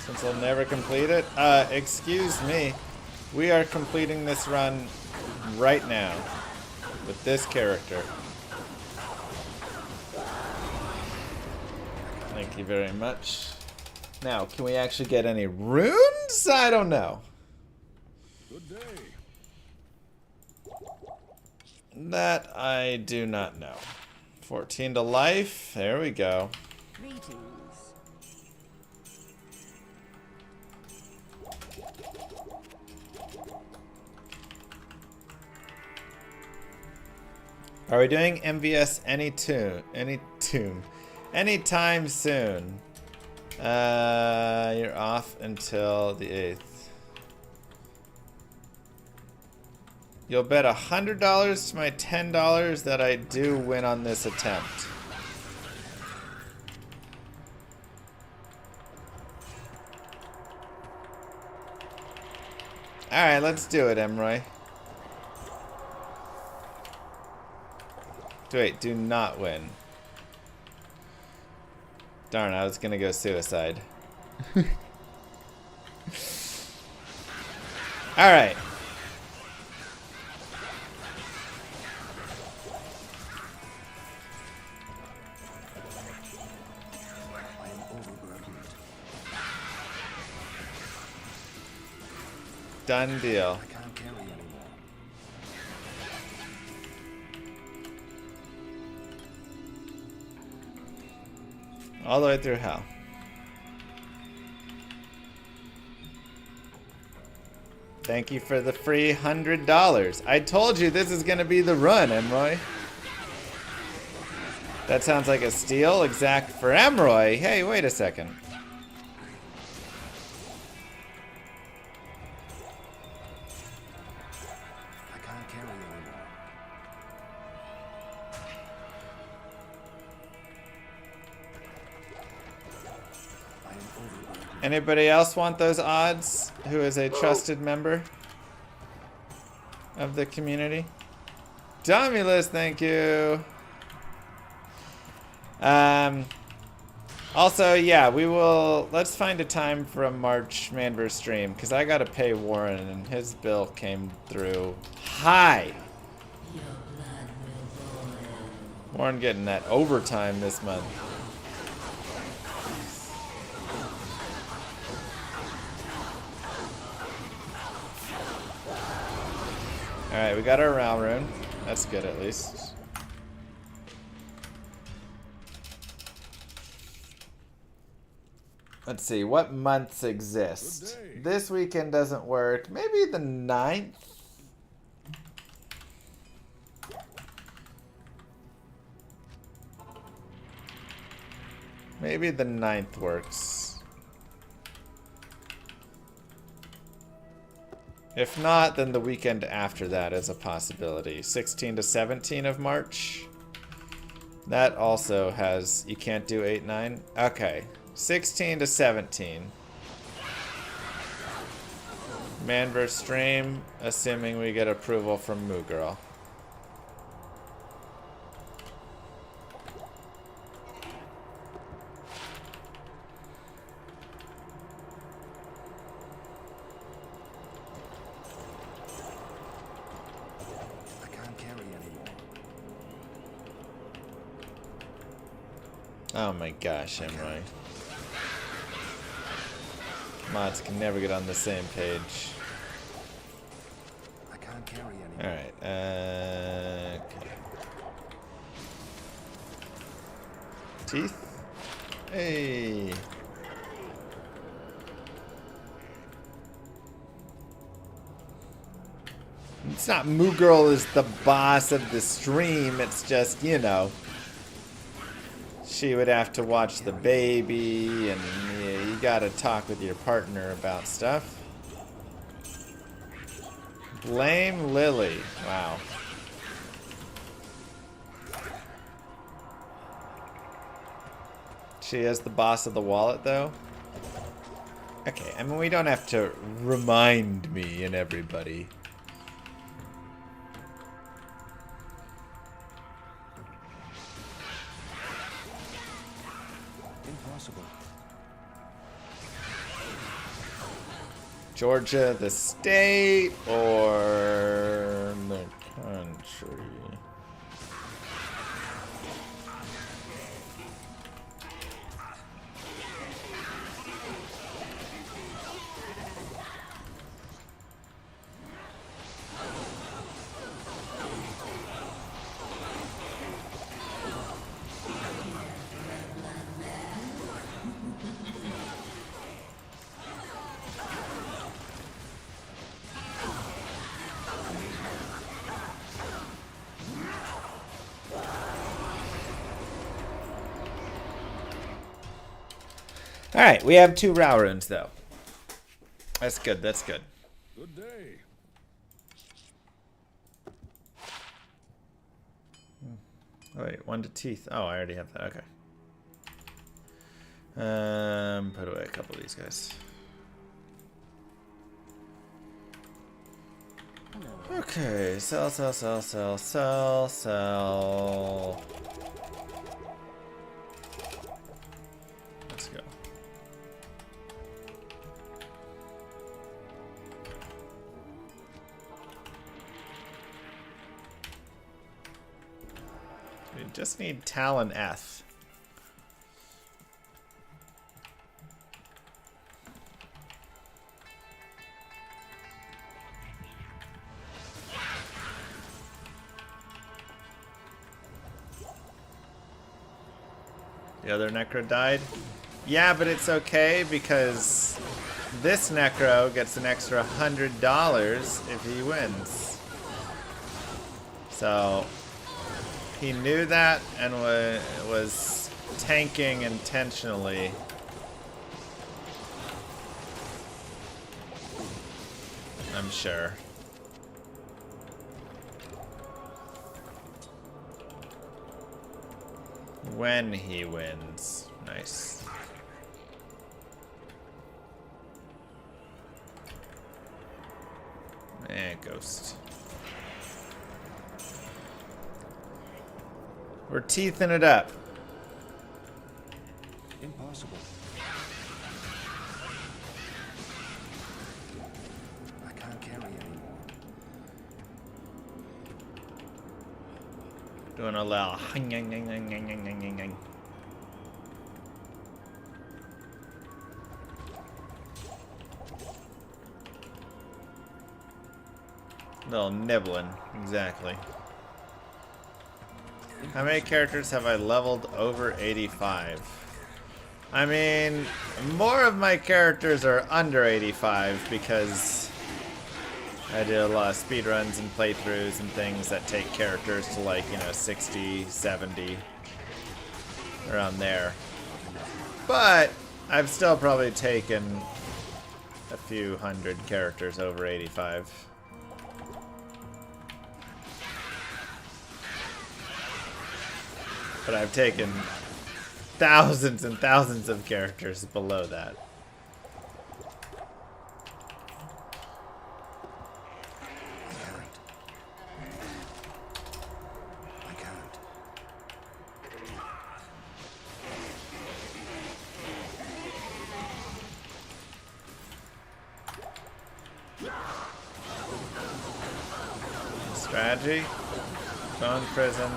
Since I'll never complete it. Excuse me. We are completing this run right now with this character. Thank you very much. Now, can we actually get any runes? I don't know. Good day. That I do not know. 14 to life. There we go. Greetings. Are we doing MVS anytime soon? You're off until the 8th. You'll bet $100 to my $10 that I do win on this attempt. Alright, let's do it, Emroy. Wait, do not win. Darn, I was gonna go suicide. Alright. I am overburdened. Done deal. I can't carry anymore. All the way through hell. Thank you for the free $100. I told you this is gonna be the run, Emroy. That sounds like a steal. Exact for Emroy. Hey, wait a second. I can't carry anymore. I am overburdened. Anybody else want those odds who is a trusted member of the community? Domulus, thank you. Also, yeah, let's find a time for a March Manverse stream, because I gotta pay Warren, and his bill came through high. Warren getting that overtime this month. Alright, we got our round rune. That's good at least. Let's see, what months exist? This weekend doesn't work. Maybe the 9th? Maybe the 9th works. If not, then the weekend after that is a possibility. 16 to 17 of March. That also has, you can't do 8, 9? Okay. 16 to 17. Manverse stream, assuming we get approval from Moo Girl. I can't carry anymore. Oh my gosh, Emroy. Mods can never get on the same page. I can't carry anymore. Alright, okay. Teeth? Hey! It's not Moo Girl is the boss of the stream, it's just, you know. She would have to watch the baby, and yeah, you gotta talk with your partner about stuff. Blame Lily. Wow. She is the boss of the wallet, though? Okay, I mean, we don't have to remind me and everybody. Impossible. Georgia, the state, or the country? Alright, we have 2 Rao runes though. That's good, that's good. Good day. Wait, 1 to teeth. Oh, I already have that. Okay. Put away a couple of these guys. Okay, sell. Let's go. We just need Talon F. The other Necro died? Yeah, but it's okay because this Necro gets an extra $100 if he wins. So he knew that and was tanking intentionally. I'm sure. When he wins. Nice. Ghost. We're teething it up. Impossible. I can't carry anymore. Doing a little. Little nibbling, exactly. How many characters have I leveled over 85? I mean, more of my characters are under 85 because I did a lot of speedruns and playthroughs and things that take characters to like, 60, 70, around there. But I've still probably taken a few hundred characters over 85. But I've taken thousands and thousands of characters below that. I can't. Strategy, phone prison,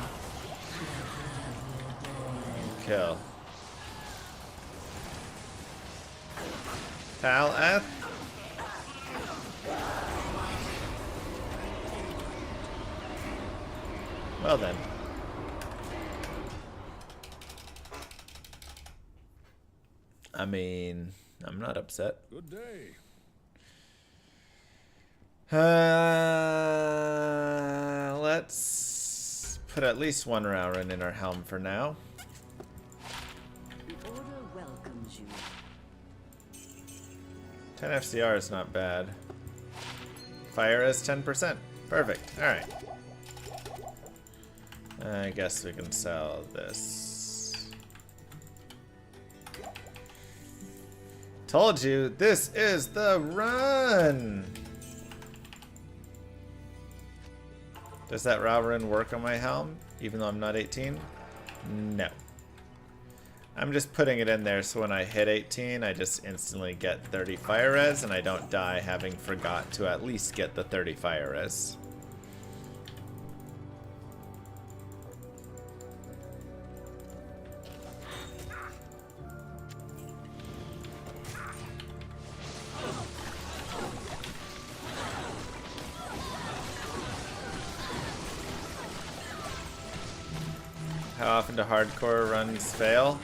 kill. Tal F. Well then. I mean, I'm not upset. Good day. Let's put at least one Rowren in our helm for now. The order welcomes you. 10 FCR is not bad. Fire is 10%. Perfect. Alright. I guess we can sell this. Told you, this is the run! Does that Rowren work on my helm, even though I'm not 18? No. I'm just putting it in there so when I hit 18, I just instantly get 30 fire res, and I don't die having forgot to at least get the 30 fire res. How often do hardcore runs fail?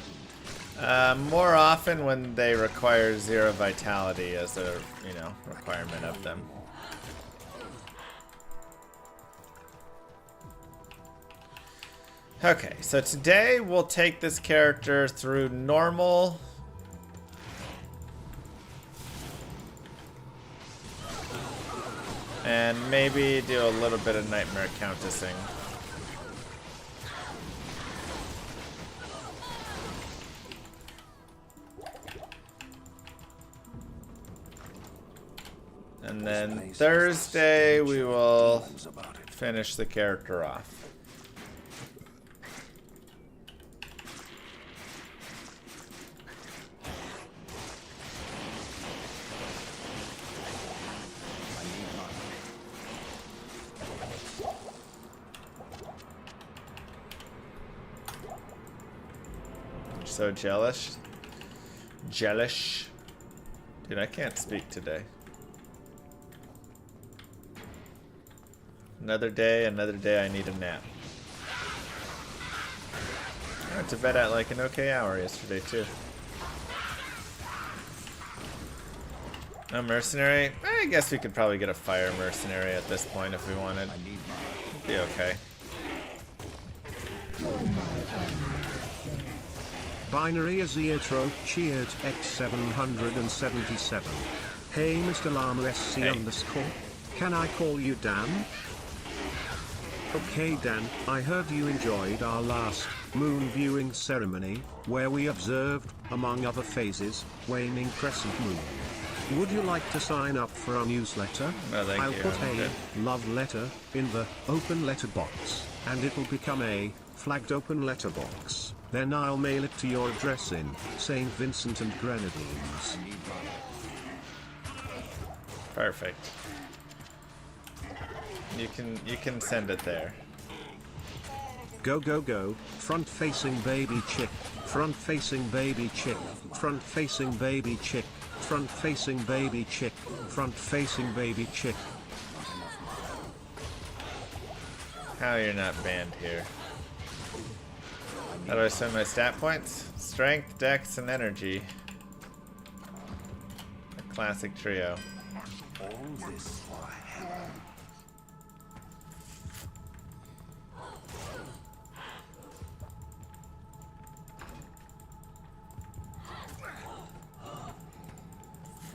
More often when they require 0 vitality as a, requirement of them. Okay, so today we'll take this character through normal and maybe do a little bit of Nightmare Countessing. And then Thursday we will finish the character off. So jealous. Jealous. Dude, I can't speak today. Another day I need a nap. I went to bed at like an okay hour yesterday too. No mercenary? I guess we could probably get a fire mercenary at this point if we wanted. It'd be okay. Binary Azeatro cheered X777. Hey Mr. Llama SC Hey. underscore. Can I call you Dan? Okay Dan, I heard you enjoyed our last moon viewing ceremony, where we observed, among other phases, waning crescent moon. Would you like to sign up for our newsletter? No, thank I'll you. put I'm a good. love letter in the open letter box, and it'll become a flagged open letter box. Then I'll mail it to your address in St. Vincent and Grenadines. Perfect. You can send it there. Go go go, front facing baby chick, front facing baby chick, front facing baby chick, front facing baby chick, front facing baby chick. How you're not banned here? How do I spend my stat points? Strength, dex, and energy. A classic trio. All this for heaven.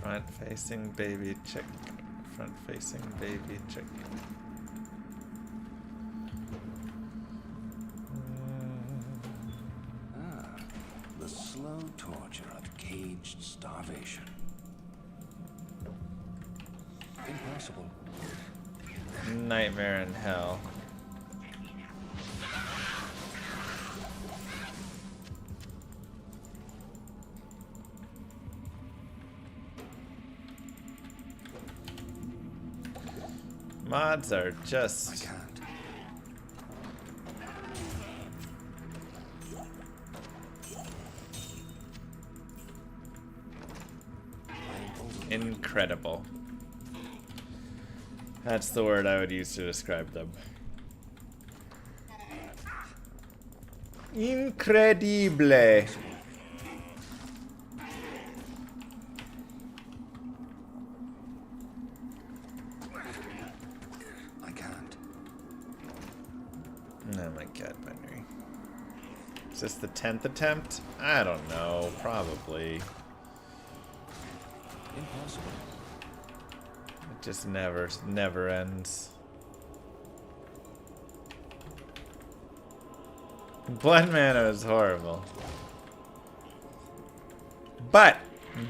Front facing baby chick. Front facing baby chick. The slow torture of caged starvation. Impossible. Nightmare in hell. Mods are I just can't. incredible. That's the word I would use to describe them. Incredible. I can't. Oh my god, binary. Is this the 10th attempt? I don't know. Probably. Impossible. It just never ends. Blood Mana is horrible. But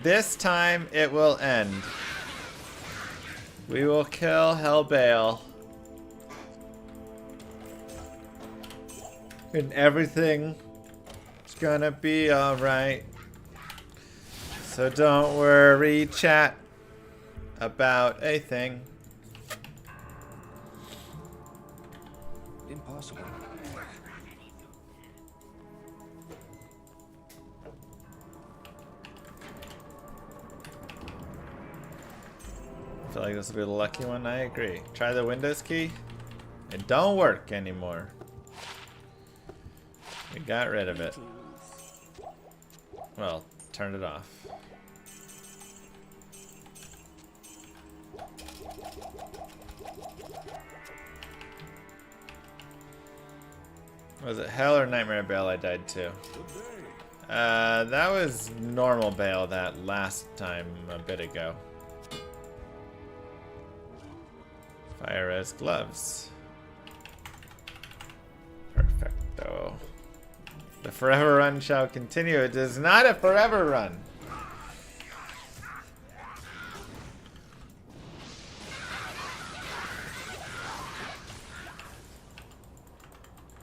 this time it will end. We will kill Hellbale. And everything is gonna be alright. So don't worry, chat, about a thing. Impossible. I feel like this will be the lucky one. I agree. Try the Windows key. It don't work anymore. We got rid of it. Well, turn it off. Was it Hell or Nightmare Bale I died to? That was normal Bale that last time a bit ago. Fire as gloves. Perfecto. The forever run shall continue. It is not a forever run.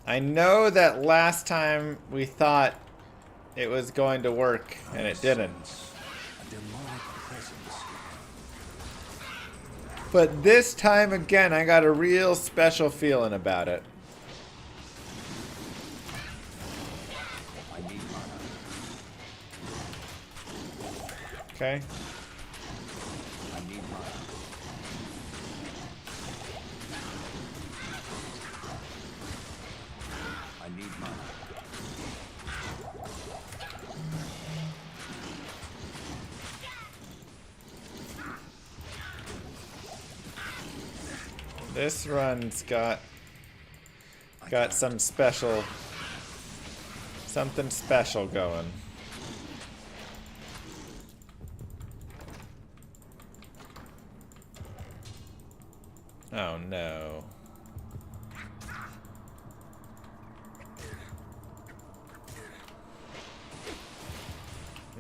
I know that last time we thought it was going to work and it didn't. A demonic presence. But this time again, I got a real special feeling about it. I need mana. Okay. I need mana. I need mana. This run's got some special, something special going. Oh no.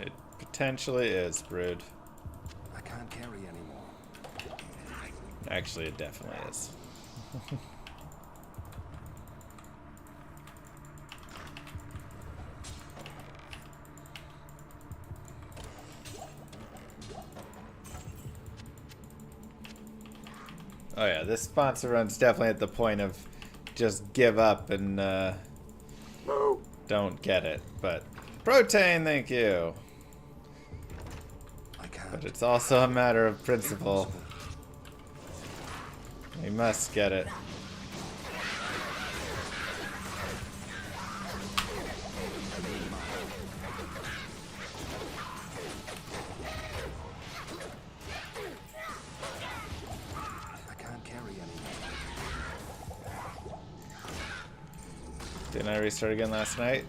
It potentially is, Brood. I can't carry anymore. Actually, it definitely is. Oh yeah, this sponsor run's definitely at the point of just give up and don't get it. But protein, thank you. I can't. But it's also a matter of principle. Impossible. We must get it. I can't carry anymore. Didn't I restart again last night?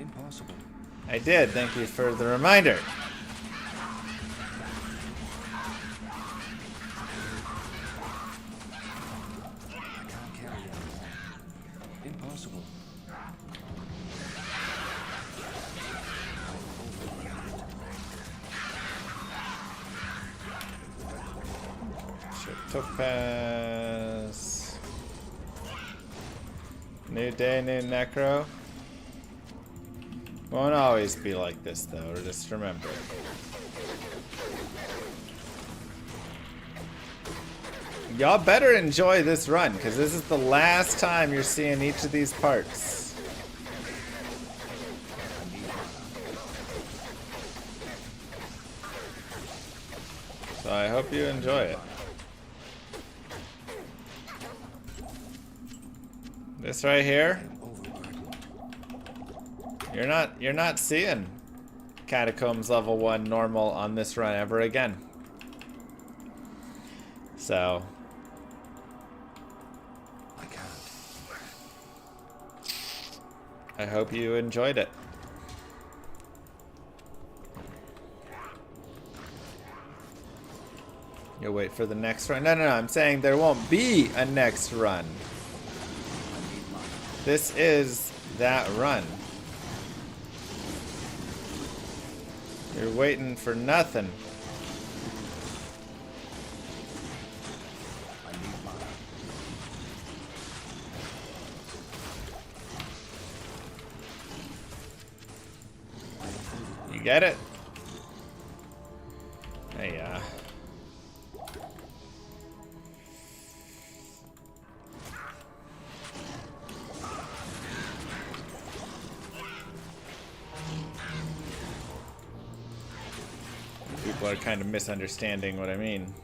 Impossible. I did, thank you for the reminder. I can't carry anymore. Impossible. Shit, Topaz. New day, new necro. Won't always be like this though, just remember. Y'all better enjoy this run, because this is the last time you're seeing each of these parts. So I hope you enjoy it. This right here, you're not seeing Catacombs level 1 normal on this run ever again. So I can't. I hope you enjoyed it. You'll wait for the next run. No, I'm saying there won't be a next run. This is that run. You're waiting for nothing. I need mana. You get it? Hey, people are kind of misunderstanding what I mean.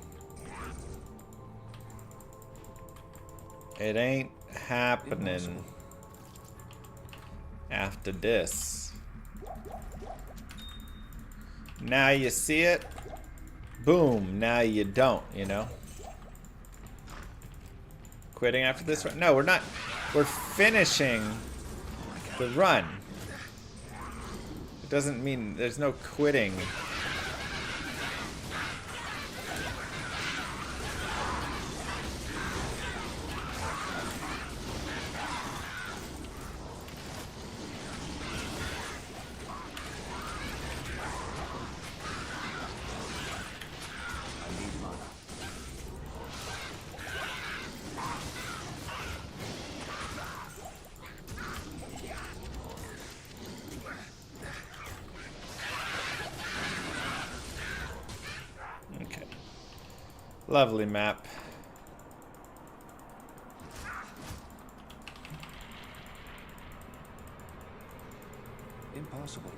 It ain't happening after this. Now you see it, boom, now you don't, you know? Quitting after this run? No, we're not. We're finishing the run. It doesn't mean there's no quitting. Lovely map. Impossible.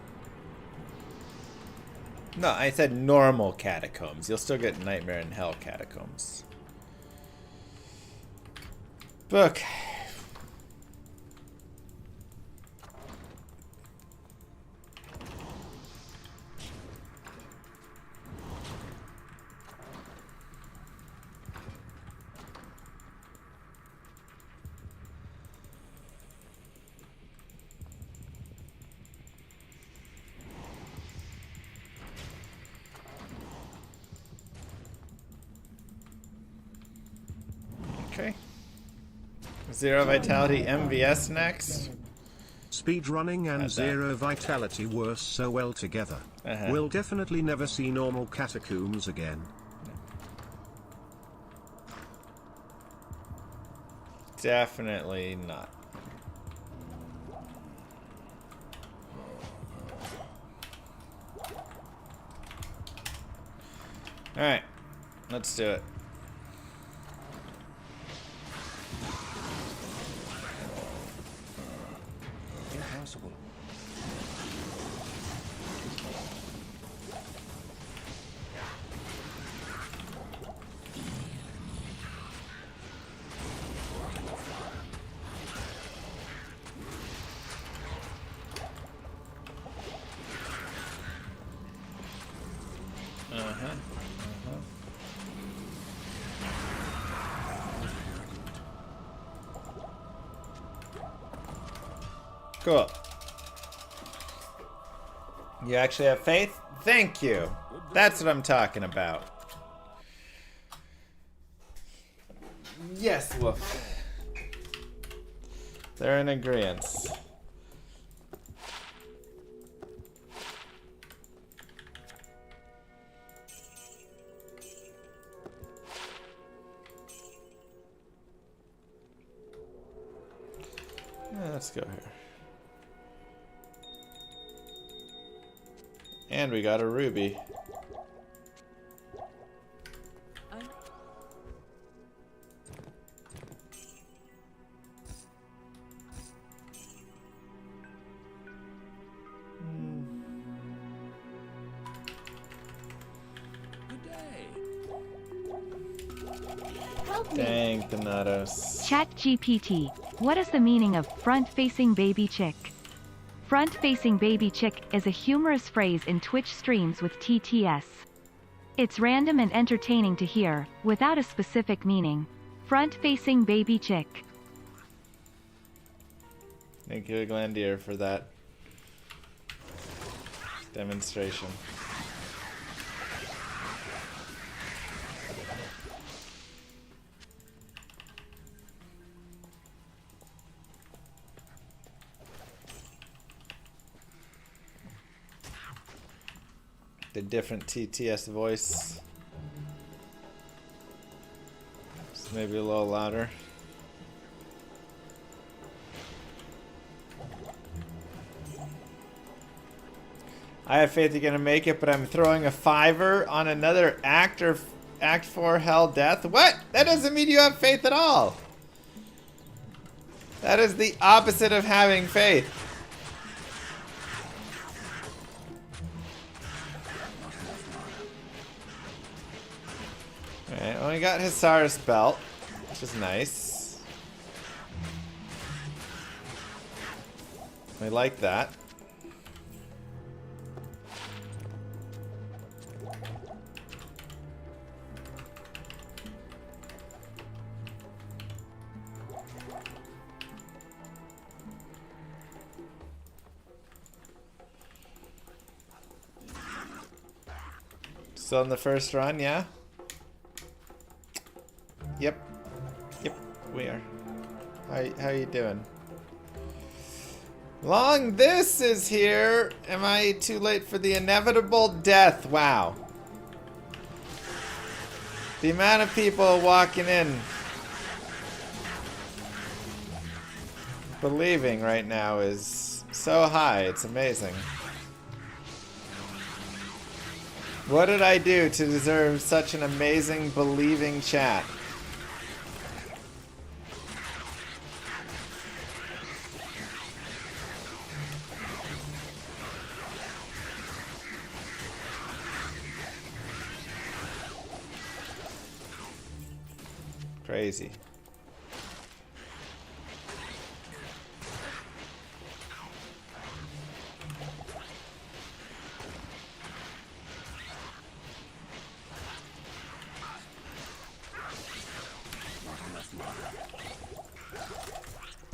No, I said normal catacombs. You'll still get Nightmare in Hell catacombs. Book. Okay. Zero Vitality MVS next. Speedrunning and How's that? Zero Vitality work so well together. Uh-huh. We'll definitely never see normal catacombs again. Definitely not. Alright. Let's do it. Impossible. Cool. You actually have faith? Thank you. That's what I'm talking about. Yes, Wolf. They're in agreement. Yeah, let's go here. And we got a ruby. Dang, Thanatos. ChatGPT, what is the meaning of front-facing baby chick? Front-facing baby chick is a humorous phrase in Twitch streams with TTS. It's random and entertaining to hear, without a specific meaning. Front-facing baby chick. Thank you, Glandier, for that demonstration. The different TTS voice. Just maybe a little louder. I have faith you're gonna make it, but I'm throwing a $5 on another Act 4 Hell Death. What? That doesn't mean you have faith at all. That is the opposite of having faith. Alright, well, we got Hisar's belt, which is nice. I like that. Still in the first run, yeah? Yep. Yep, we are. How you doing? Long this is here. Am I too late for the inevitable death? Wow. The amount of people walking in believing right now is so high. It's amazing. What did I do to deserve such an amazing, believing chat? Crazy.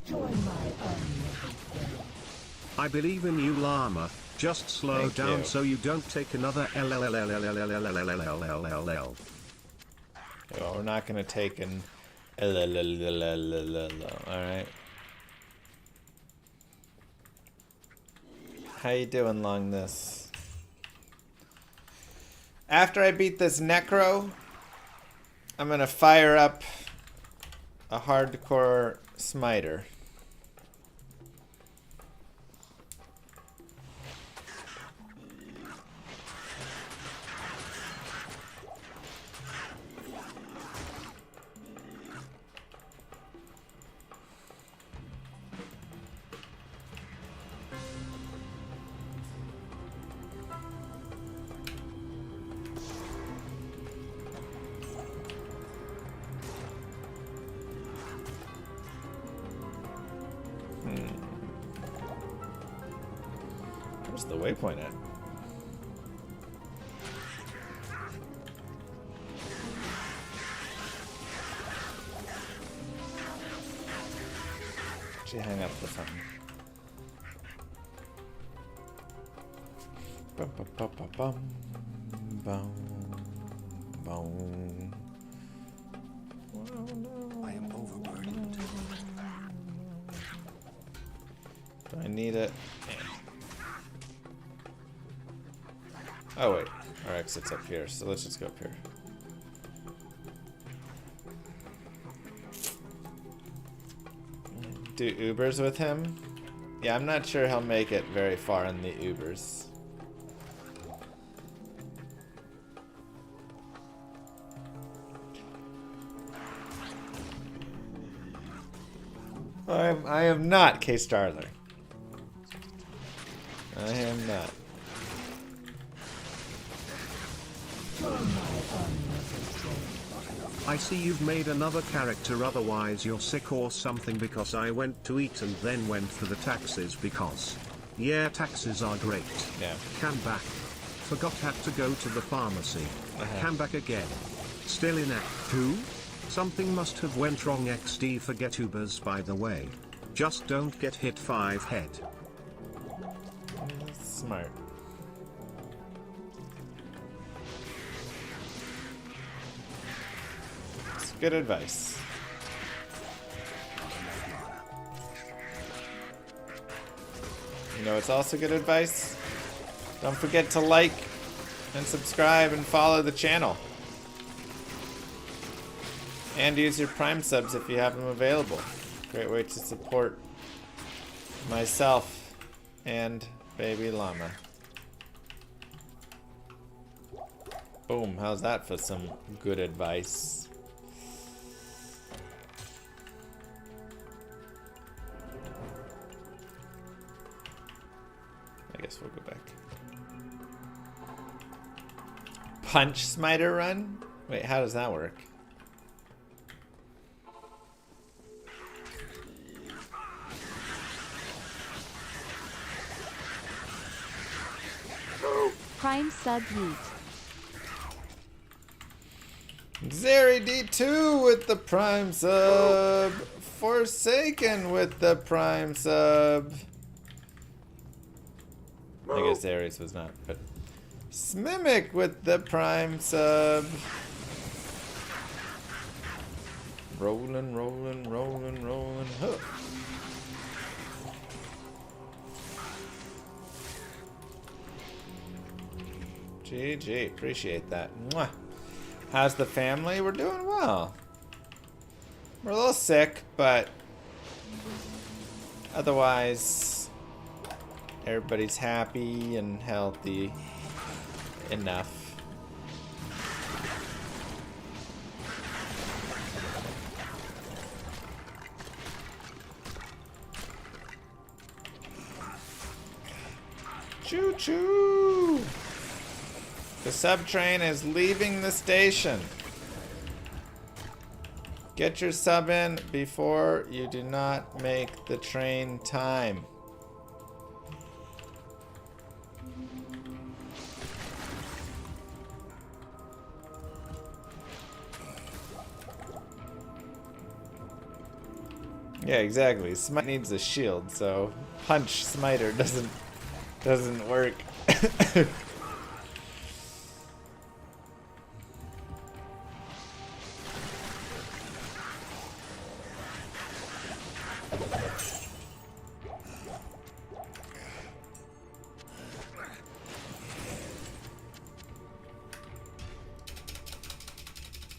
Join my army. I believe in you, Llama. Just slow Thank down you. so you don't take another LLLLLLLLLLLLL. Well, we're not gonna take an alright. How you doing, Long This? After I beat this Necro, I'm gonna fire up a hardcore smiter. Where's the waypoint at? She hung up with something. Bum, bum, bum, bum, bum, bum, bum. I am overburdened. Do I need it? Oh wait, our exit's up here, so let's just go up here. Do Ubers with him? Yeah, I'm not sure he'll make it very far in the Ubers. I am not K Starler. I am not. I see you've made another character, otherwise you're sick or something, because I went to eat and then went for the taxes because... Yeah, taxes are great. Yeah. Came back. Forgot had to go to the pharmacy. Came back again. Still in Act 2? Something must have went wrong. XD forget Ubers, by the way. Just don't get hit 5 head. Smart. It's good advice. You know, it's also good advice. Don't forget to like and subscribe and follow the channel. And use your Prime subs if you have them available. Great way to support myself and Baby Llama. Boom, how's that for some good advice? I guess we'll go back. Punch Smiter run? Wait, how does that work? Prime sub yeet. Zeri D2 with the Prime sub. Forsaken with the Prime sub. I guess Ares was not, but Smimic with the Prime sub. Rolling, rolling, rolling, rolling. Huh. GG, appreciate that. Mwah. How's the family? We're doing well. We're a little sick, but otherwise everybody's happy and healthy enough. Choo choo! The sub train is leaving the station. Get your sub in before you do not make the train time. Yeah, exactly. Smite needs a shield, so punch smiter doesn't work.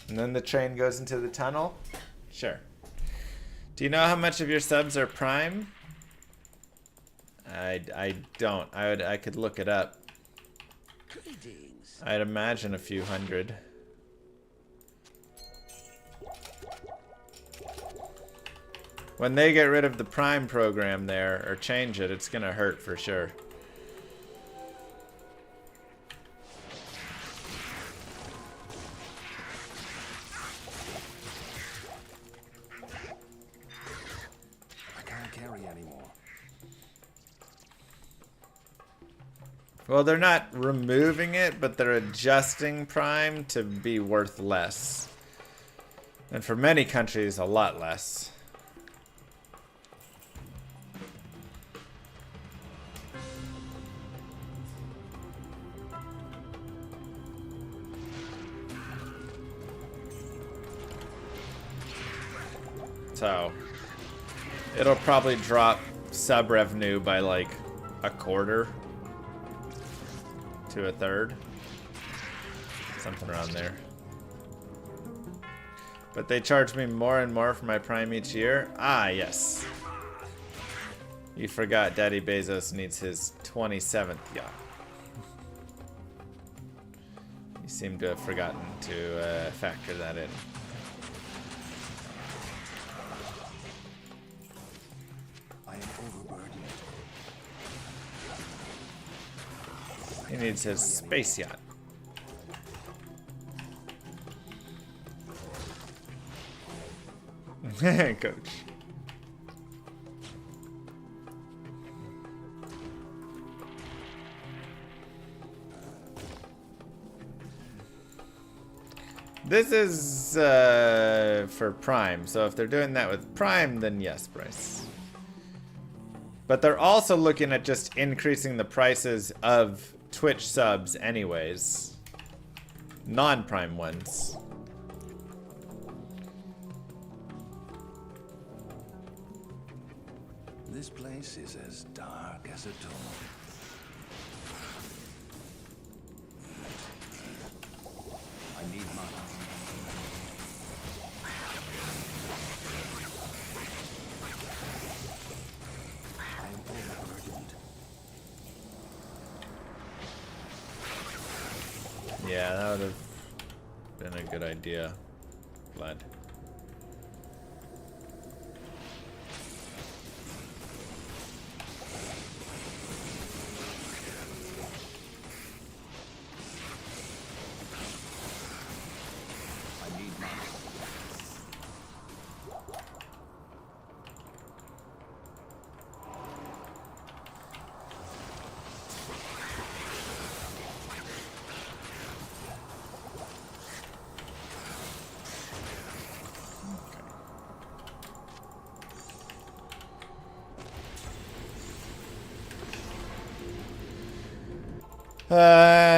And then the train goes into the tunnel? Sure. Do you know how much of your subs are prime? I don't. I could look it up. I'd imagine a few hundred. When they get rid of the prime program there, or change it, it's gonna hurt for sure. Well, they're not removing it, but they're adjusting Prime to be worth less. And for many countries, a lot less. So, it'll probably drop sub revenue by like a quarter to a third, something around there. But they charge me more and more for my Prime each year. Ah, yes. You forgot Daddy Bezos needs his 27th yacht. You seem to have forgotten to factor that in. He needs his space yacht. Coach. This is for Prime, so if they're doing that with Prime, then yes, Bryce. But they're also looking at just increasing the prices of Twitch subs anyways. Non-Prime ones. This place is as dark as a tomb. I need mana. I am overburdened. Yeah, that would have been a good idea, Vlad.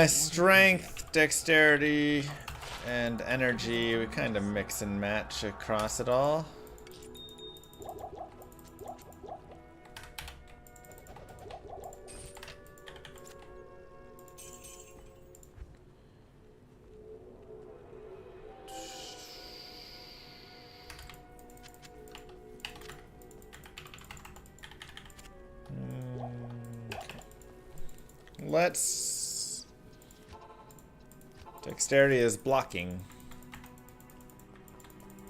Strength, dexterity, and energy, we kind of mix and match across it all. Let's... Dexterity is blocking.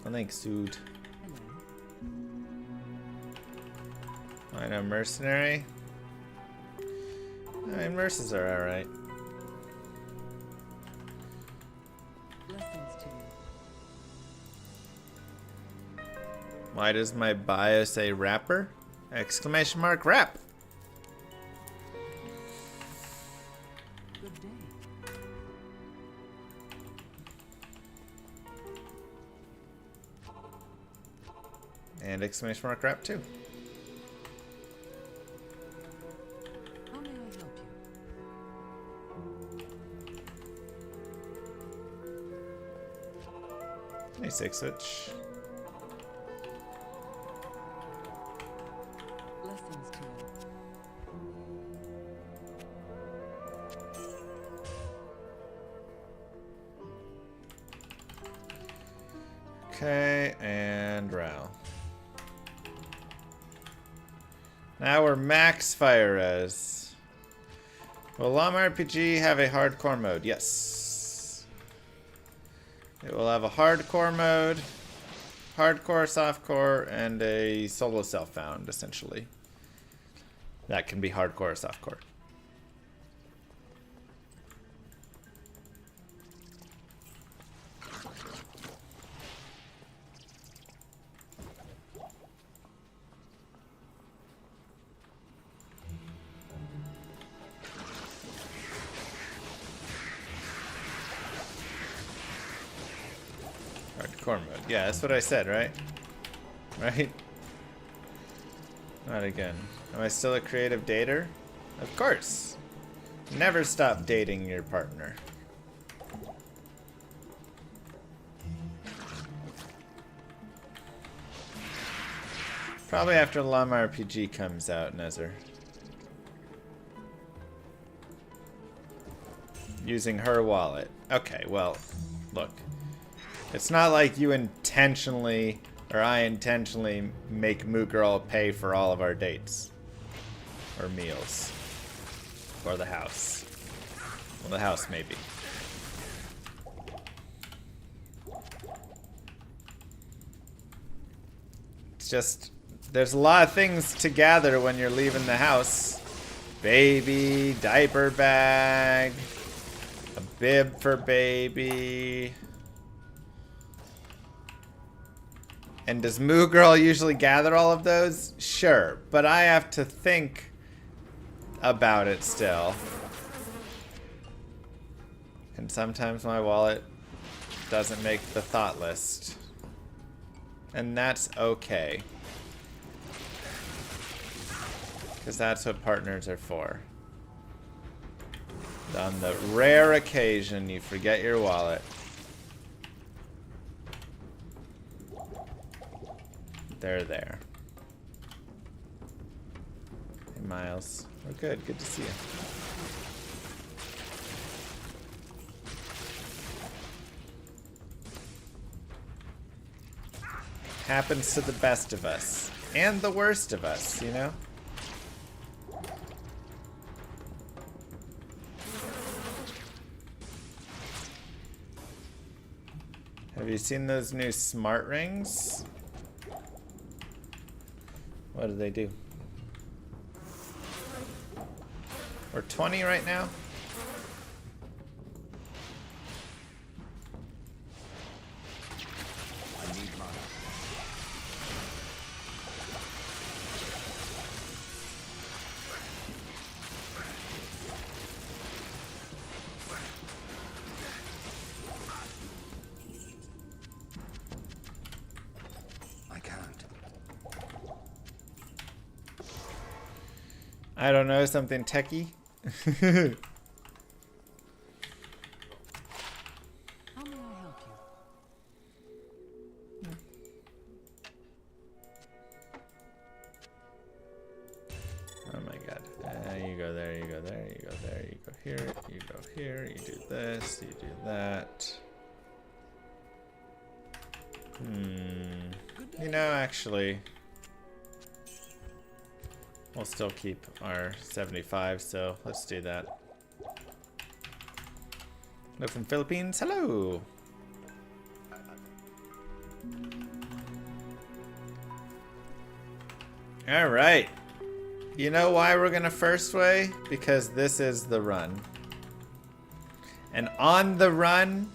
Thanks, dude. I know, mercenary. I mean, verses are alright. Blessings to you. Why does my bio say rapper? Exclamation mark rap. Good day. And exclamation mark rap too. How may I help you? A 6-switch. Blessings to you. Okay, and Row. Now we're max fire res. Will Llama RPG have a hardcore mode? Yes. It will have a hardcore mode, hardcore, softcore, and a solo self-found, essentially. That can be hardcore or softcore. Hardcore mode. Yeah, that's what I said, right? Right? Not again. Am I still a creative dater? Of course. Never stop dating your partner. Probably after Llama RPG comes out, Nezzer. Using her wallet. Okay, well, look. It's not like you intentionally, or I intentionally, make Moo Girl pay for all of our dates. Or meals. Or the house. Well, the house, maybe. It's just, there's a lot of things to gather when you're leaving the house. Baby, diaper bag, a bib for baby. And does Moo Girl usually gather all of those? Sure, but I have to think about it still. And sometimes my wallet doesn't make the thought list. And that's okay. Because that's what partners are for. On the rare occasion you forget your wallet. They're there. Hey, Miles. We're good. Good to see you. Happens to the best of us. And the worst of us, you know? Have you seen those new smart rings? What do they do? We're 20 right now? I need mana. I can't. I don't know, something techie? How may I help you? Oh my god. You go there, you go there, you go there, you go here, you go here, you do this, you do that. You know, actually, we'll still keep our 75, so let's do that. Hello from Philippines, hello! Alright. You know why we're gonna first way? Because this is the run. And on the run,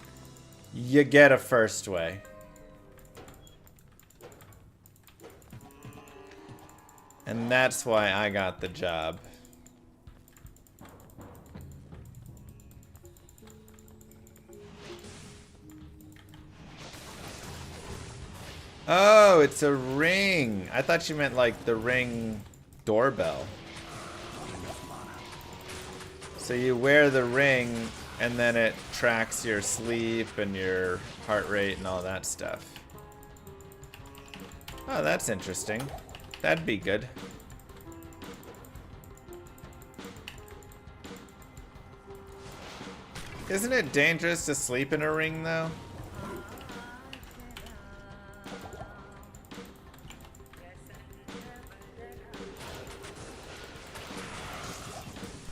you get a first way. And that's why I got the job. Oh, it's a ring. I thought you meant like the ring doorbell. So you wear the ring and then it tracks your sleep and your heart rate and all that stuff. Oh, that's interesting. That'd be good. Isn't it dangerous to sleep in a ring though?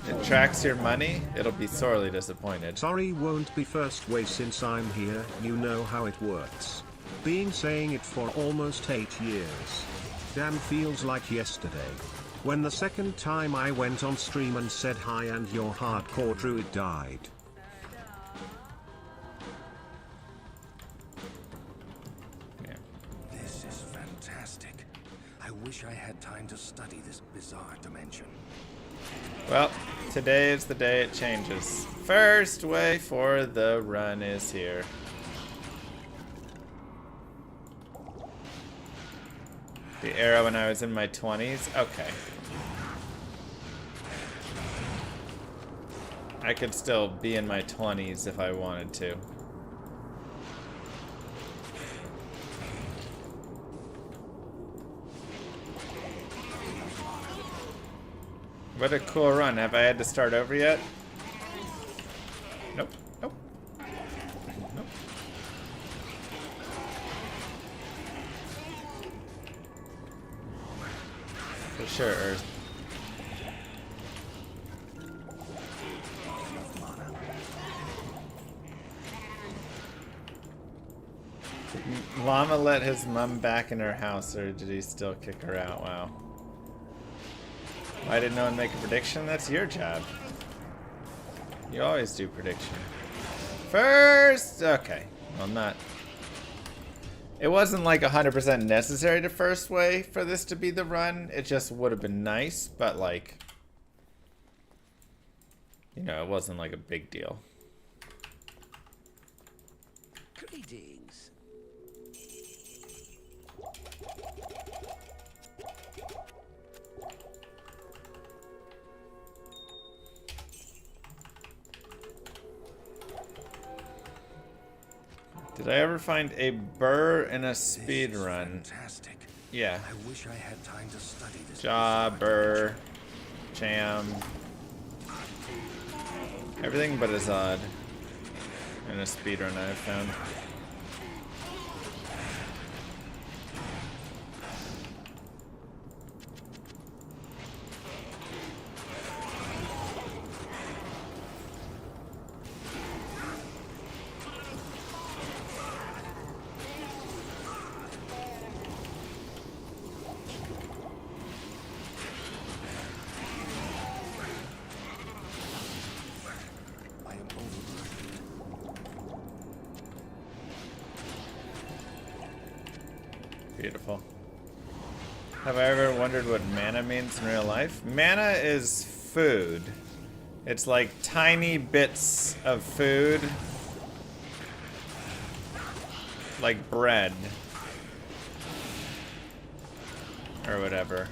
It tracks your money, it'll be sorely disappointed. Sorry, won't be first way since I'm here, you know how it works. Been saying it for almost 8 years. Damn, feels like yesterday. When the second time I went on stream and said hi and your hardcore druid died. This is fantastic. I wish I had time to study this bizarre dimension. Well, today is the day it changes. First way for the run is here. The era when I was in my 20s? Okay. I could still be in my 20s if I wanted to. What a cool run. Have I had to start over yet? Nope. Nope. Nope. For sure, Earth. Llama let his mom back in her house, or did he still kick her out? Wow. Why didn't no one make a prediction? That's your job. You always do prediction. First! Okay. Well, not... It wasn't like 100% necessary to first way for this to be the run. It just would have been nice, but like... You know, it wasn't like a big deal. Greetings. Did I ever find a burr in a speed run? Fantastic. Yeah. I wish I had time to study this. Jobber, Cham, everything but Azad in a speedrun I've found. Beautiful. Have I ever wondered what mana means in real life? Mana is food. It's like tiny bits of food. Like bread. Or whatever.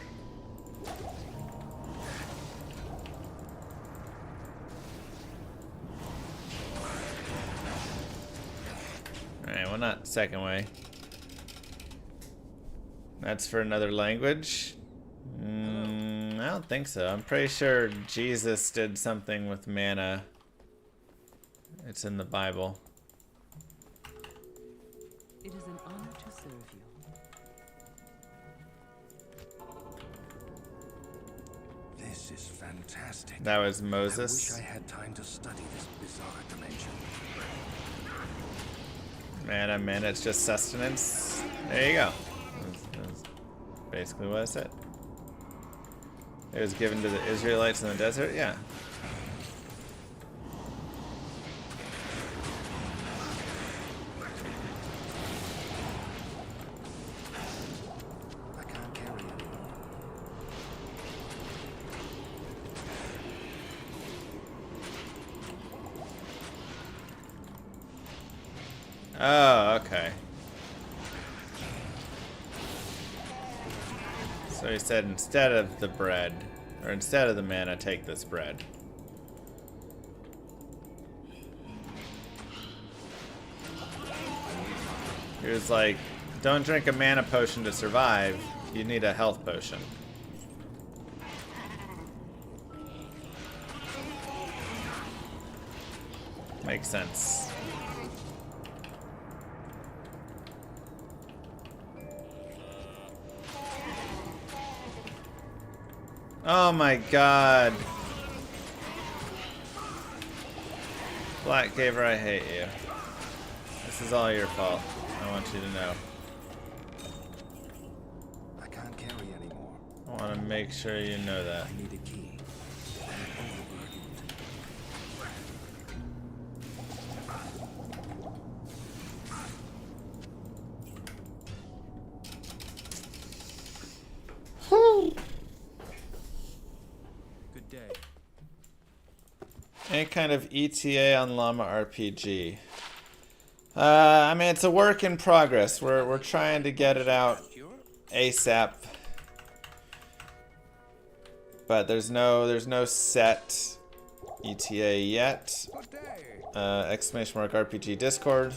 Alright, well, not second way. That's for another language? I don't think so. I'm pretty sure Jesus did something with mana. It's in the Bible. It is an honor to serve you. This is fantastic. That was I Moses. wish I had time to study this bizarre dimension. Mana, it's just sustenance. There you go. That's basically what I said. It was given to the Israelites in the desert? Yeah. I can't carry anymore. Oh, okay. So he said instead of the bread, or instead of the mana, take this bread. He was like, don't drink a mana potion to survive, you need a health potion. Makes sense. Oh my god. Black Gaver, I hate you. This is all your fault. I want you to know. I can't carry anymore. I want to make sure you know that. I need a key. I'm overburdened. Good day. Any kind of ETA on Llama RPG? I mean, it's a work in progress. We're trying to get it out ASAP, but there's no set ETA yet. Exclamation mark RPG Discord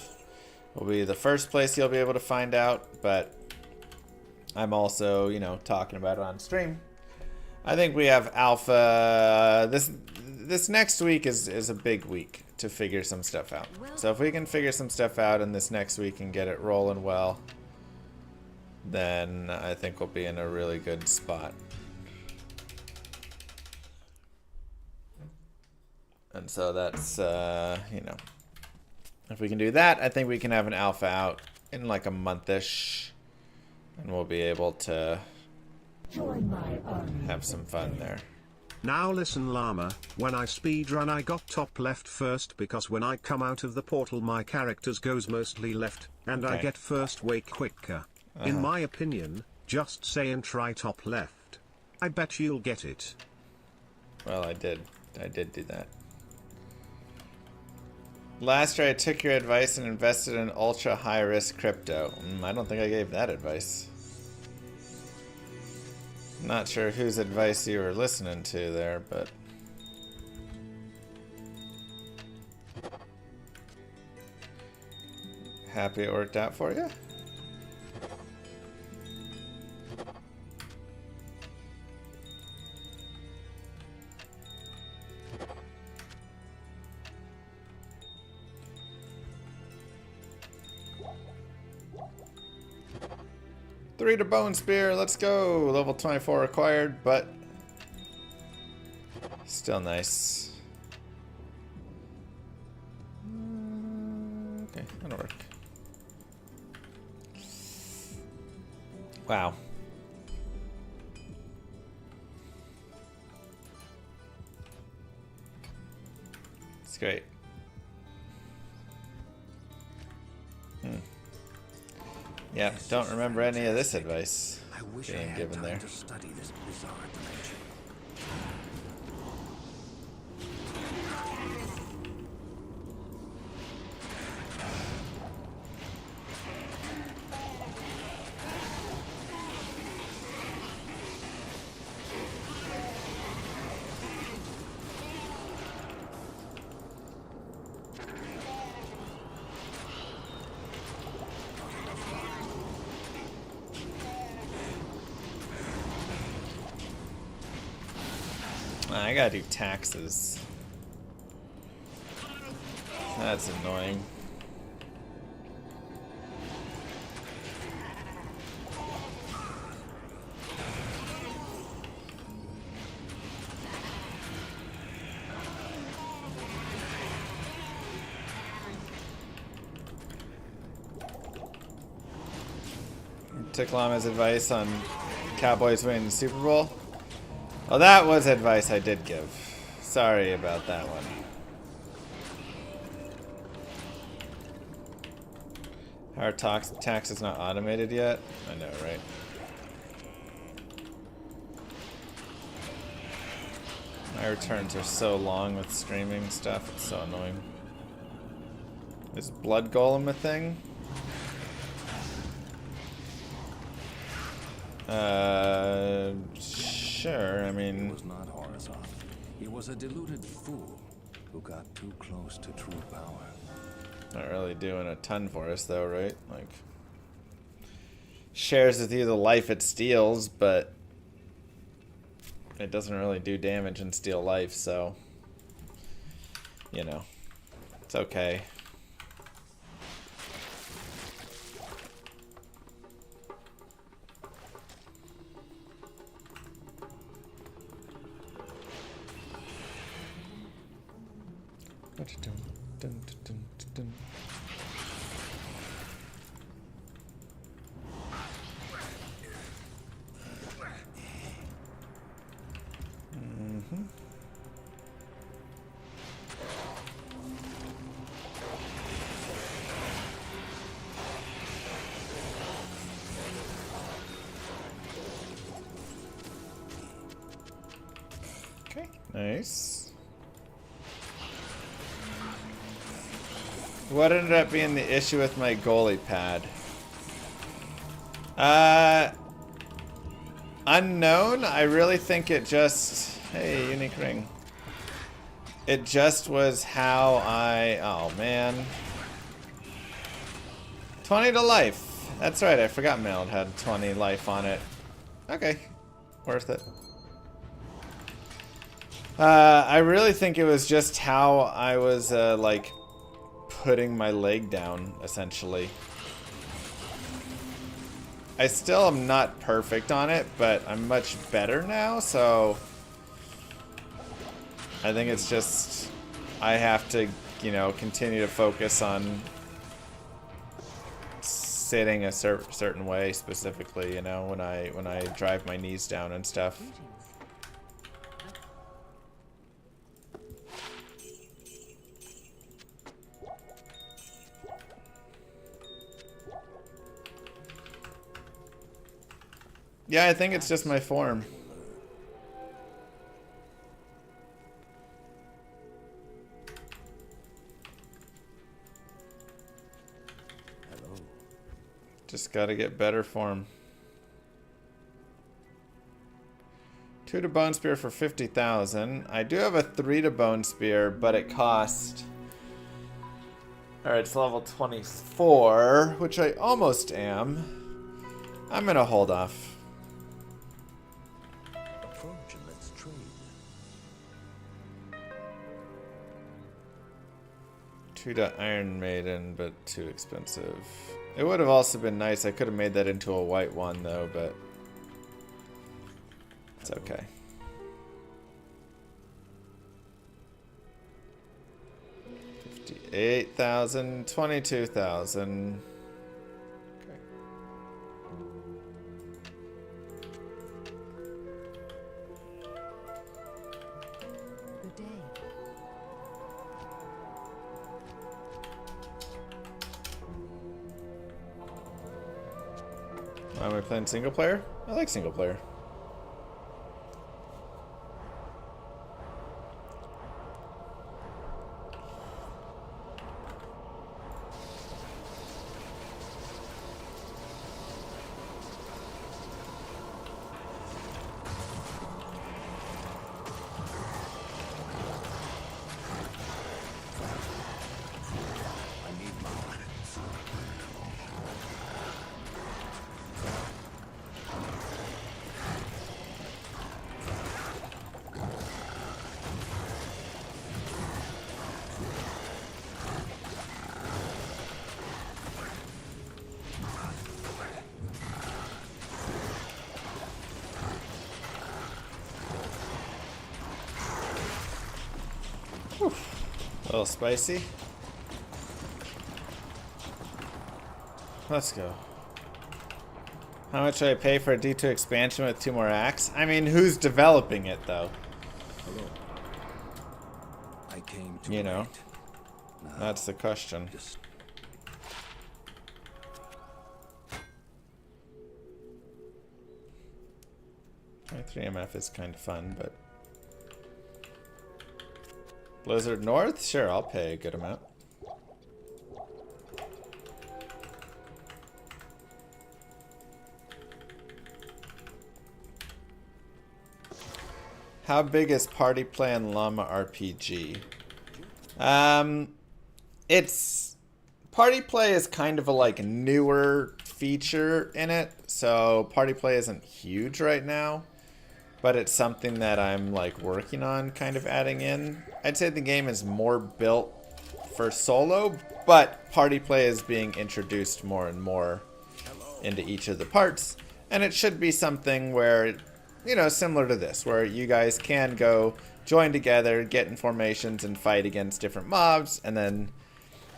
will be the first place you'll be able to find out, but I'm also, you know, talking about it on stream. I think we have alpha. This next week is a big week to figure some stuff out. So if we can figure some stuff out in this next week and get it rolling well, then I think we'll be in a really good spot. And so that's, you know, if we can do that, I think we can have an alpha out in like a month-ish, and we'll be able to Join my army. have some fun there. Now listen Llama, when I speedrun I got top left first because when I come out of the portal my characters goes mostly left, and I Okay. get first way quicker. In my opinion, just say and try top left. I bet you'll get it. Well, I did do that. Last year I took your advice and invested in ultra high risk crypto. I don't think I gave that advice. Not sure whose advice you were listening to there, but happy it worked out for you. Three to Bone Spear, let's go. Level 24 required, but still nice. Okay, that'll work. Wow. It's great. Yeah, don't remember any of this advice I wish I being had given time there. to study this bizarre dimension. I gotta do taxes. That's annoying. Took Llama's advice on Cowboys winning the Super Bowl. Well, that was advice I did give. Sorry about that one. Our tax is not automated yet? I know, right? My returns are so long with streaming stuff, it's so annoying. Is Blood Golem a thing? Sure, I mean... It was not Horizon. He was a deluded fool who got too close to true power. Not really doing a ton for us, though, right? Like... shares with you the life it steals, but... it doesn't really do damage and steal life, so... you know. It's okay. Okay, nice. What ended up being the issue with my goalie pad? Unknown. I really think it just... hey, unique ring. It just was how I... oh, man. 20 to life. That's right, I forgot Meld had 20 life on it. Okay. Worth it. I really think it was just how I was, like... putting my leg down, essentially. I still am not perfect on it, but I'm much better now, so... I think it's just... I have to, you know, continue to focus on... sitting a certain way, specifically, you know, when I drive my knees down and stuff. Yeah, I think it's just my form. Hello. Just gotta get better form. 2 to Bone Spear for 50,000. I do have a 3 to Bone Spear, but it cost... alright, it's level 24, which I almost am. I'm gonna hold off. Approach and let's trade. 2 to Iron Maiden, but too expensive. It would have also been nice. I could have made that into a white one, though, but it's okay. $58,000, $22,000. Okay. Good day. Am I playing single player? I like single player. A little spicy. Let's go. How much do I pay for a D2 expansion with 2 more acts? I mean, who's developing it, though? I came to You know, wait. Now, that's the question. just 23 MF is kind of fun, but... Blizzard North? Sure, I'll pay a good amount. How big is party play in Llama RPG? It's... Party play is kind of a, like, newer feature in it, so party play isn't huge right now. But it's something that I'm, like, working on kind of adding in. I'd say the game is more built for solo, but party play is being introduced more and more into each of the parts. And it should be something where, you know, similar to this, where you guys can go join together, get in formations, and fight against different mobs, and then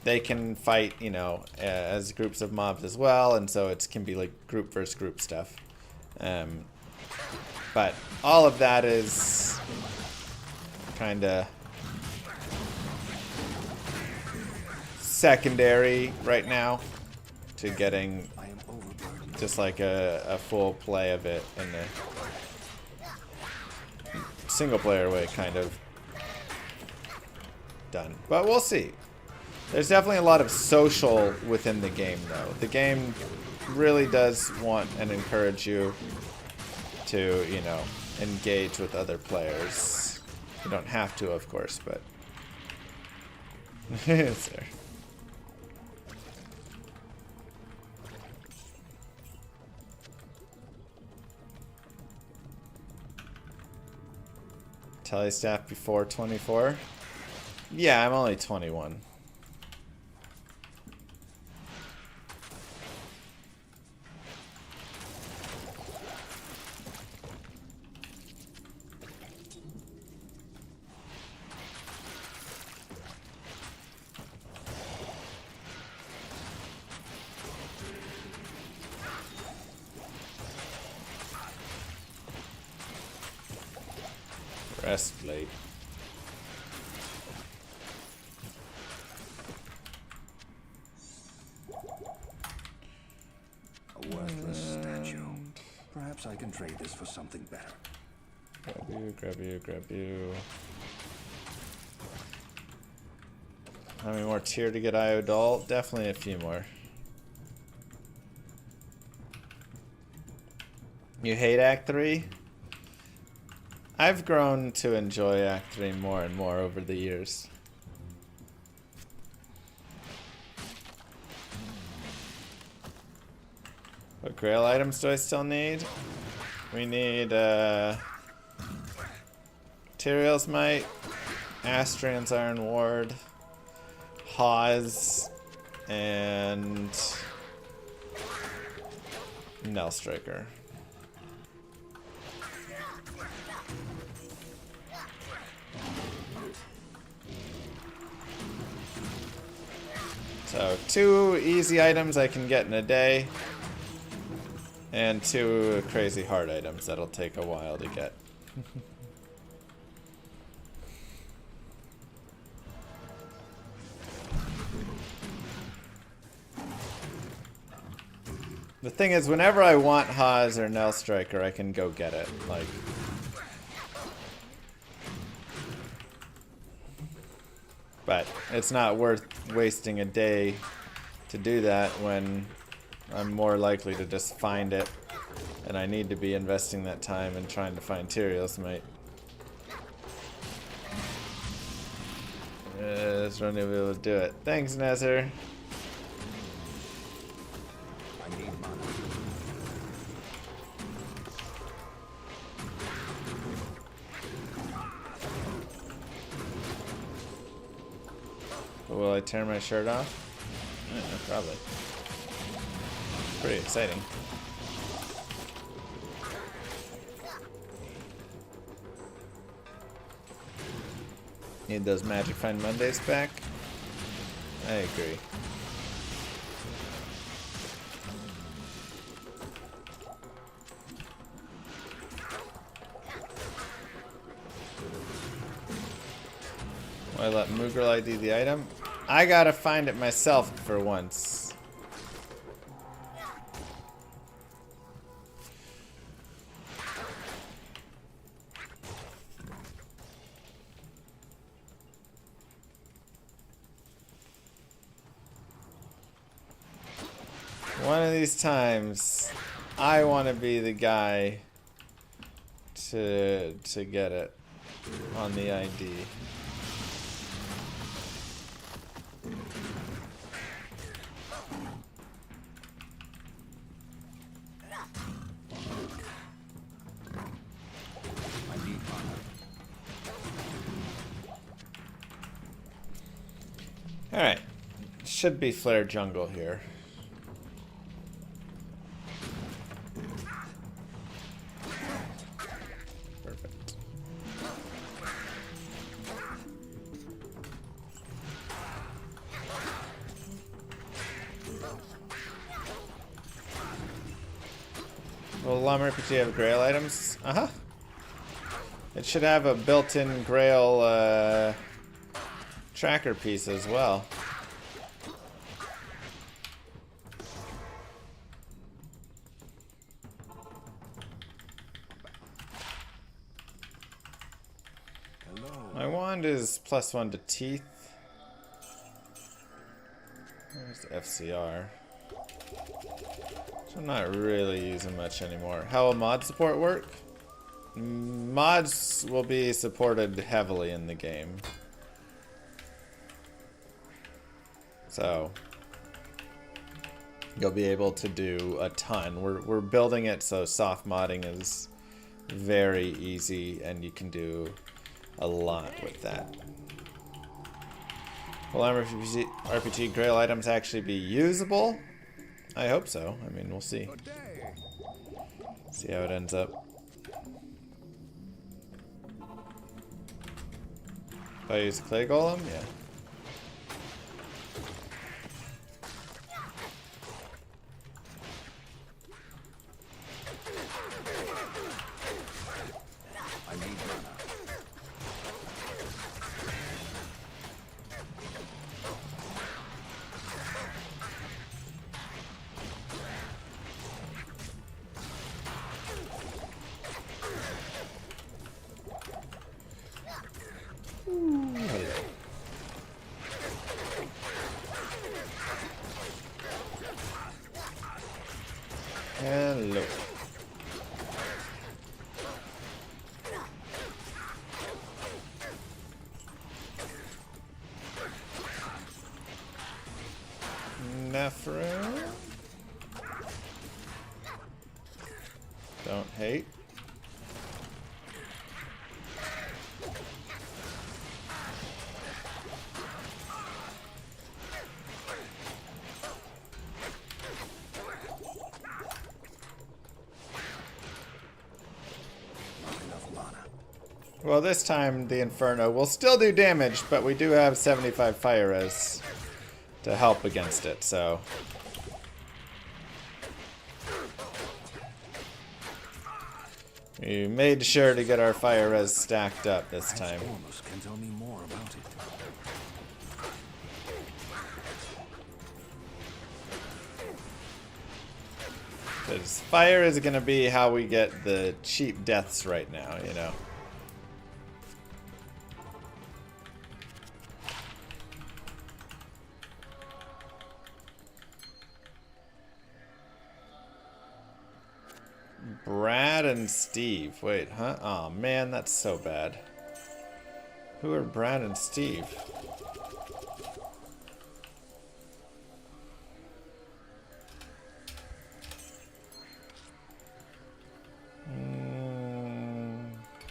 they can fight, you know, as groups of mobs as well, and so it can be like group versus group stuff. But all of that is kind of secondary right now to getting just like a full play of it in a single player way kind of done. But we'll see. There's definitely a lot of social within the game though. The game really does want and encourage you to, you know, engage with other players. You don't have to, of course, but it's there. Telestaff before 24? Yeah, I'm only 21. Breastplate. a worthless statue. Perhaps I can trade this for something better. Grab you, grab you, grab you. How many more tier to get Iodol? Definitely a few more. You hate Act 3? I've grown to enjoy Act 3 more and more over the years. What grail items do I still need? We need Tyrael's Might, Astrian's Iron Ward, Hawes, and Nell Striker. So 2 easy items I can get in a day, and 2 crazy hard items that'll take a while to get. The thing is, whenever I want Hawes or Nell Striker, I can go get it. Like, but it's not worth wasting a day to do that when I'm more likely to just find it, and I need to be investing that time in trying to find Tyrael's Might. Just running to be able to do it. Thanks, Nezzer. I need money. Will I tear my shirt off? Yeah, probably. Pretty exciting. Need those Magic Find Mondays back? I agree. I let Moogle ID the item. I gotta find it myself for once. One of these times, I want to be the guy to get it on the ID. Alright. Should be Flare Jungle here. Perfect. Will Llama RPG have Grail items? Uh-huh. It should have a built-in Grail tracker piece as well. My wand is +1 to teeth. Where's the FCR? Which I'm not really using much anymore. How will mod support work? Mods will be supported heavily in the game. So you'll be able to do a ton. We're building it so soft modding is very easy and you can do a lot with that. Will RPG Grail items actually be usable? I hope so. I mean, we'll see. See how it ends up. If I use a clay golem, yeah. Hello. Nephro. Don't hate. Well, this time the Inferno will still do damage, but we do have 75 fire res to help against it, so. We made sure to get our fire res stacked up this time. Can tell me more about it. Because fire is going to be how we get the cheap deaths right now, you know. Brad and Steve. Wait, huh? Oh man, that's so bad. Who are Brad and Steve?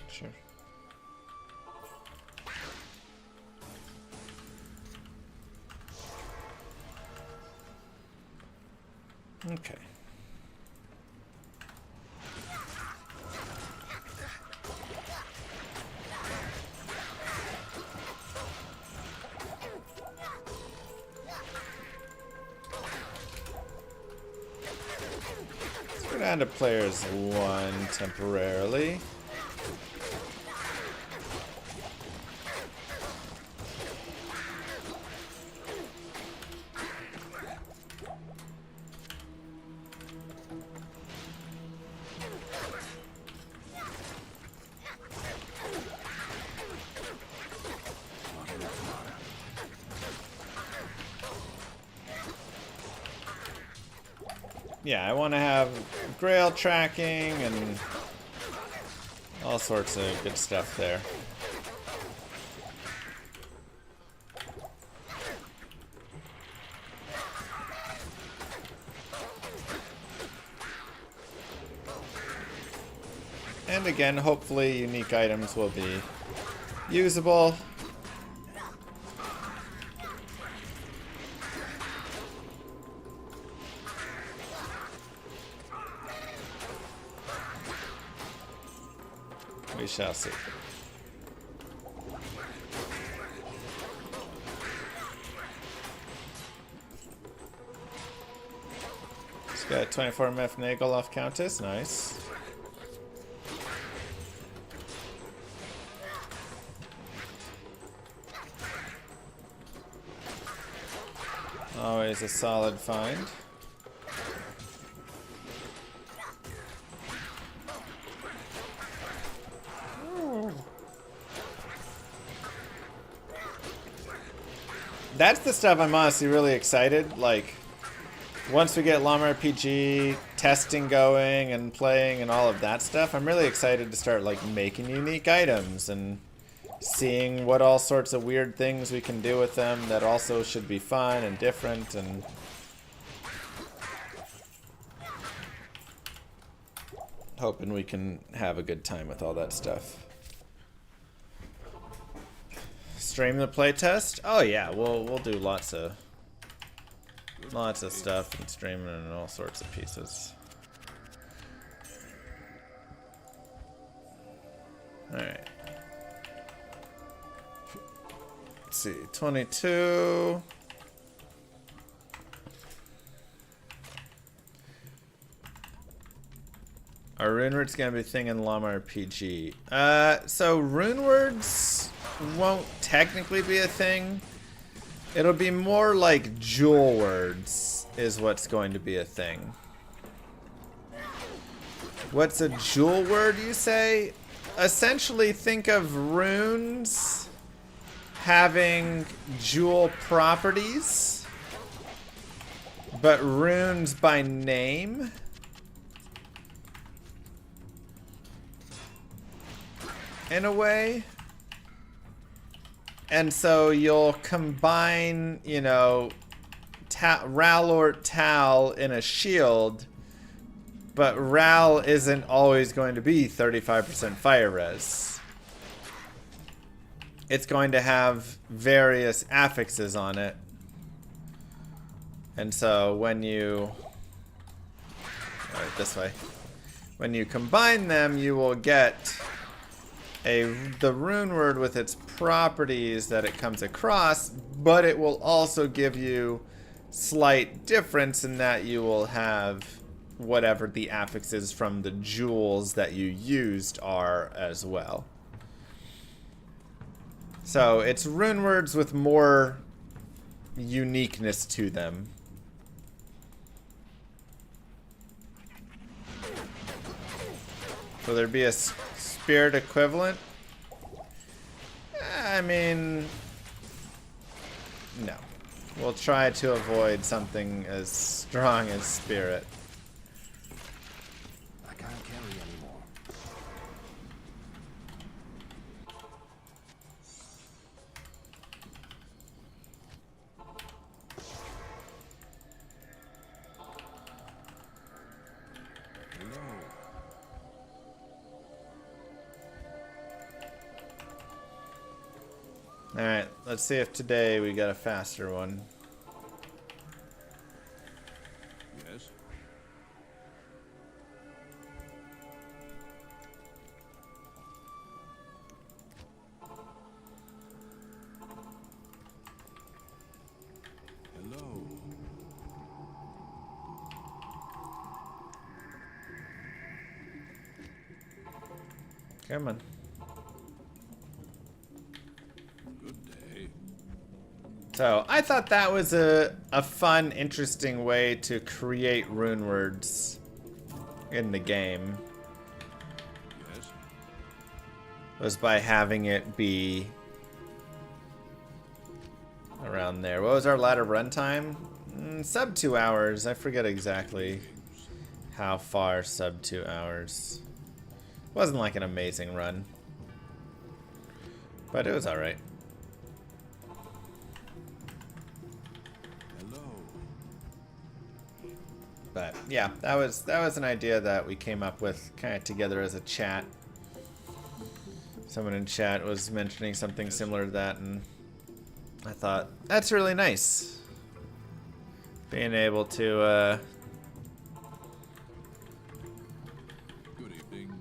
Sure. Okay. Down to players 1 temporarily. yeah, I want to have grail tracking and all sorts of good stuff there. And again, hopefully unique items will be usable. We shall see. Just got 24 MF Nagel off Countess, nice. Always a solid find. That's the stuff I'm honestly really excited. Like, once we get Llama RPG testing going and playing and all of that stuff, I'm really excited to start like making unique items and seeing what all sorts of weird things we can do with them that also should be fun and different, and hoping we can have a good time with all that stuff. Stream the playtest? Oh yeah, we'll do lots of stuff and streaming and all sorts of pieces. Alright. Let's see, 22. Are rune words gonna be a thing in Llama RPG? So rune words won't technically be a thing. It'll be more like jewel words is what's going to be a thing. What's a jewel word, you say? Essentially, think of runes having jewel properties, but runes by name. In a way. And so you'll combine, you know, Ral or Tal in a shield, but Ral isn't always going to be 35% fire res. It's going to have various affixes on it. And so when you... Alright, this way. When you combine them, you will get the rune word with its properties that it comes across, but it will also give you slight difference in that you will have whatever the affixes from the jewels that you used are as well. So it's rune words with more uniqueness to them. Will there be a spirit equivalent? I mean, no. We'll try to avoid something as strong as spirit. I can't carry anymore. Alright, let's see if today we got a faster one. Yes. Hello. Come on. So, I thought that was a fun, interesting way to create rune words in the game. Yes. Was by having it be around there. What was our ladder runtime? Sub 2 hours, I forget exactly. How far? Sub 2 hours. Wasn't like an amazing run, but it was all right. Hello. But yeah, that was an idea that we came up with kind of together as a chat. Someone in chat was mentioning something similar to that, and I thought that's really nice. Being able to Good evening.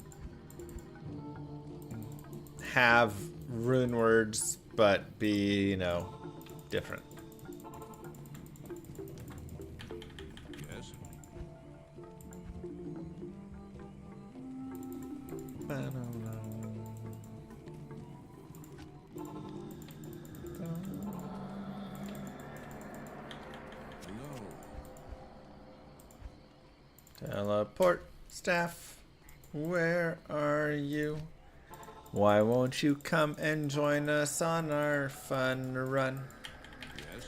have rune words, but be, you know, different. Yes. Hello. Teleport staff, where are you? Why won't you come and join us on our fun run? Yes.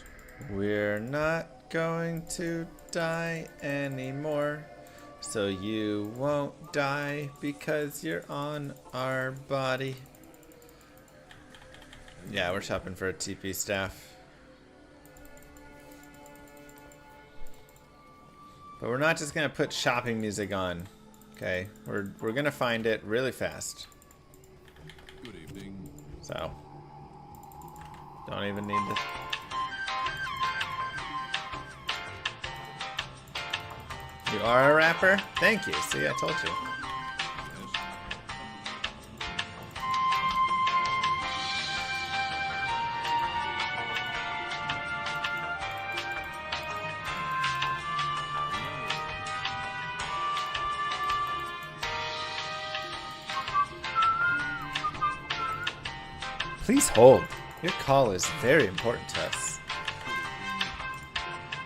We're not going to die anymore, so you won't die because you're on our body. Yeah, we're shopping for a TP staff. But we're not just gonna put shopping music on. Okay, we're gonna find it really fast. Good evening. So don't even need to. You are a rapper? Thank you. See, I told you. Yes. Please hold. Your call is very important to us.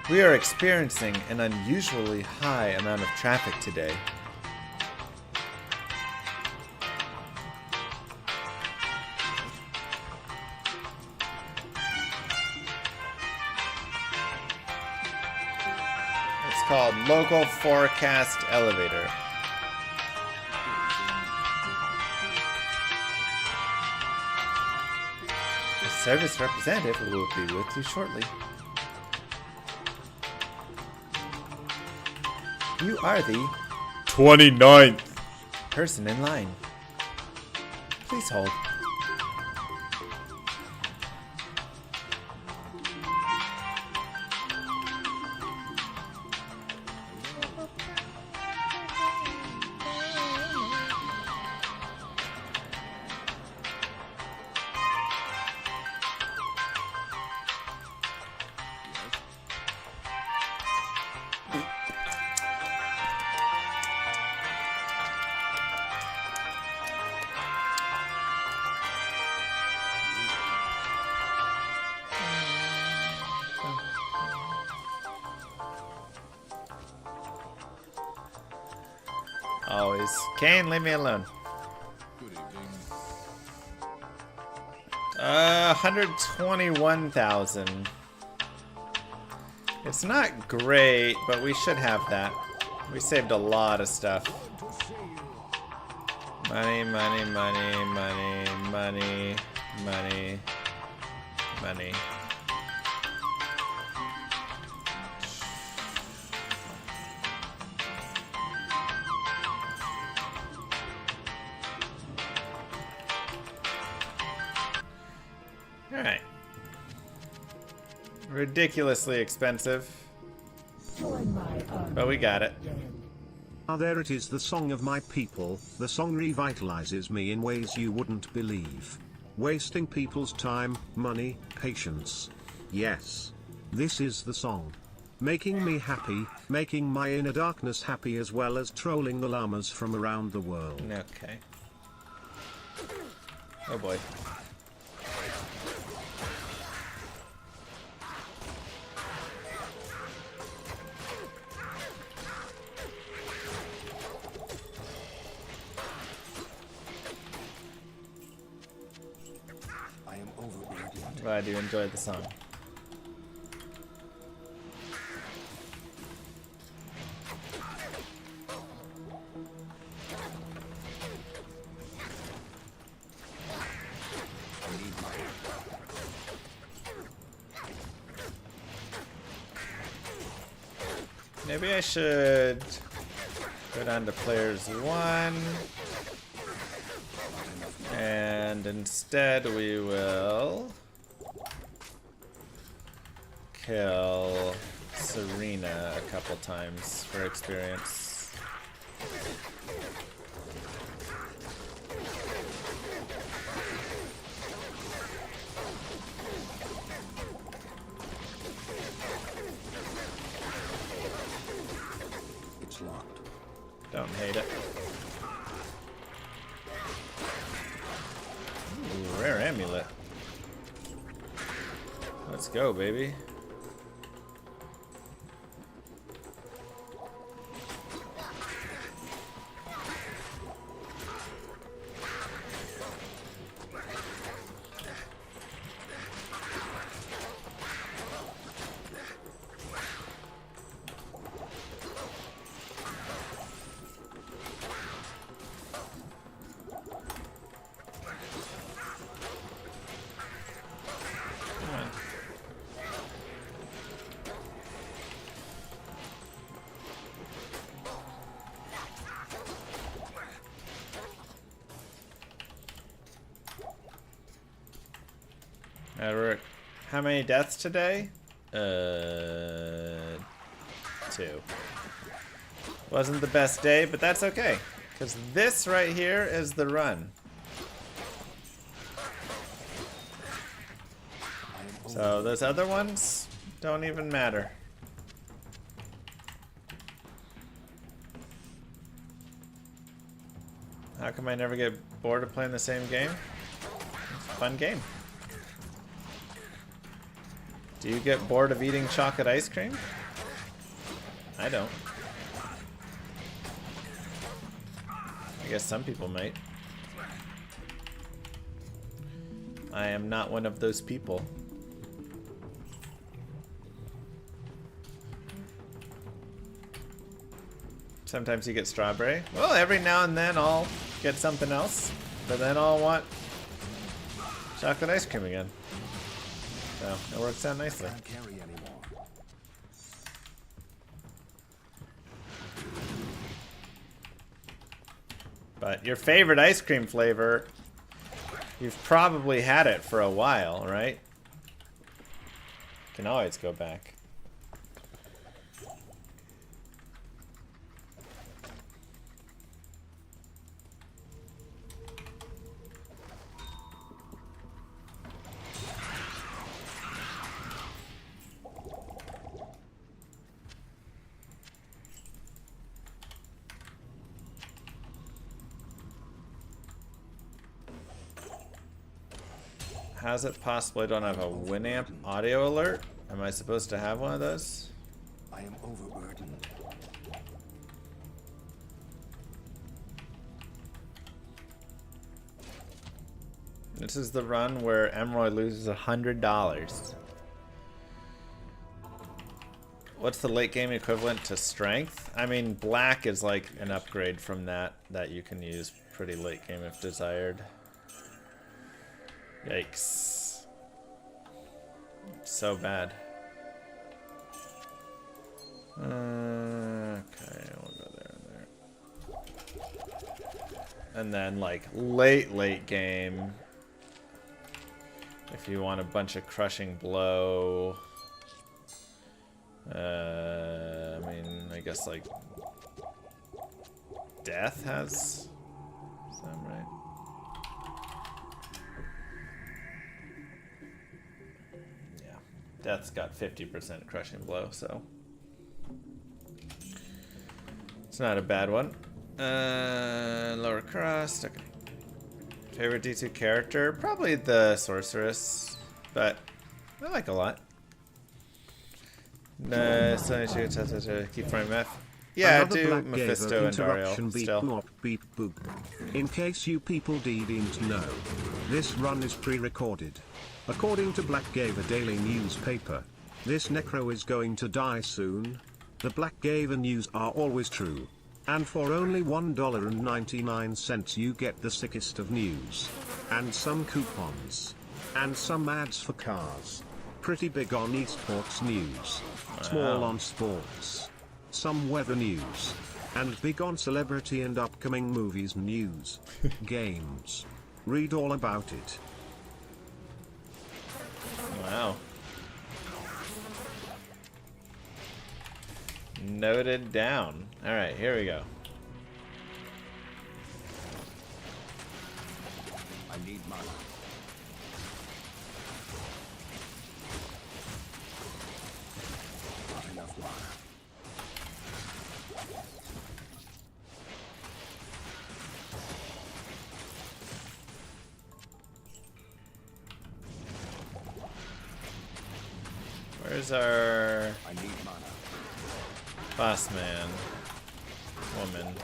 We are experiencing an unusually high amount of traffic today. It's called Local Forecast Elevator. The service representative will be with you shortly. You are the 29th person in line. Please hold. Always. Kane, leave me alone. Good evening. 121,000. It's not great, but we should have that. We saved a lot of stuff. Money, money, money, money, money, money, money. Alright. Ridiculously expensive, Join my army. but we got it. Ah, there it is, the song of my people. The song revitalizes me in ways you wouldn't believe. Wasting people's time, money, patience. Yes. This is the song. Making me happy, making my inner darkness happy, as well as trolling the llamas from around the world. Okay. Oh boy. I am overburdened. Glad you enjoyed the song. maybe I should go down to players 1. And instead we will kill Serena a couple times for experience. It's locked. Don't hate it. Ooh, rare amulet. Let's go, baby. How many deaths today? 2. Wasn't the best day, but that's okay. Because this right here is the run. So those other ones don't even matter. How come I never get bored of playing the same game? It's a fun game. Do you get bored of eating chocolate ice cream? I don't. I guess some people might. I am not one of those people. Sometimes you get strawberry. Well, every now and then I'll get something else, but then I'll want chocolate ice cream again. So it works out nicely. Can't carry anymore. But your favorite ice cream flavor, you've probably had it for a while, right? Can always go back. How's it possible I don't have a Winamp audio alert? Am I supposed to have one of those? I am overburdened. This is the run where Emroy loses $100. What's the late game equivalent to strength? I mean, black is like an upgrade from that you can use pretty late game if desired. Yikes. So bad. Okay, we'll go there and there. And then like late game, if you want a bunch of crushing blow, I mean, I guess like death has some, right? Yeah, death's got 50% crushing blow, so it's not a bad one. Lower crust. Okay. Favorite D2 character? Probably the sorceress, but I like a lot. Keep framing F. Yeah, I do Mephisto and Dariel still. Beep boop. In case you people didn't know, this run is pre-recorded. According to Blackgaver Daily Newspaper, this Necro is going to die soon. The Blackgaver news are always true. And for only $1.99 you get the sickest of news. And some coupons. And some ads for cars. Pretty big on esports news. Small on sports. some weather news. And big on celebrity and upcoming movies news. Games. Read all about it. Wow. Noted down. Alright, here we go. I need mana. Not enough mana. Where's our I need mana. boss man? Woman.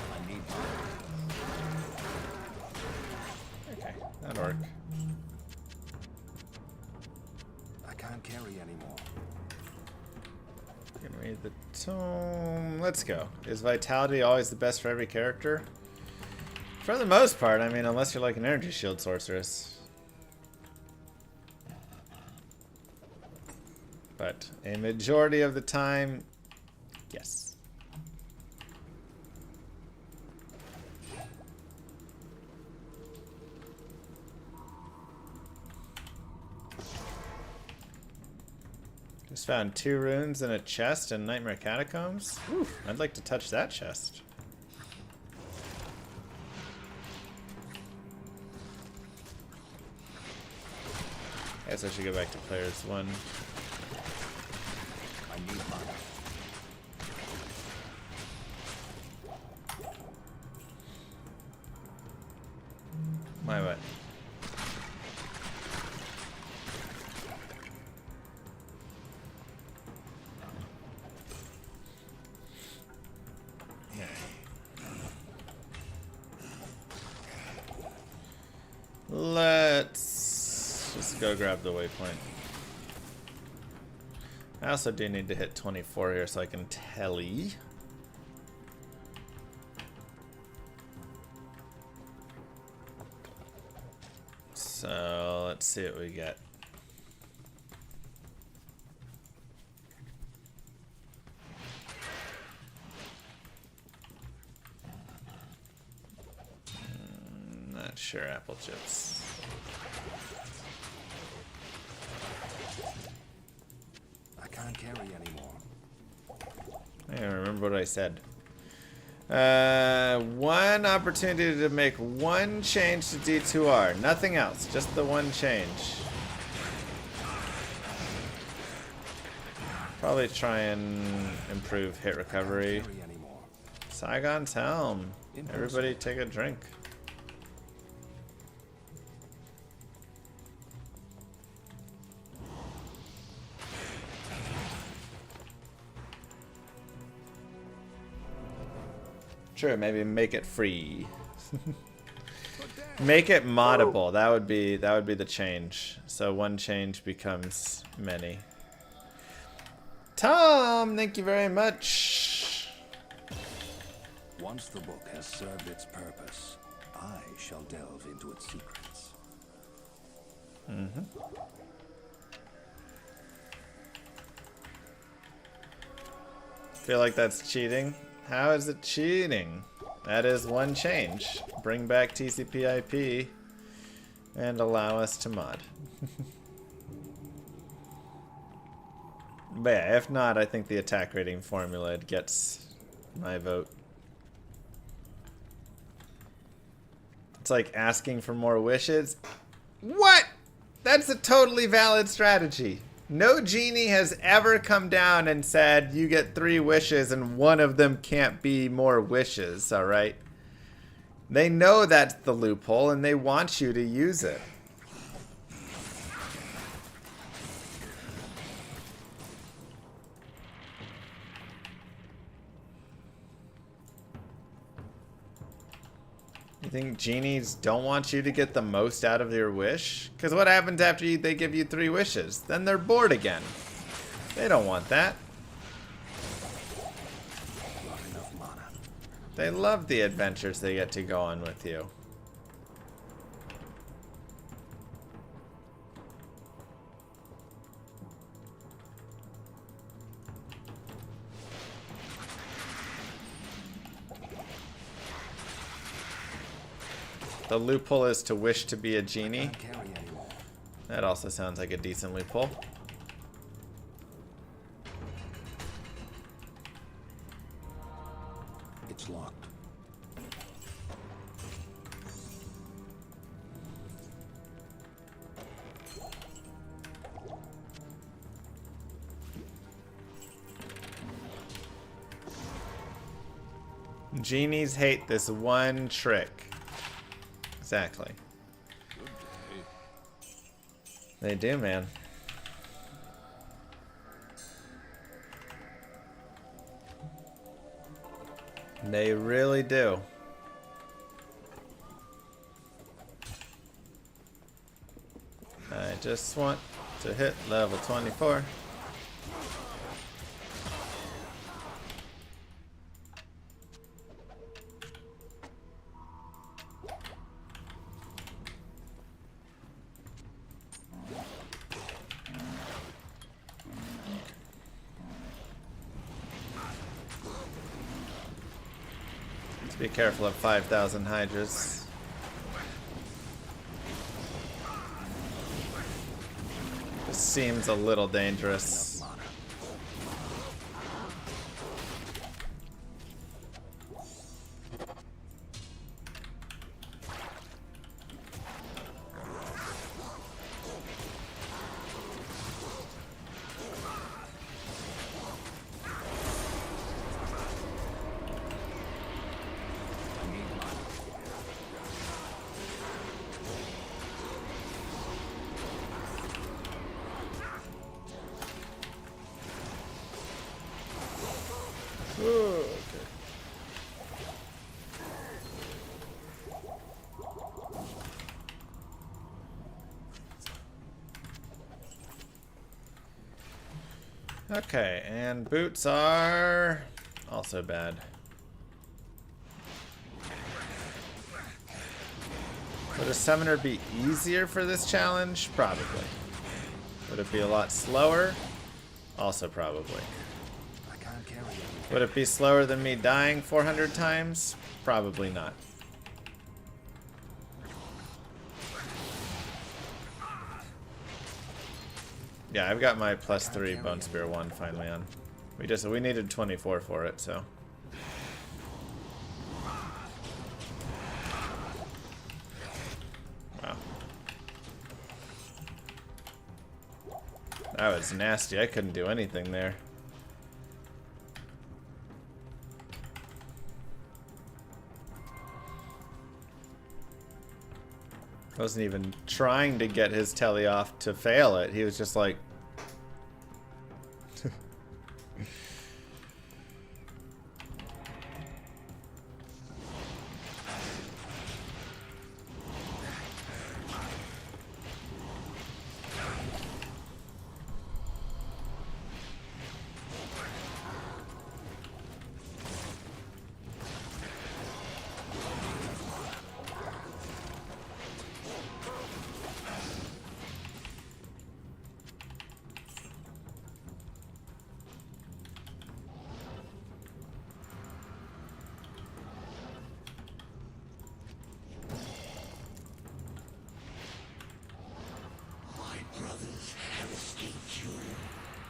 I need mana. Okay, that'll work. I can't carry anymore. Can read the tome. Let's go. Is vitality always the best for every character? For the most part, I mean, unless you're like an energy shield sorceress. But a majority of the time, yes. Just found 2 runes in a chest in Nightmare Catacombs. Ooh, I'd like to touch that chest. I guess I should go back to players 1. I need mana. My what? Let's just go grab the waypoint. I also do need to hit 24 here so I can tally. So let's see what we get. Not sure, apple chips. I can't carry anymore. I don't remember what I said. One opportunity to make one change to D2R. Nothing else. Just the one change. Probably try and improve hit recovery. Carry anymore. Saigon's Helm. Everybody take a drink. Sure, maybe make it free. Make it moddable. That would be the change. So one change becomes many. Tom, thank you very much. Once the book has served its purpose, I shall delve into its secrets. Feel like that's cheating? How is it cheating? That is one change. Bring back TCP/IP and allow us to mod. But yeah, if not, I think the attack rating formula gets my vote. It's like asking for more wishes. What? That's a totally valid strategy. No genie has ever come down and said you get 3 wishes and one of them can't be more wishes, alright? They know that's the loophole and they want you to use it. You think genies don't want you to get the most out of your wish? Because what happens after they give you 3 wishes? Then they're bored again. They don't want that. Not enough mana. They love the adventures they get to go on with you. The loophole is to wish to be a genie. Can't carry anymore. That also sounds like a decent loophole. It's locked. Genies hate this one trick. Exactly. They do, man. They really do. I just want to hit level 24. Be careful of 5,000 hydras. This seems a little dangerous. Okay, and boots are also bad. Would a summoner be easier for this challenge? Probably. Would it be a lot slower? Also probably. I can't carry it. Would it be slower than me dying 400 times? Probably not. Yeah, I've got my +3 Bone Spear 1 finally on. We needed 24 for it, so. Wow. That was nasty. I couldn't do anything there. I wasn't even trying to get his telly off to fail it. He was just like...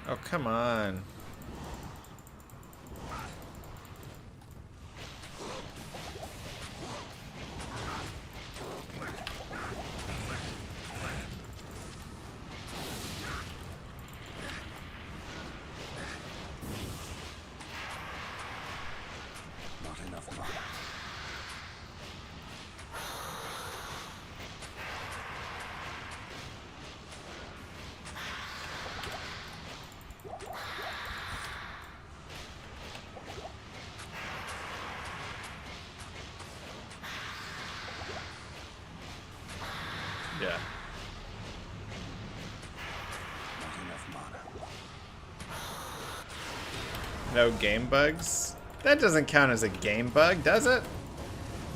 Oh, come on. No game bugs? That doesn't count as a game bug, does it?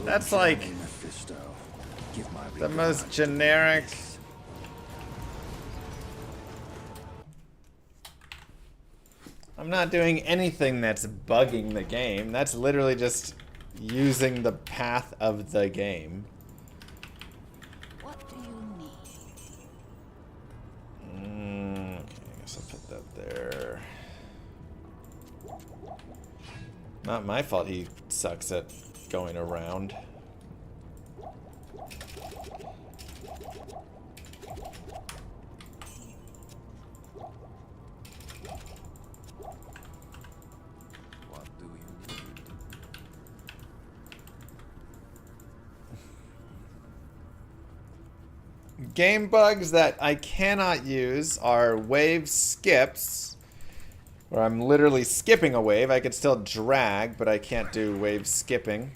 That's like Mephisto, give my the most generic. I'm not doing anything that's bugging the game. That's literally just using the path of the game. What do you need? Okay, I guess I'll put that there. Not my fault he sucks at going around. What do you need? Game bugs that I cannot use are wave skips, where I'm literally skipping a wave. I could still drag, but I can't do wave skipping.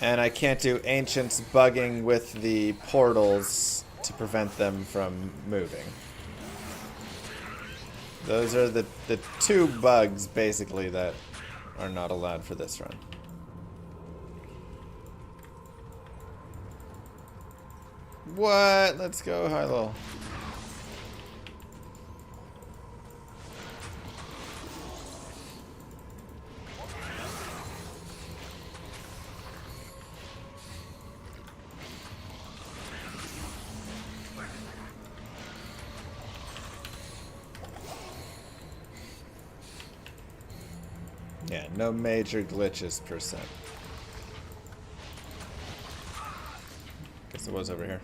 And I can't do ancients bugging with the portals to prevent them from moving. Those are the two bugs, basically, that are not allowed for this run. What? Let's go, Hilo. Yeah, no major glitches per se. Guess it was over here.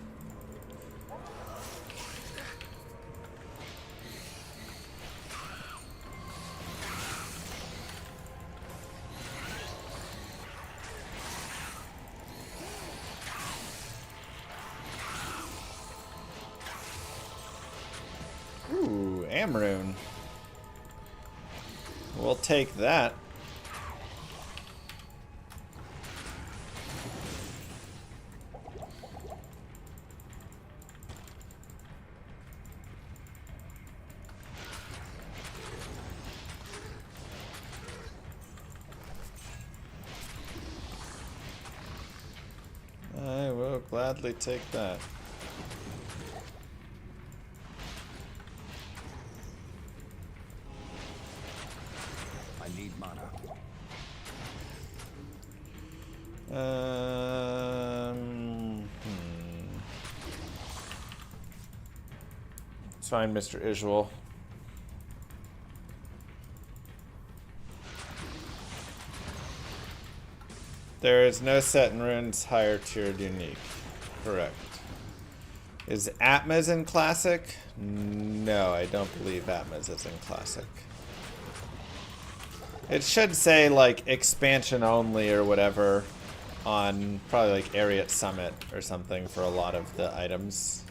Ooh, Amrune. We'll take that. I will gladly take that. I need mana. It's fine, Mr. Isual. There is no set in runes higher tiered unique. Correct. Is Atma's in Classic? No, I don't believe Atma's is in Classic. It should say, like, expansion only or whatever on probably, like, Ariat Summit or something for a lot of the items.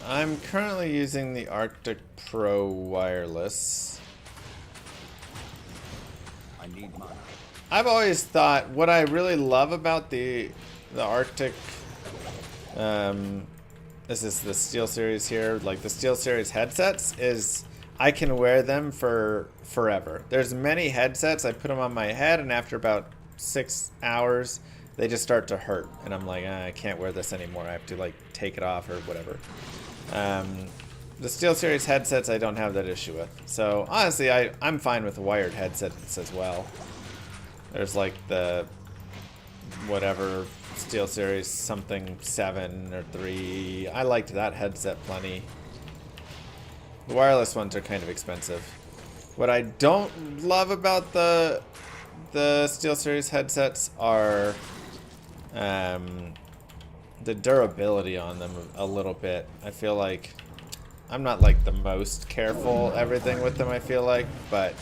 I'm currently using the Arctic Pro wireless. I need mana. I've always thought what I really love about the Arctic, this is the Steel Series here, like the Steel Series headsets, is I can wear them for forever. There's many headsets, I put them on my head, and after about 6 hours, they just start to hurt. And I'm like, I can't wear this anymore. I have to, like, take it off or whatever. The Steel Series headsets, I don't have that issue with. So, honestly, I'm fine with wired headsets as well. There's, like, the whatever Steel Series something 7 or 3. I liked that headset plenty. The wireless ones are kind of expensive. What I don't love about the Steel Series headsets are the durability on them a little bit. I feel like I'm not like the most careful everything with them, I feel like, but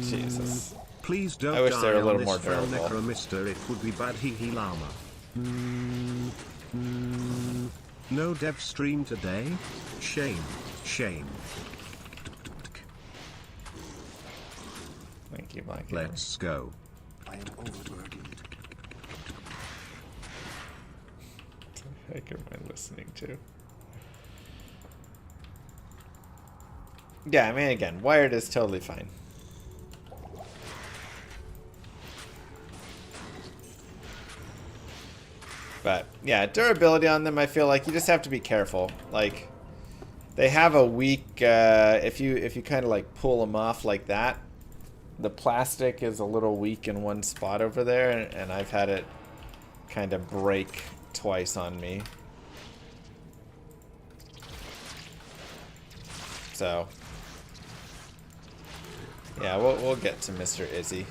Jesus. Please don't I wish they were a die little on more this fell durable. necro, mister. It would be bad. Hee llama. No dev stream today? Shame. Shame. Thank you, Mike. Let's go. I am overburdened. heck am I listening to? Yeah, I mean, again, wired is totally fine. But yeah, durability on them, I feel like you just have to be careful. Like, they have a weak, if you kind of like pull them off like that, the plastic is a little weak in one spot over there, and I've had it kind of break twice on me. So yeah, we'll get to Mr. Izzy.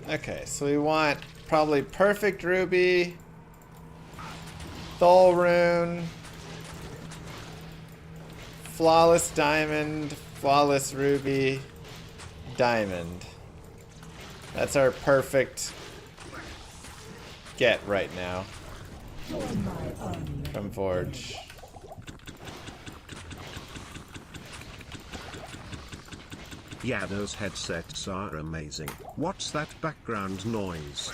Okay, so we want probably perfect ruby, Thol rune, flawless diamond, flawless ruby, diamond. That's our perfect get right now from Forge. Yeah, those headsets are amazing. What's that background noise?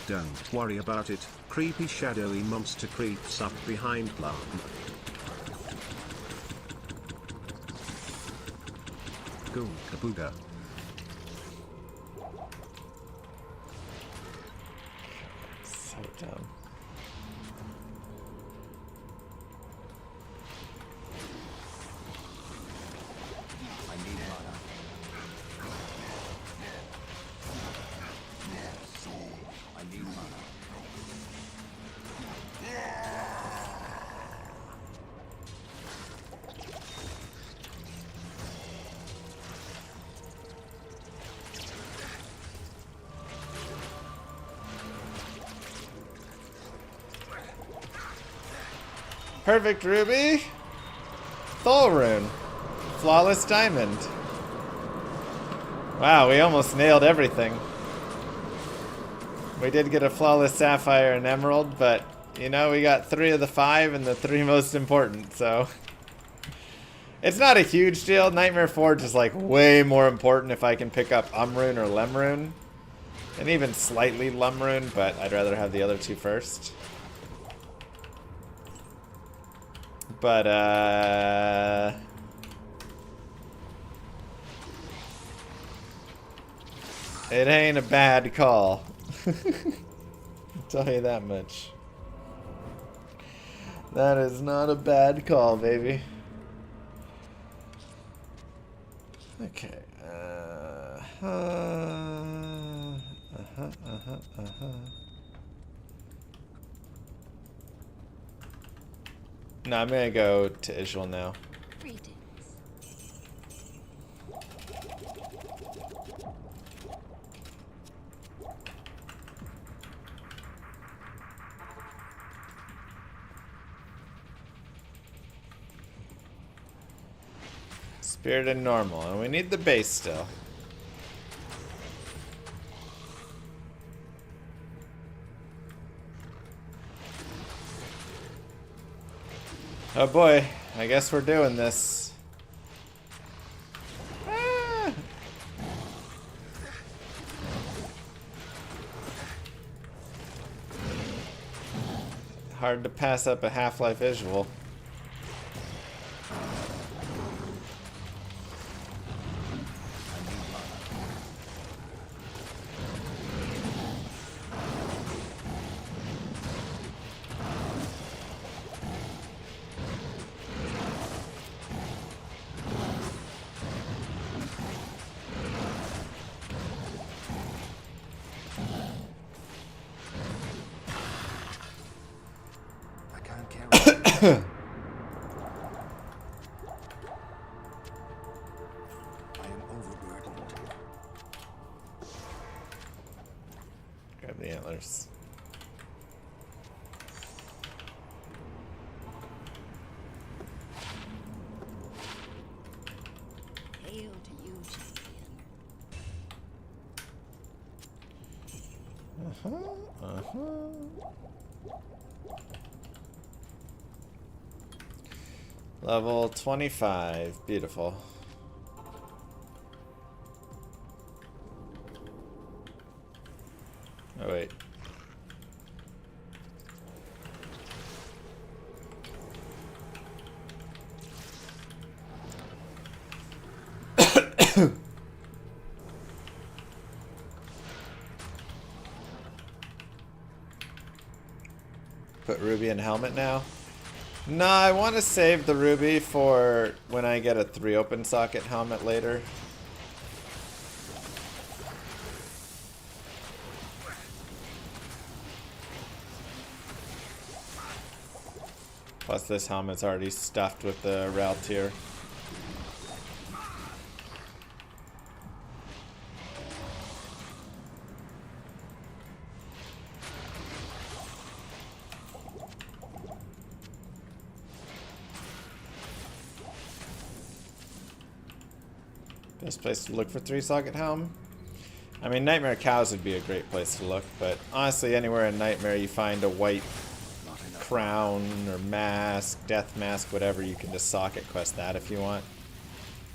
Don't worry about it. Creepy shadowy monster creeps up behind Llama. Go kabooga. So dumb. I need mana. I need mana. Perfect ruby, Thol rune, flawless diamond. Wow, we almost nailed everything. We did get a flawless sapphire and emerald, but you know, we got 3 of the 5 and the 3 most important, so it's not a huge deal. Nightmare Forge is like way more important if I can pick up Umrune or Lemrune, and even slightly Lumrune, but I'd rather have the other 2 first. But it ain't a bad call. I'll tell you that much. That is not a bad call, baby. Okay. No, I'm gonna go to Ijal now. Greetings. Spirit and normal, and we need the base still. Oh boy, I guess we're doing this. Ah. Hard to pass up a Half-Life visual. I can't carry it. I am overburdened. Grab the antlers. Hail to you, champion. Level 25. Beautiful. Oh, wait. Put ruby in helmet now? No, I want to save the ruby for when I get a 3 open socket helmet later. Plus this helmet's already stuffed with the rel tier. Best place to look for 3 socket helm? I mean, Nightmare Cows would be a great place to look, but honestly, anywhere in Nightmare you find a white crown or mask, death mask, whatever, you can just socket quest that if you want.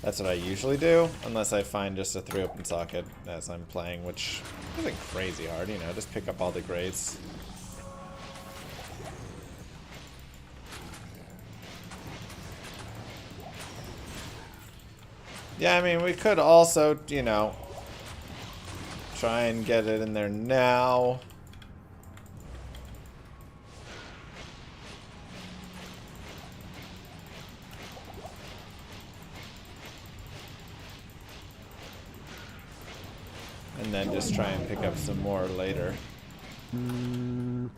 That's what I usually do, unless I find just a 3 open socket as I'm playing, which isn't crazy hard, you know, just pick up all the grades. Yeah, I mean, we could also, you know, try and get it in there now. And then just try and pick up some more later. In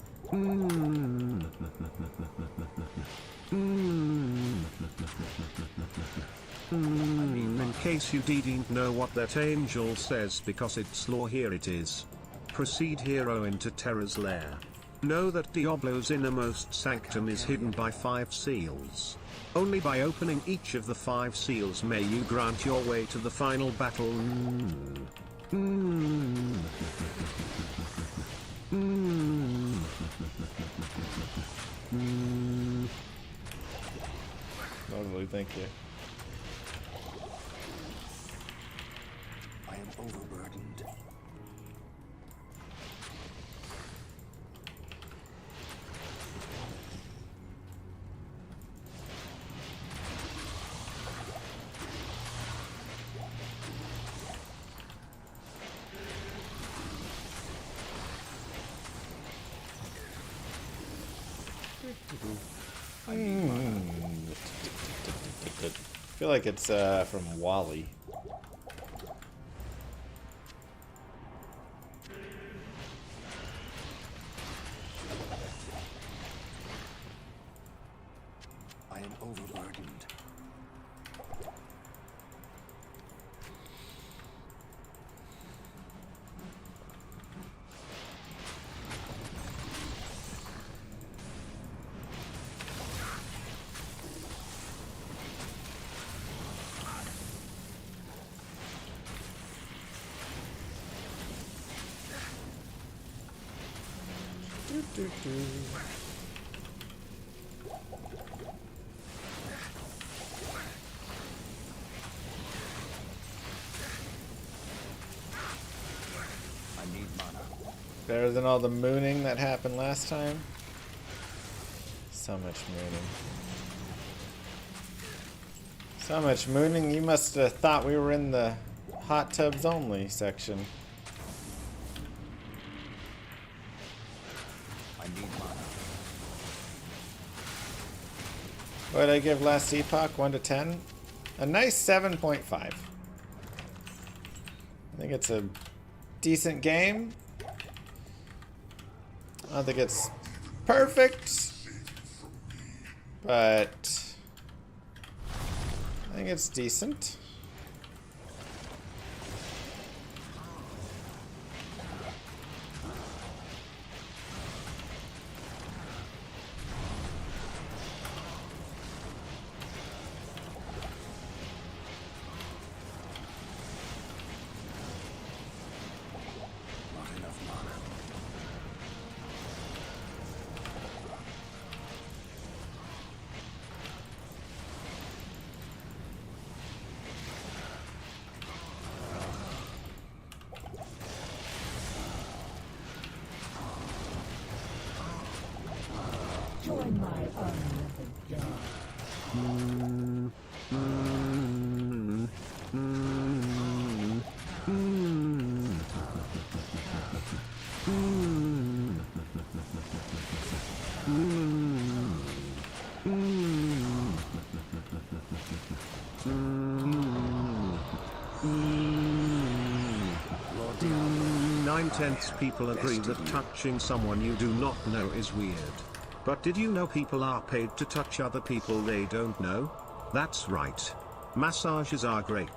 case you didn't know what that angel says because it's lore, here it is. Proceed hero into Terra's lair. Know that Diablo's innermost sanctum is hidden by 5 seals. Only by opening each of the 5 seals may you grant your way to the final battle. Lovely, thank you. I am overburdened. I feel like it's from Wally. I am overburdened. I need mana. Better than all the mooning that happened last time. So much mooning. So much mooning, you must have thought we were in the hot tubs only section. I need mana. What did I give last epoch? 1 to 10? A nice 7.5. I think it's a decent game. I don't think it's perfect, but I think it's decent. Not enough mana. 9/10 people agree that touching someone you do not know is weird. But did you know people are paid to touch other people they don't know? That's right. Massages are great.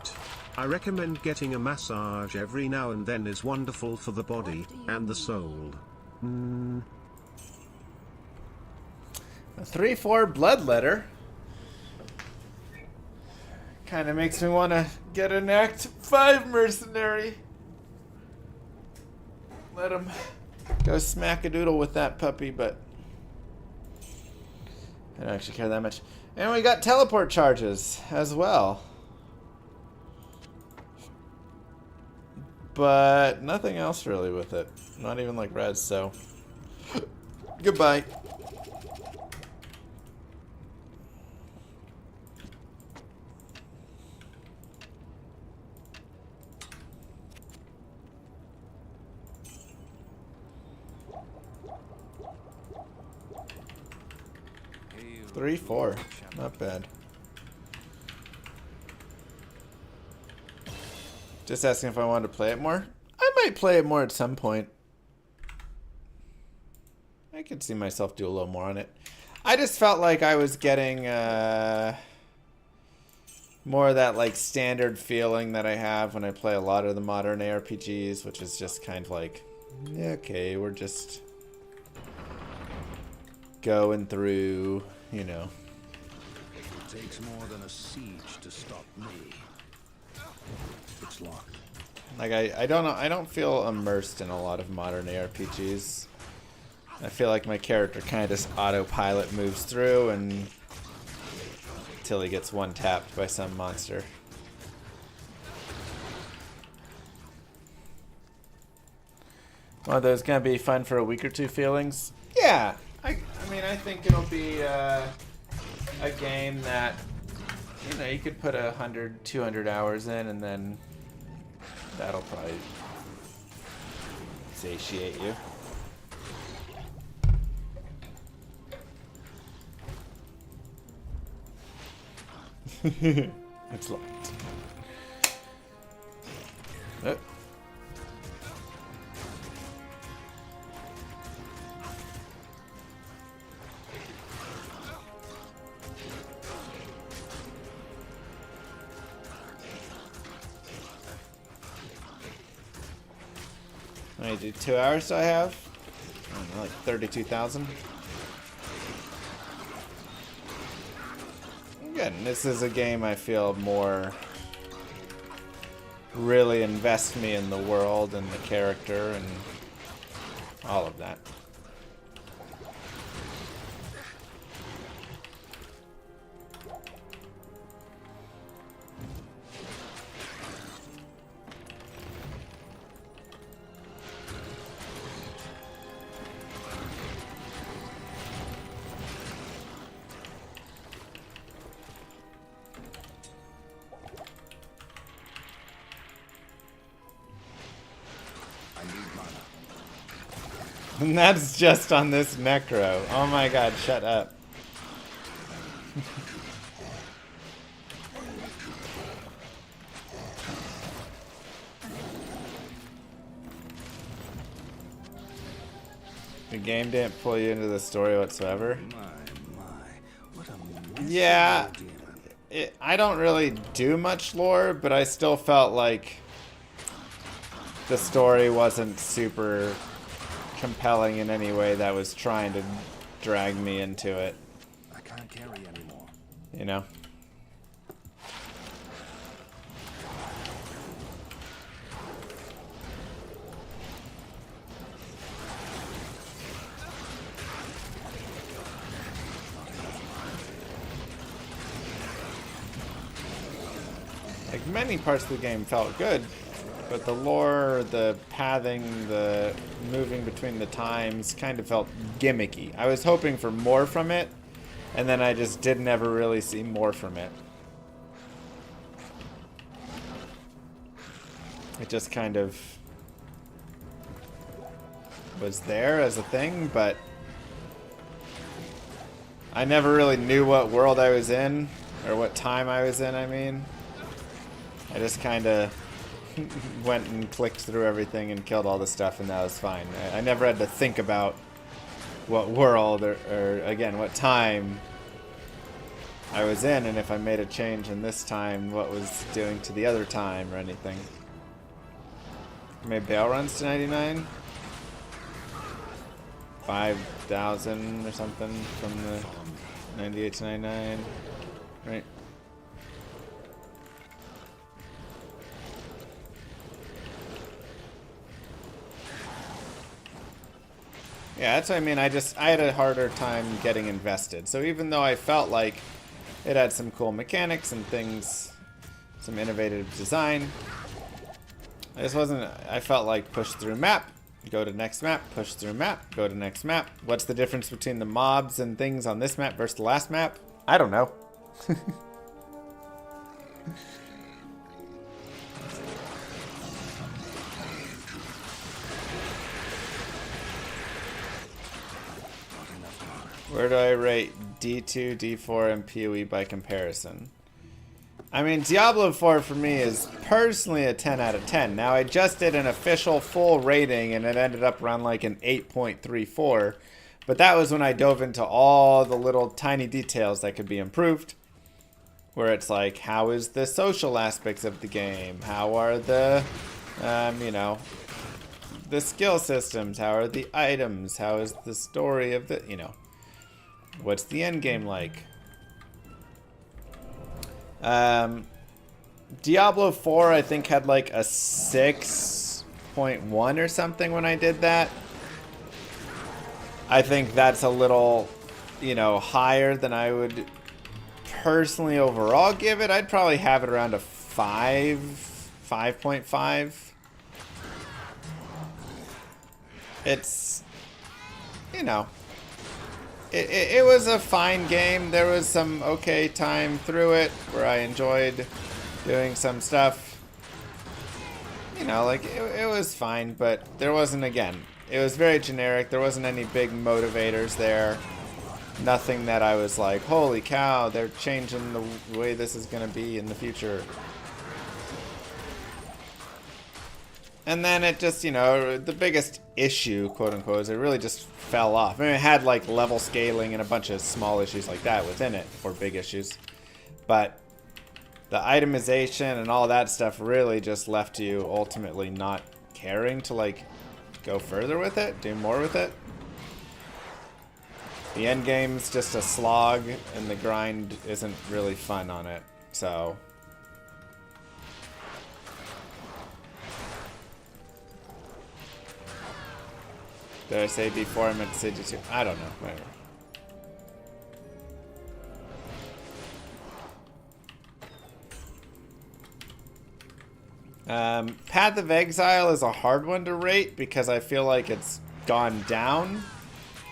I recommend getting a massage every now and then is wonderful for the body and the soul. A 3/4 bloodletter. Kind of makes me want to get an Act 5 mercenary. Let him go smack a doodle with that puppy, but I don't actually care that much. And we got teleport charges as well. But nothing else really with it. Not even like res, so goodbye. Hail, 3/4, not bad. Just asking if I wanted to play it more. I might play it more at some point. I could see myself do a little more on it. I just felt like I was getting more of that like standard feeling that I have when I play a lot of the modern ARPGs, which is just kind of like, yeah, okay, we're just going through, you know. It takes more than a siege to stop me. It's locked. Like I don't know, I don't feel immersed in a lot of modern ARPGs. I feel like my character kind of just autopilot moves through and until he gets one tapped by some monster. Well, there's gonna be fun for a week or two feelings. Yeah, I mean, I think it'll be a game that, you know, you could put 100, 200 hours in, and then that'll probably satiate you. It's locked. Oh. How many do 2 hours do I have? I don't know, like 32,000. Good. And this is a game I feel more really invest me in the world and the character and all of that. And that's just on this Necro. Oh my god, shut up. The game didn't pull you into the story whatsoever. What a mess. Yeah, I don't really do much lore, but I still felt like the story wasn't super compelling in any way that was trying to drag me into it. I can't carry anymore. You know? Like, many parts of the game felt good, but the lore, the pathing, the moving between the times kind of felt gimmicky. I was hoping for more from it, And then I just didn't ever really see more from it. It just kind of was there as a thing, but I never really knew what world I was in, or what time I was in, I mean. I just kind of went and clicked through everything and killed all the stuff, and that was fine. I never had to think about what world, or again, what time I was in, and if I made a change in this time, what was doing to the other time, or anything. Made bail runs to 99? 5,000 or something from the 98 to 99, right? Yeah, that's what I mean. I had a harder time getting invested. So even though I felt like it had some cool mechanics and things, some innovative design, I just wasn't, I felt like push through map, go to next map, push through map, go to next map. What's the difference between the mobs and things on this map versus the last map? I don't know. Where do I rate D2, D4, and PoE by comparison? I mean, Diablo 4 for me is personally a 10 out of 10. Now, I just did an official full rating, and it ended up around like an 8.34. But that was when I dove into all the little tiny details that could be improved. Where it's like, how is the social aspects of the game? How are the, you know, the skill systems? How are the items? How is the story of the, you know, what's the end game like? Diablo 4 I think had like a 6.1 or something when I did that. I think that's a little, you know, higher than I would personally overall give it. I'd probably have it around a 5.5. It's, you know, it was a fine game. There was some okay time through it where I enjoyed doing some stuff. You know, like, it was fine, but there wasn't, again, it was very generic. There wasn't any big motivators there. Nothing that I was like, holy cow, they're changing the way this is going to be in the future. And then it just, you know, the biggest issue, quote unquote, is it really just fell off. I mean, it had like level scaling and a bunch of small issues like that within it, or big issues. But the itemization and all that stuff really just left you ultimately not caring to like go further with it, do more with it. The end game's just a slog, and the grind isn't really fun on it, so. Did I say D4? I meant to say D2. I don't know. Whatever. Path of Exile is a hard one to rate because I feel like it's gone down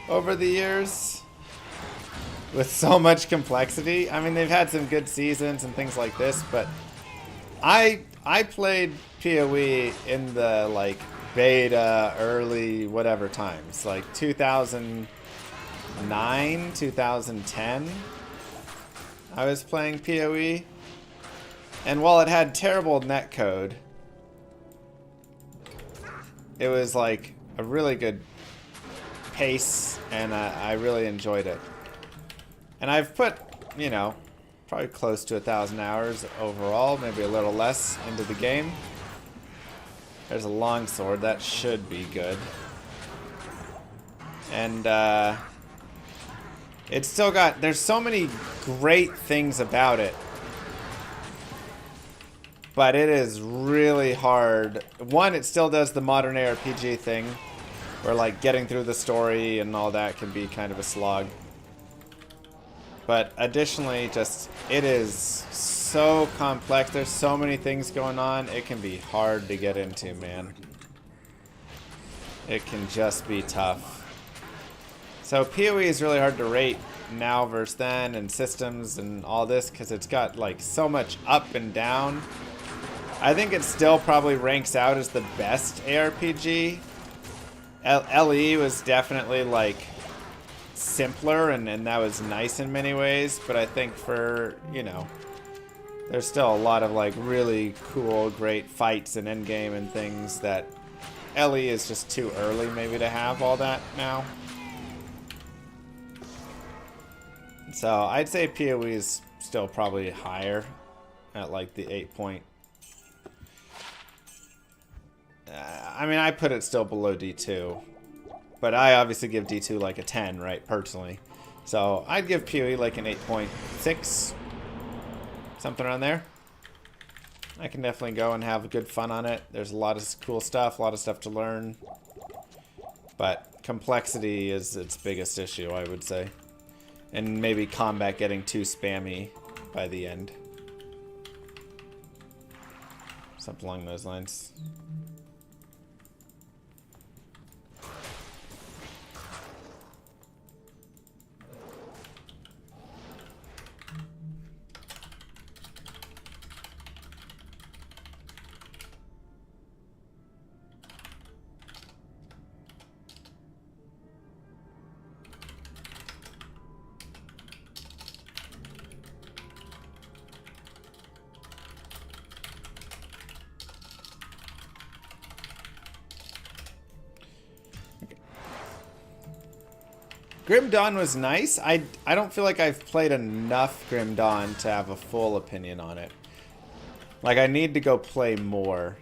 over the years with so much complexity. I mean, they've had some good seasons and things like this, but I played PoE in the like beta, early, whatever times, like 2009, 2010. I was playing PoE, and while it had terrible netcode, it was like a really good pace, and I really enjoyed it. And I've put, you know, probably close to 1,000 hours overall, maybe a little less, into the game. There's a longsword, that should be good. And it's still got, there's so many great things about it, but it is really hard. One, it still does the modern ARPG thing, where like getting through the story and all that can be kind of a slog. But additionally, just, it is so complex. There's so many things going on. It can be hard to get into, man. It can just be tough. So PoE is really hard to rate now versus then and systems and all this because it's got like so much up and down. I think it still probably ranks out as the best ARPG. LE was definitely like simpler and that was nice in many ways, but I think for, you know, there's still a lot of like really cool, great fights and endgame and things that LE is just too early maybe to have all that now. So I'd say PoE is still probably higher at like the 8 point. I mean, I put it still below D2, but I obviously give D2 like a 10, right, personally. So I'd give PoE like an 8.6, something around there. I can definitely go and have good fun on it. There's a lot of cool stuff, a lot of stuff to learn, but complexity is its biggest issue, I would say. And maybe combat getting too spammy by the end. Something along those lines. Grim Dawn was nice. I don't feel like I've played enough Grim Dawn to have a full opinion on it. Like, I need to go play more.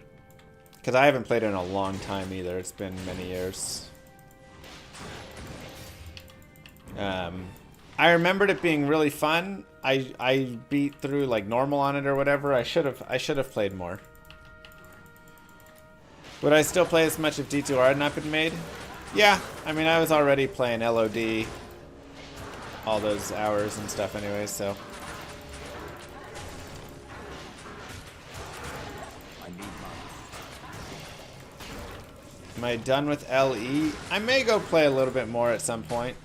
Because I haven't played it in a long time either. It's been many years. I remembered it being really fun. I beat through like normal on it or whatever. I should have played more. Would I still play as much if D2R had not been made? Yeah, I mean, I was already playing LOD all those hours and stuff anyway, so. Am I done with LE? I may go play a little bit more at some point.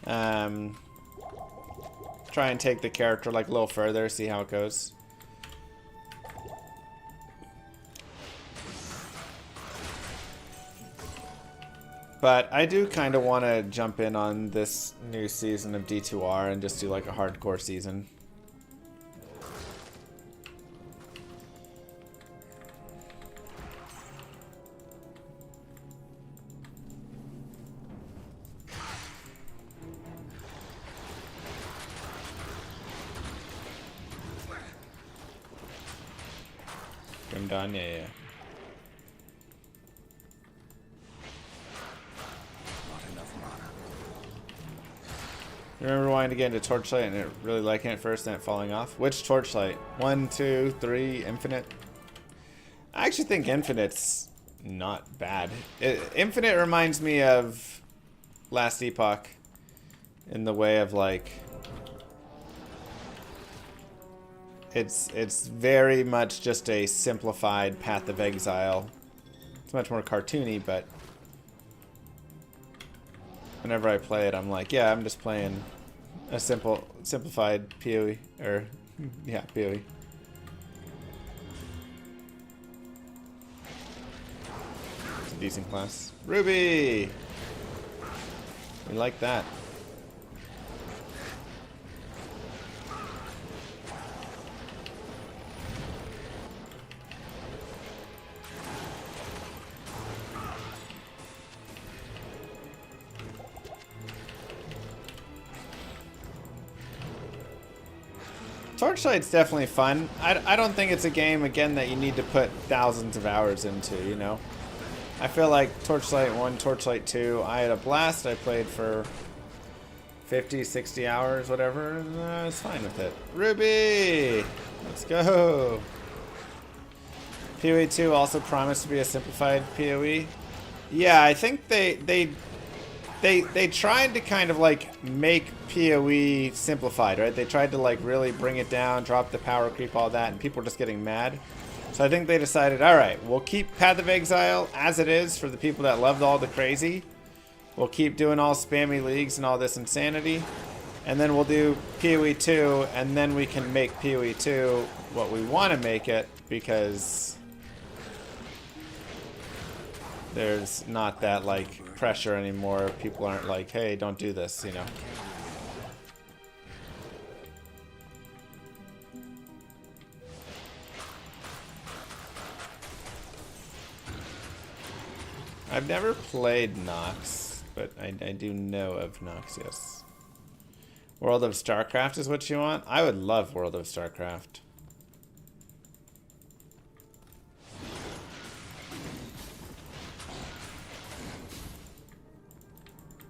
Try and take the character like a little further, see how it goes. But I do kind of want to jump in on this new season of D2R and just do like a hardcore season. Grim Dawn, yeah. Remember wanting to get into Torchlight and it really liking it first and it falling off? Which Torchlight? 1, 2, 3, Infinite? I actually think Infinite's not bad. Infinite reminds me of Last Epoch in the way of like... It's very much just a simplified Path of Exile. It's much more cartoony, but... whenever I play it, I'm like, yeah, I'm just playing a simplified PoE, or, yeah, PoE. It's a decent class. Ruby! We like that. Torchlight's definitely fun. I don't think it's a game, again, that you need to put thousands of hours into, you know? I feel like Torchlight 1, Torchlight 2, I had a blast. I played for 50, 60 hours, whatever, and I was fine with it. Ruby! Let's go! PoE 2 also promised to be a simplified PoE. Yeah, I think they tried to kind of like make PoE simplified, right? They tried to like really bring it down, drop the power creep, all that, and people were just getting mad. So I think they decided, all right, we'll keep Path of Exile as it is for the people that loved all the crazy. We'll keep doing all spammy leagues and all this insanity. And then we'll do PoE 2, and then we can make PoE 2 what we want to make it, because there's not that, like, pressure anymore. People aren't like, hey, don't do this, you know. I've never played Nox, but I do know of Nox, yes. World of StarCraft is what you want? I would love World of StarCraft.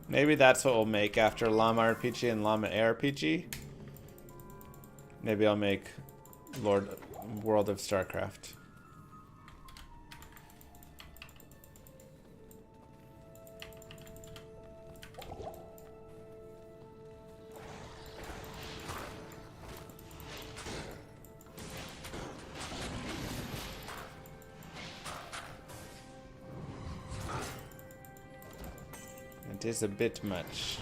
Maybe that's what we'll make after Llama RPG and Llama ARPG. Maybe I'll make World of StarCraft. It is a bit much.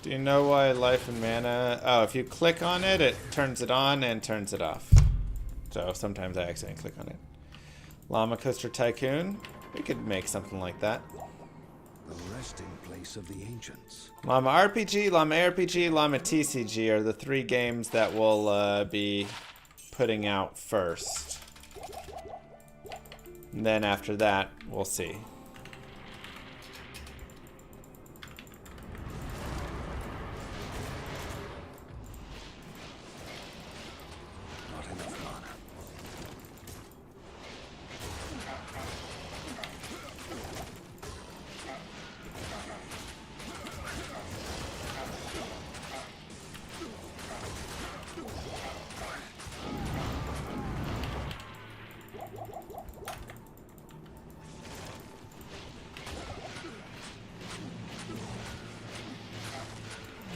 Do you know why life and mana? Oh, if you click on it, it turns it on and turns it off. So sometimes I accidentally click on it. Llama Coaster Tycoon. We could make something like that. The resting place of the ancients. Llama RPG, Llama ARPG, Llama TCG are the 3 games that we'll be putting out first. And then after that, we'll see.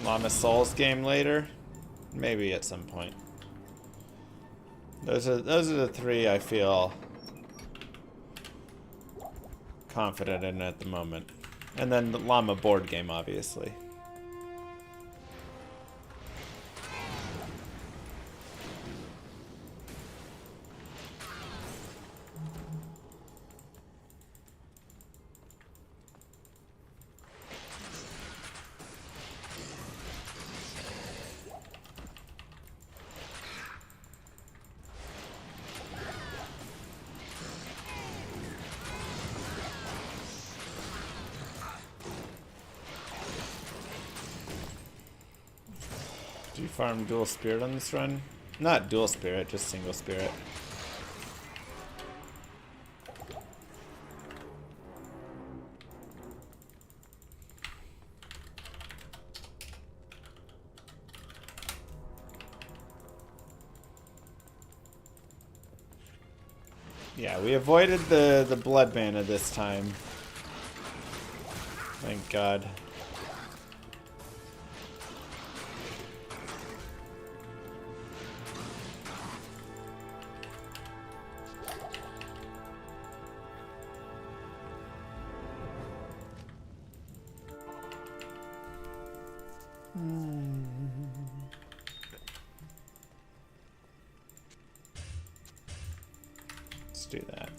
Llama Souls game later, maybe at some point. Those are the 3 I feel confident in at the moment, and then the Llama board game, obviously. Do you farm dual spirit on this run? Not dual spirit, just single spirit. Yeah, we avoided the blood mana this time. Thank God. Let's do that.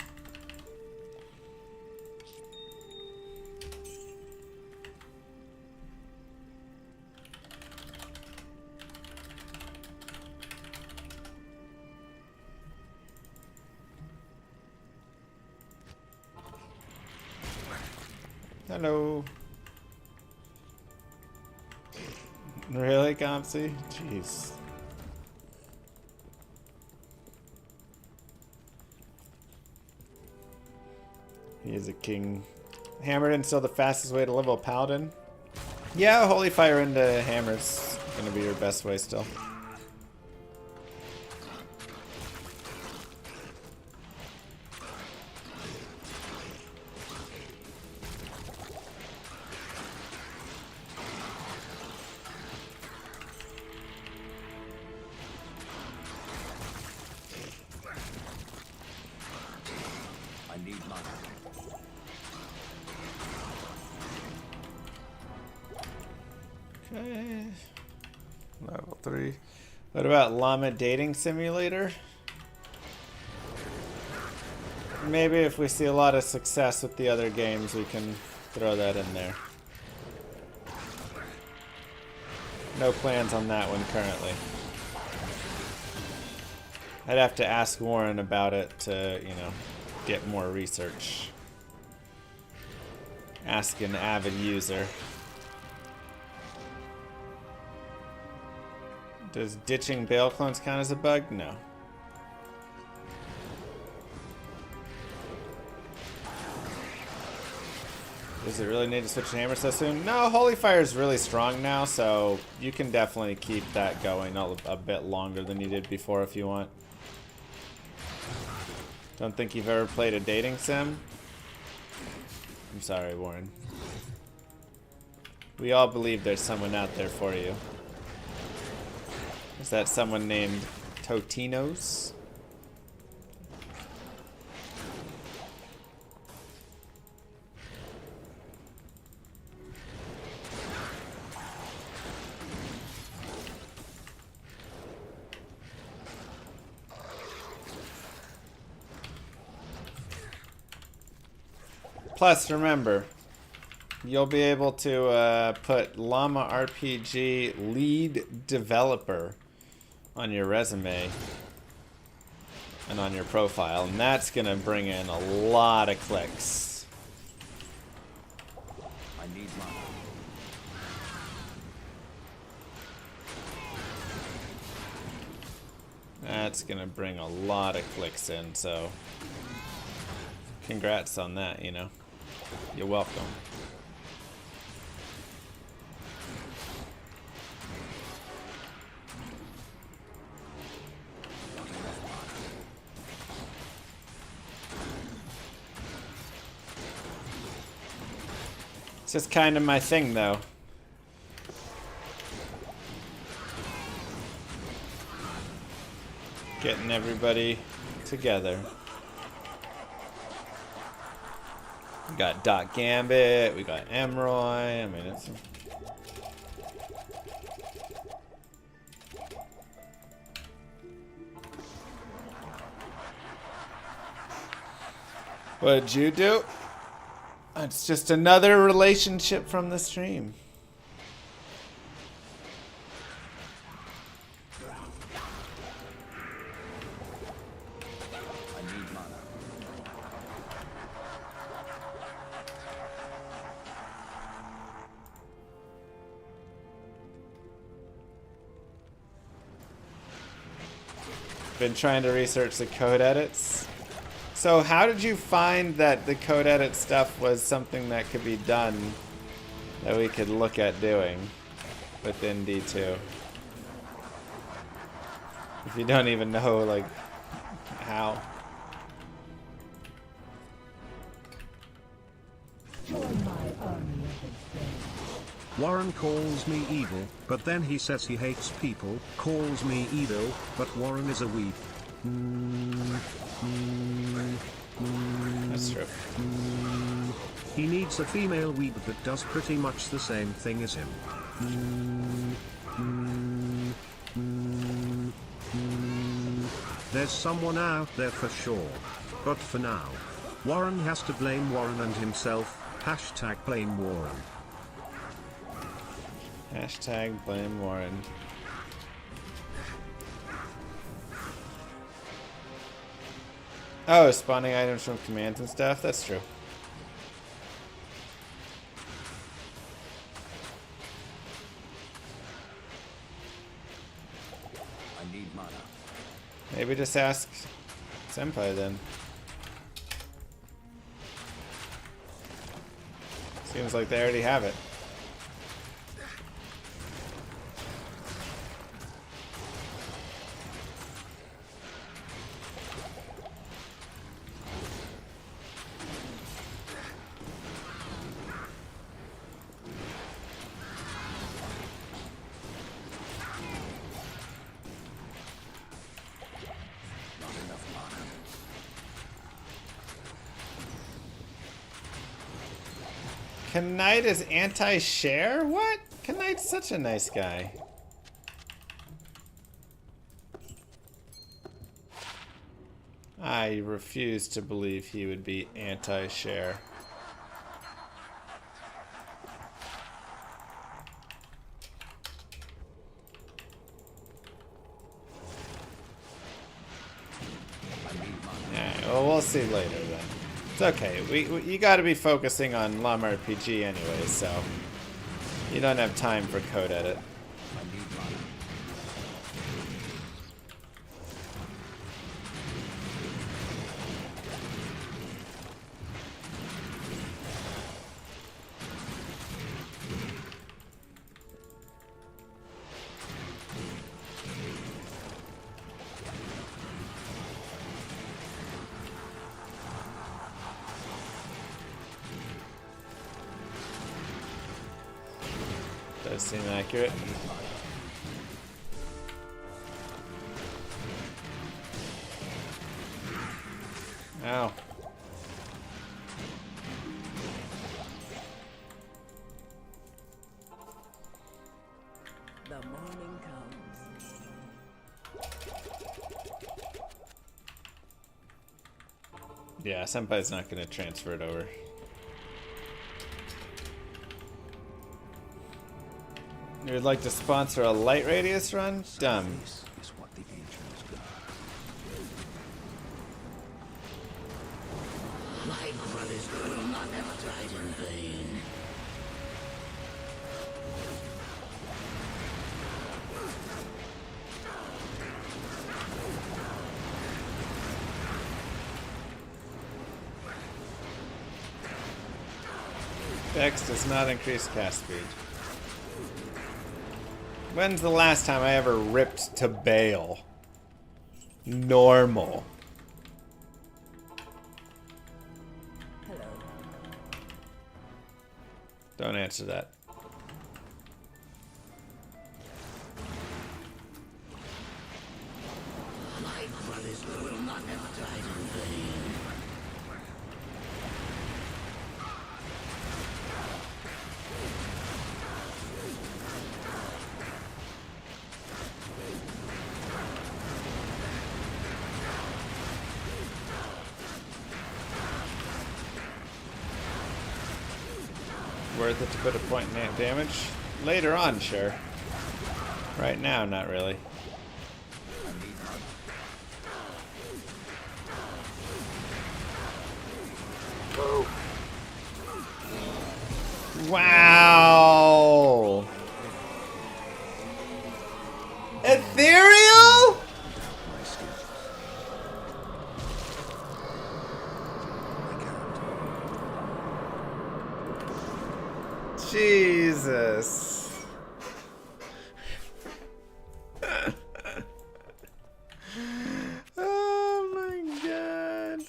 Hello. Really, Compsy? Jeez. He is a king. Hammerden's still the fastest way to level a paladin. Yeah, Holy Fire into Hammer's gonna be your best way still. Okay. Level 3. What about Llama Dating Simulator? Maybe if we see a lot of success with the other games, we can throw that in there. No plans on that one currently. I'd have to ask Warren about it to, you know, get more research. Ask an avid user. Does ditching Bale clones count as a bug? No. Does it really need to switch to hammer so soon? No, Holy Fire is really strong now, so you can definitely keep that going a bit longer than you did before if you want. Don't think you've ever played a dating sim? I'm sorry, Warren. We all believe there's someone out there for you. Is that someone named Totinos? Plus, remember, you'll be able to put Llama RPG lead developer on your resume and on your profile, and that's gonna bring in a lot of clicks. I need mana. That's gonna bring a lot of clicks in, so congrats on that, you know. You're welcome. It's just kind of my thing, though. Getting everybody together. We got Doc Gambit, we got Emroy, I mean, it's... What'd you do? It's just another relationship from the stream. I need mana. Been trying to research the code edits. So how did you find that the code edit stuff was something that could be done, that we could look at doing within D2? If you don't even know, like, how. Join my army of the Warren calls me evil, but then he says he hates people, calls me evil, but Warren is a weeb. That's true. He needs a female weeb that does pretty much the same thing as him. There's someone out there for sure. But for now, Warren has to blame Warren and himself. Hashtag blame Warren. Hashtag blame Warren. Oh, spawning items from commands and stuff? That's true. I need mana. Maybe just ask Senpai then. Seems like they already have it. Knight is anti-share? What? Knight's such a nice guy. I refuse to believe he would be anti-share. Alright, well, we'll see later then. It's okay. You gotta be focusing on Llama RPG anyway, so you don't have time for code edit. Does seem accurate. Ow. The morning comes. Yeah, Senpai's not gonna transfer it over. You would like to sponsor a light radius run? Dumb. This is what the ancients got. My brothers will not have died in vain. Dex does not increase cast speed. When's the last time I ever ripped to bail? Normal. Hello. Don't answer that. My brothers will not have died in vain. Worth it to put a point in damage? Later on, sure. Right now, not really. Wow! Ethereal? Jesus. Oh my god.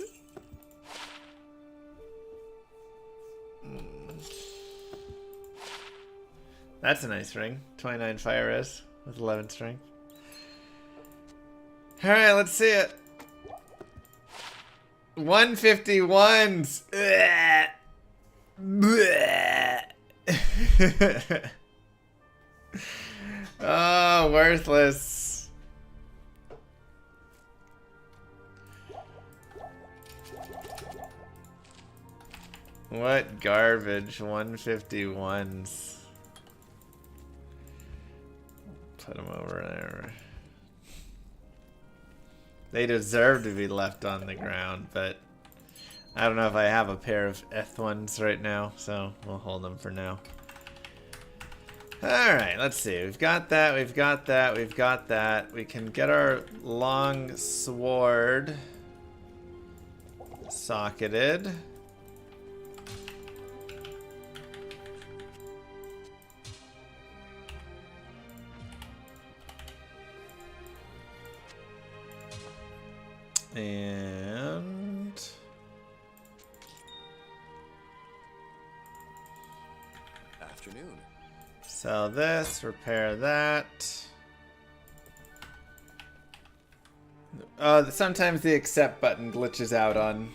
That's a nice ring. 29 fire res with 11 strength. Alright, let's see it. 151s. Ugh. Blech. Oh, worthless. What garbage. 151s. Put them over there. They deserve to be left on the ground, but I don't know if I have a pair of F1s right now, so we'll hold them for now. Alright, let's see. We've got that, we've got that, we've got that. We can get our long sword socketed. And Afternoon. sell this, repair that. Sometimes the accept button glitches out on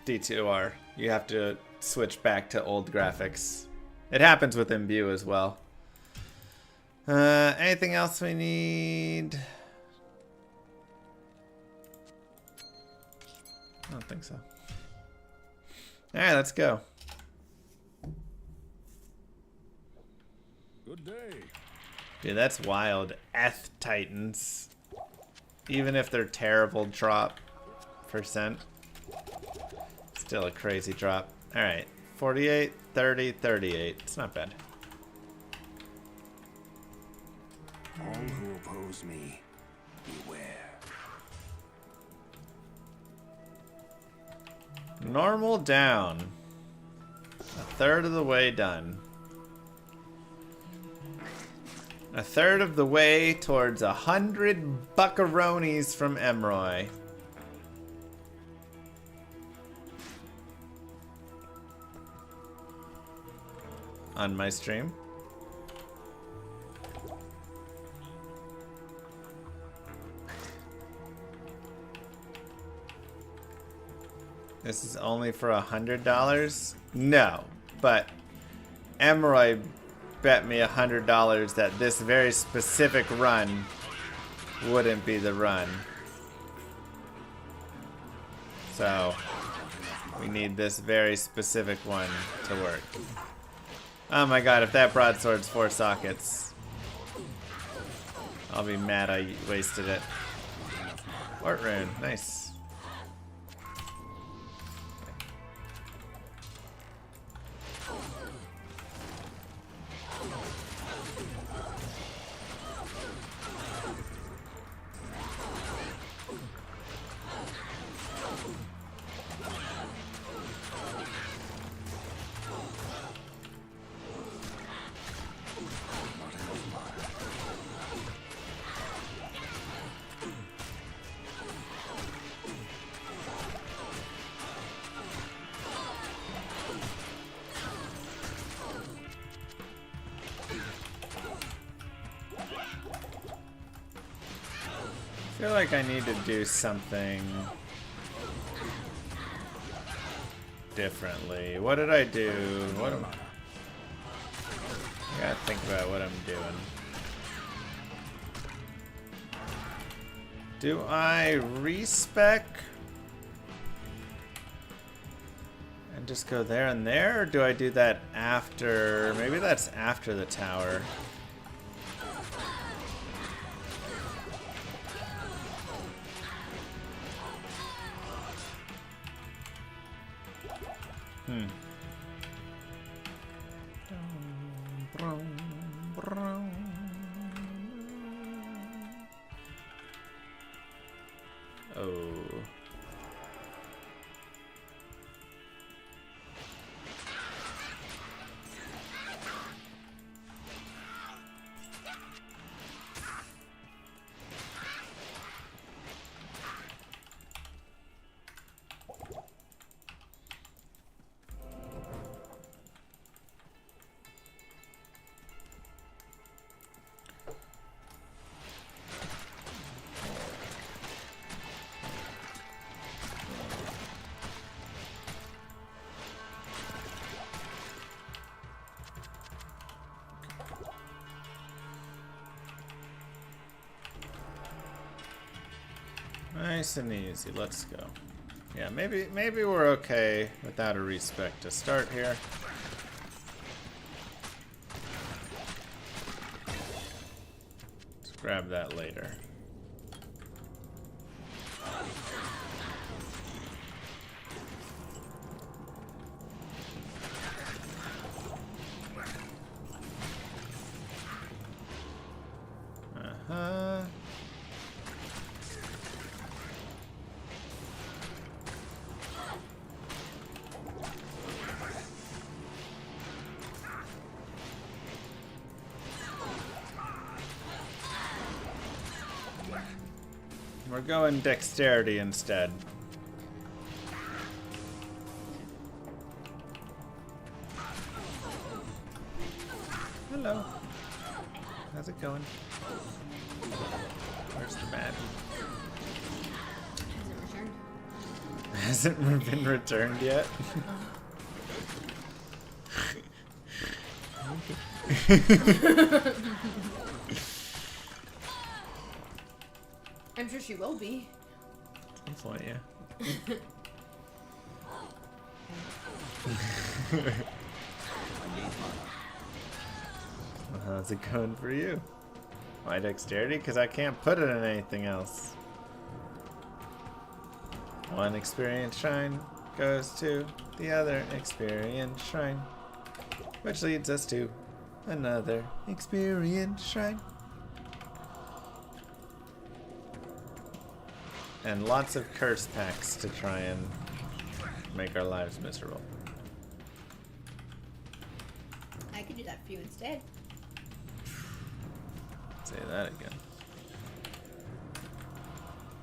D2R. You have to switch back to old graphics. It happens with Imbue as well. Anything else we need? I don't think so. Alright, let's go. Good day. Dude, that's wild. Eth Titans. Even if they're terrible drop percent. Still a crazy drop. Alright. 48, 30, 38. It's not bad. All who oppose me, beware. Normal down. A third of the way done. A third of the way towards 100 buckaroonies from Emroy. On my stream. This is only for $100? No, but Emroy bet me $100 that this very specific run wouldn't be the run. So we need this very specific one to work. Oh my god, if that broadsword's 4 sockets, I'll be mad I wasted it. Art rune, nice. I feel like I need to do something differently. What did I do? What am I gotta think about what I'm doing. Do I respec and just go there and there, or do I do that after? Maybe that's after the tower. Oh. Nice and easy. Let's go. Yeah, maybe we're okay without a respec to start here. Let's grab that later. We're going dexterity instead. Hello. How's it going? Where's the bad? Hasn't been returned yet? she will be. At some point, yeah. Well, how's it going for you? My dexterity? Because I can't put it in anything else. One experience shrine goes to the other experience shrine, which leads us to another experience shrine. And lots of curse packs to try and make our lives miserable. I could do that for you instead. Say that again.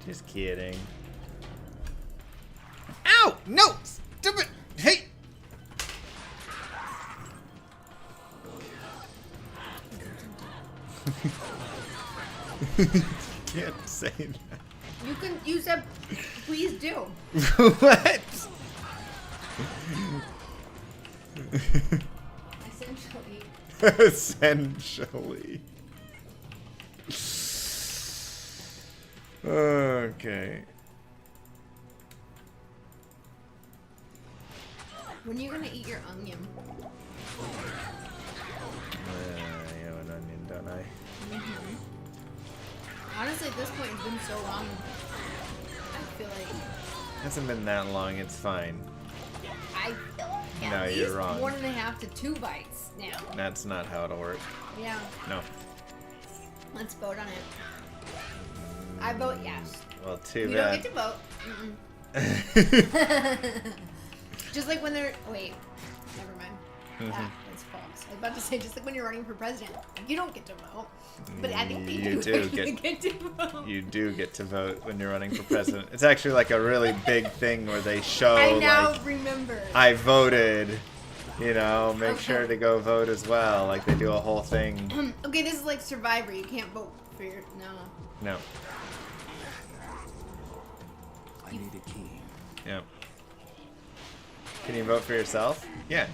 Just kidding. Ow! No! Stupid! Hey! Can't say that. You can. You said, please do. What? Essentially. Essentially. Okay. When are you gonna eat your onion? I have an onion, don't I? Honestly, at this point, it's been so long. I feel like. Hasn't been that long, it's fine. I feel like No, at you're least wrong. 1.5 to 2 bites now. That's not how it'll work. Yeah. No. Let's vote on it. I vote yes. Well, too You bad. don't get to vote. Just like when they're. Wait. Never mind. That's false. I was about to say, just like when you're running for president, you don't get to vote. But I think You they do. do You get to vote. You do get to vote when you're running for president. It's actually like a really big thing where they show, I now like, remember. I voted. You know, make Okay. sure to go vote as well. Like they do a whole thing. Okay, this is like Survivor. You can't vote for your. No. No. I need a key. Yep. Can you vote for yourself? Yeah.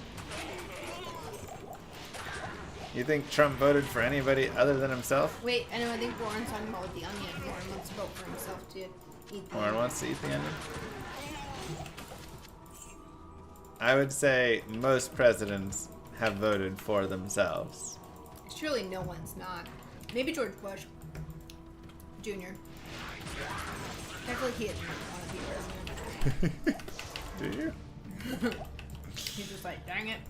You think Trump voted for anybody other than himself? Wait, I know. I think Warren's talking about with the onion. Warren wants to vote for himself to eat the Warren onion. wants to eat the onion? I would say most presidents have voted for themselves. Surely no one's not. Maybe George Bush Jr. I feel like he didn't want to be president. Do you? He's just like, dang it.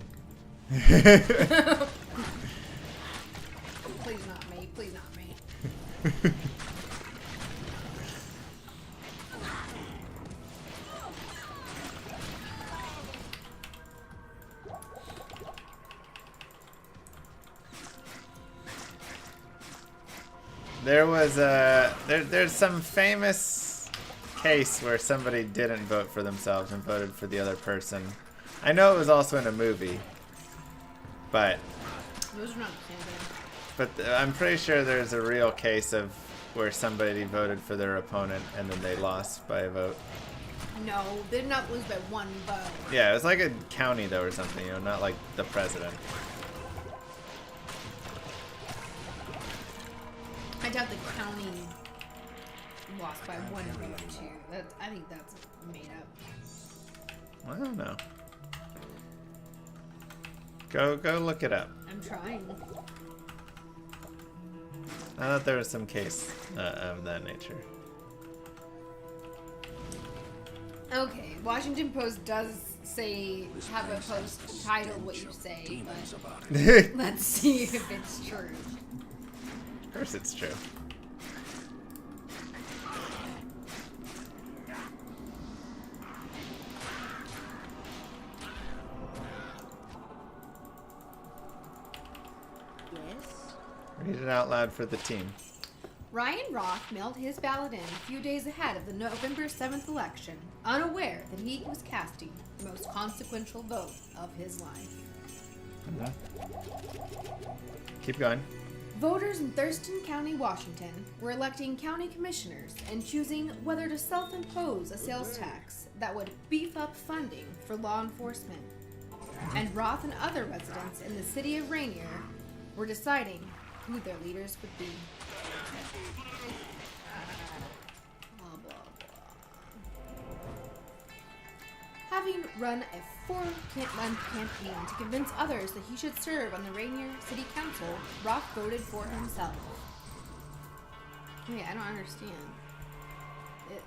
Please not me. Please not me. There was there's some famous case where somebody didn't vote for themselves and voted for the other person. I know it was also in a movie, but Those are not the same thing. I'm pretty sure there's a real case of where somebody voted for their opponent and then they lost by a vote. No, they did not lose by one vote. Yeah, it was like a county though or something, you know, not like the president. I doubt the county lost by one vote too. I think that's made up. I don't know. Go look it up. I'm trying. I thought there was some case of that nature. Okay, Washington Post does say have a post title what you say, Demons about Of it. but let's see if it's true. course it's true. Yes. Read it out loud for the team. Ryan Roth mailed his ballot in a few days ahead of the November 7th election, unaware that he was casting the most consequential vote of his life. Keep going. Voters in Thurston County, Washington, were electing county commissioners and choosing whether to self-impose a sales tax that would beef up funding for law enforcement. And Roth and other residents in the city of Rainier were deciding who their leaders would be. Having run a 4-month campaign to convince others that he should serve on the Rainier City Council, Roth voted for himself. Wait, I don't understand.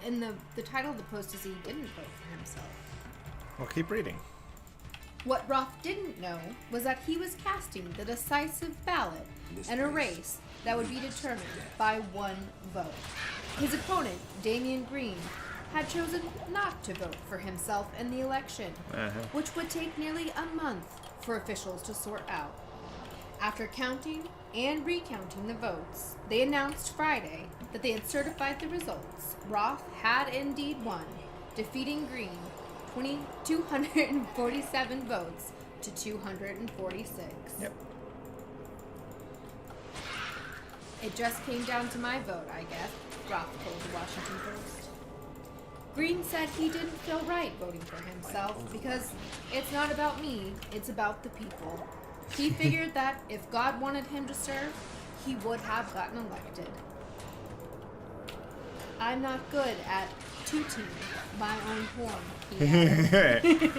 In the title of the post is he didn't vote for himself. Well, keep reading. What Roth didn't know was that he was casting the decisive ballot in a race that would be determined by one vote. His opponent, Damian Green, had chosen not to vote for himself in the election, which would take nearly a month for officials to sort out. After counting and recounting the votes, they announced Friday that they had certified the results. Roth had indeed won, defeating Green 247 votes to 246. Yep. It just came down to my vote, I guess, Roth told the Washington Post. Green said he didn't feel right voting for himself because it's not about me, it's about the people. He figured that if God wanted him to serve, he would have gotten elected. I'm not good at tooting my own horn, he added.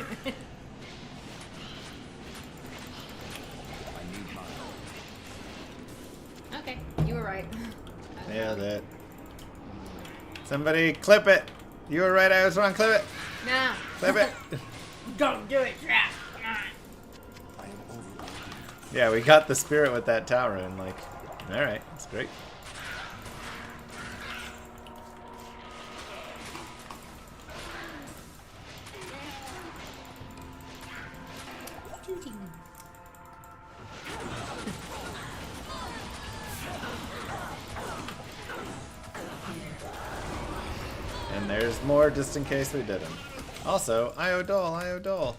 Okay, you were right. Nailed it. Somebody clip it. You were right, I was wrong. Clip it. Nah. Clip it. Don't do it, Trap. Yeah, we got the spirit with that tower and like, alright, that's great. And there's more just in case we didn't. Also, Io Dole, Io Dole.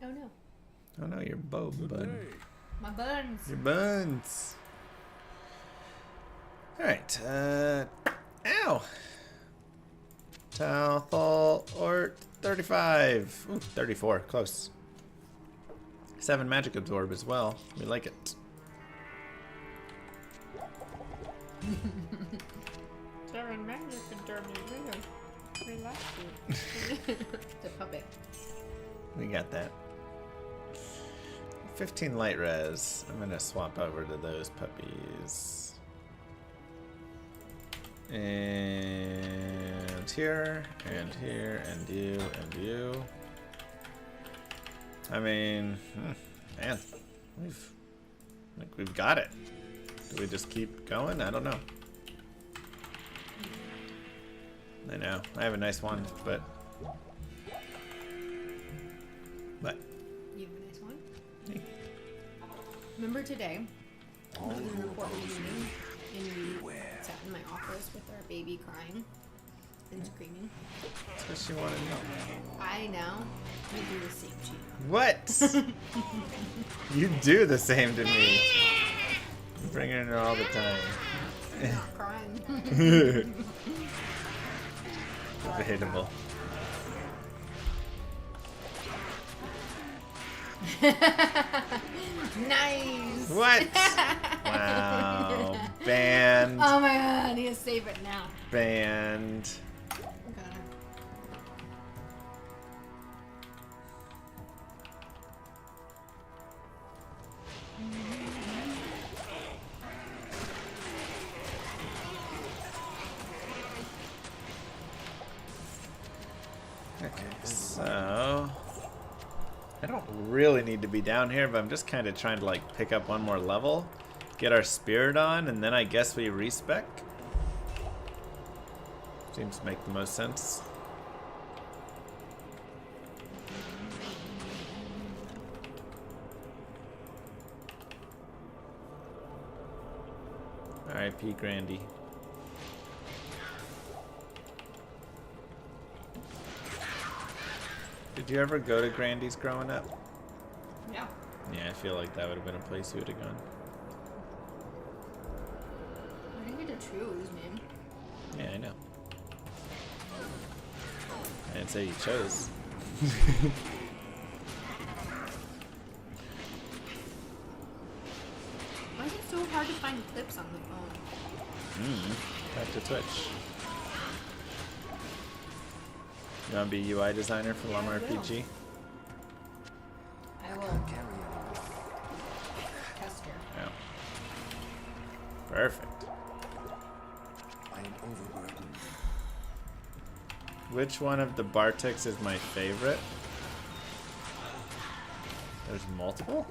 Oh no. Oh no, your bow bud. My buns. Your buns. Alright, ow! Talthal Ort 35. Ooh, 34, close. 7 magic absorb as well. We like it. Seven magic absorb is really relaxing. The puppet. We got that. 15 light res. I'm gonna swap over to those puppies. And here, and here, and you, and you. I mean, man, we've got it. Do we just keep going? I don't know. I know. I have a nice one, but You have a nice one? Remember today, we were in a report meeting, and we sat in my office with our baby crying and screaming. that's what she wanted to know. I now will do the same to you. What? You do the same to me. You bring her in there all the time. I'm not crying. Debatable. Nice. What? Wow. Banned. Oh my god, I need to save it now. Banned. Okay. Okay, so I don't really need to be down here, but I'm just kind of trying to like pick up one more level, get our spirit on, and then I guess we respec. Seems to make the most sense. R.I.P. Grandy. Did you ever go to Grandy's growing up? Yeah. Yeah, I feel like that would have been a place you would have gone. I didn't get to choose, man. Yeah, I know. I didn't say you chose. Why is it so hard to find clips on the phone? Back to Twitch. You want to be UI designer for Llama RPG? I will test here. Yeah. Perfect. I am overburdened. Which one of the Bartiks is my favorite? There's multiple?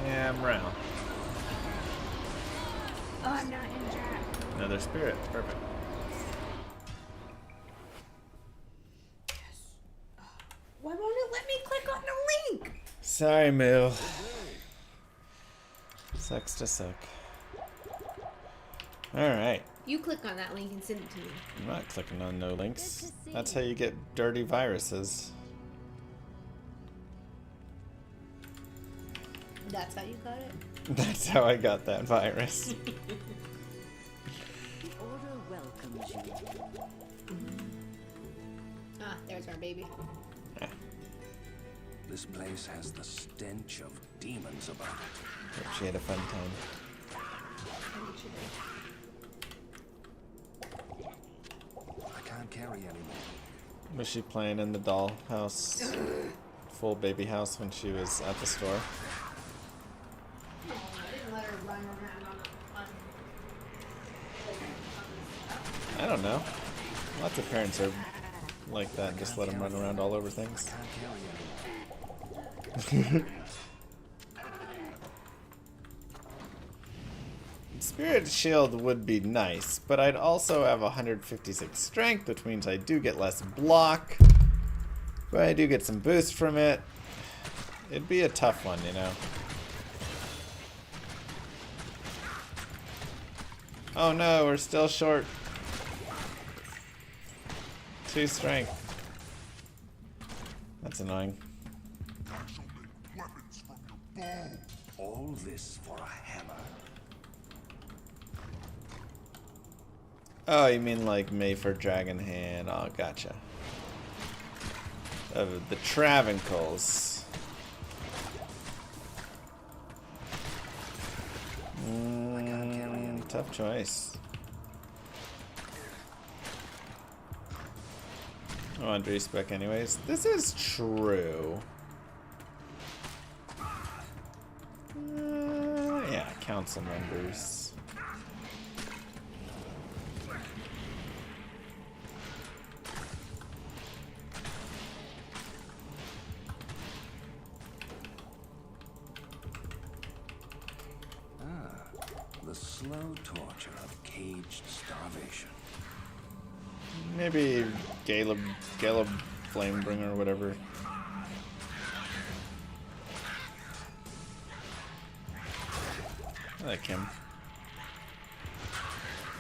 Yeah, I'm around. Oh, I'm not in chat. Another spirit. Perfect. Why won't it let me click on the link? Sorry, Moo. Sucks to suck. Alright. You click on that link and send it to me. I'm not clicking on no links. That's how you get dirty viruses. That's how you got it? That's how I got that virus. The order welcomes you. Ah, there's our baby. This place has the stench of demons about it. Hope she had a fun time. I can't carry anymore. Was she playing in the dollhouse, full baby house when she was at the store? I didn't let her run around on I don't know. Lots of parents are like that, just let them run around all over things. Can't carry anymore. Spirit Shield would be nice, but I'd also have 156 strength, which means I do get less block. But I do get some boost from it. It'd be a tough one, you know. Oh no, we're still short. 2 strength. That's annoying. All this for a hammer. Oh, you mean like Mayfair Dragon Hand. Oh, gotcha. The Travinkles. Tough choice. I want to respec anyways. This is true. Yeah, council members. The slow torture of caged starvation. Maybe Caleb Flamebringer or whatever. I like him.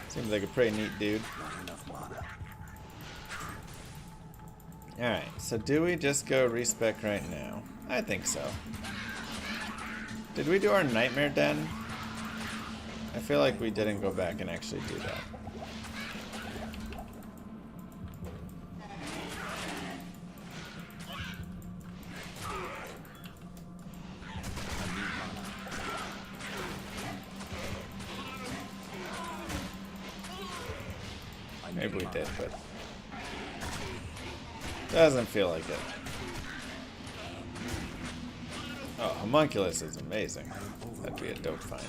Seems like a pretty neat dude. Not enough mana. Alright, so do we just go respec right now? I think so. Did we do our Nightmare Den? I feel like we didn't go back and actually do that. Maybe we did, but doesn't feel like it. Oh, Homunculus is amazing. That'd be a dope find.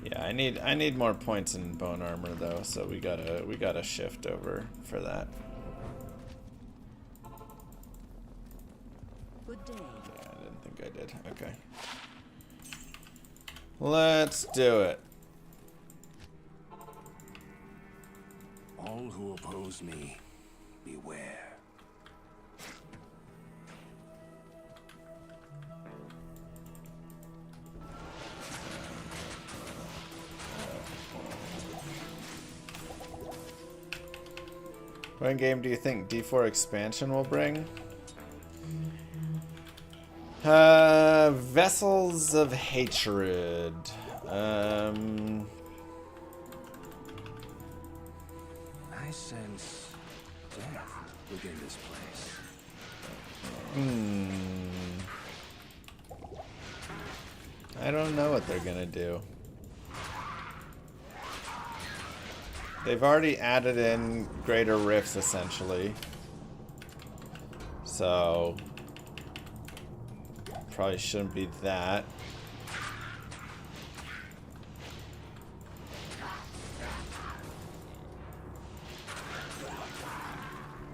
Yeah, I need more points in bone armor though, so we gotta shift over for that. Good day. Yeah, I didn't think I did. Okay. Let's do it. All who oppose me, beware. What game do you think D4 expansion will bring? Vessels of Hatred. I sense the within this place. I don't know what they're gonna do. They've already added in greater rifts, essentially. So, probably shouldn't be that.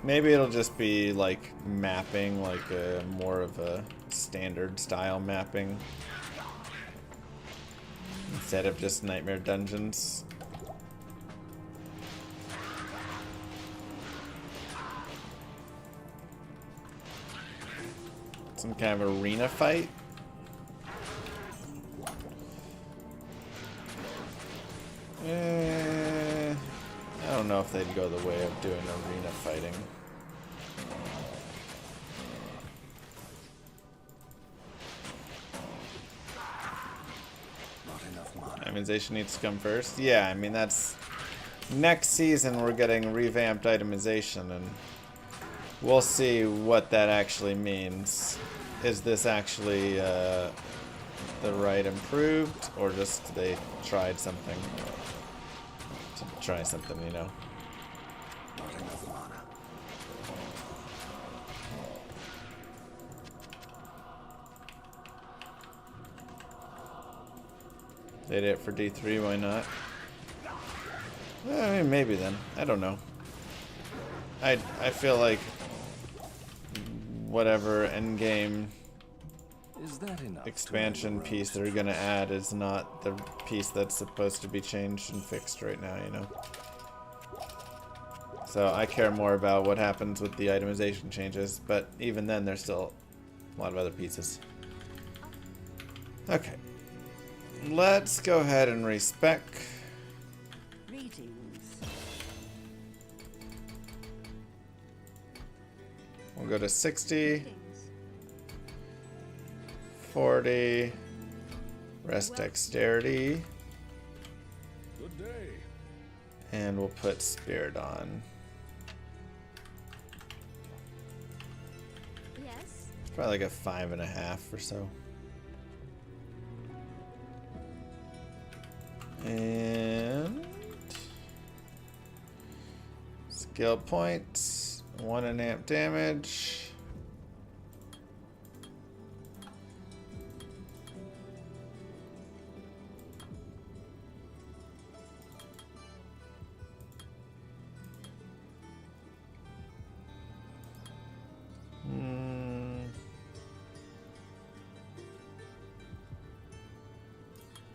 Maybe it'll just be like mapping, like a more of a standard style mapping instead of just nightmare dungeons. Some kind of arena fight. I don't know if they'd go the way of doing arena fighting. Itemization needs to come first. Yeah, I mean that's next season we're getting revamped itemization and we'll see what that actually means. Is this actually the right improved or just they tried something to try something, you know? Not enough mana. They did it for D3, why not? I mean, maybe then. I don't know. I feel like whatever endgame Is that enough expansion piece they're gonna add is not the piece that's supposed to be changed and fixed right now, you know? So I care more about what happens with the itemization changes, but even then there's still a lot of other pieces. Okay. Let's go ahead and respec. Greetings. We'll go to 60, 40, rest dexterity, Good day. and we'll put spirit on. Yes. It's probably like a 5.5 or so. And skill points, 1 in amp damage.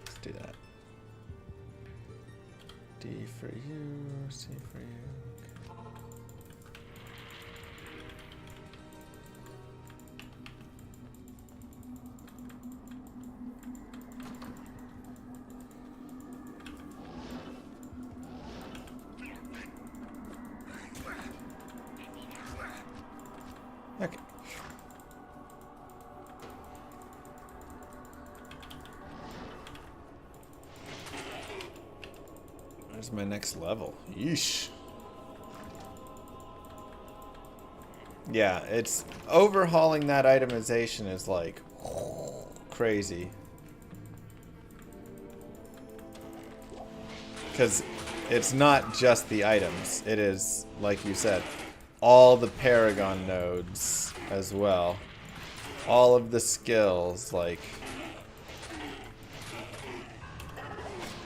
Let's do that. D for you, C for you. Okay. Where's my next level? Yeesh. Yeah, it's overhauling that itemization is like crazy. Because it's not just the items. It is, like you said, all the Paragon nodes as well. All of the skills, like...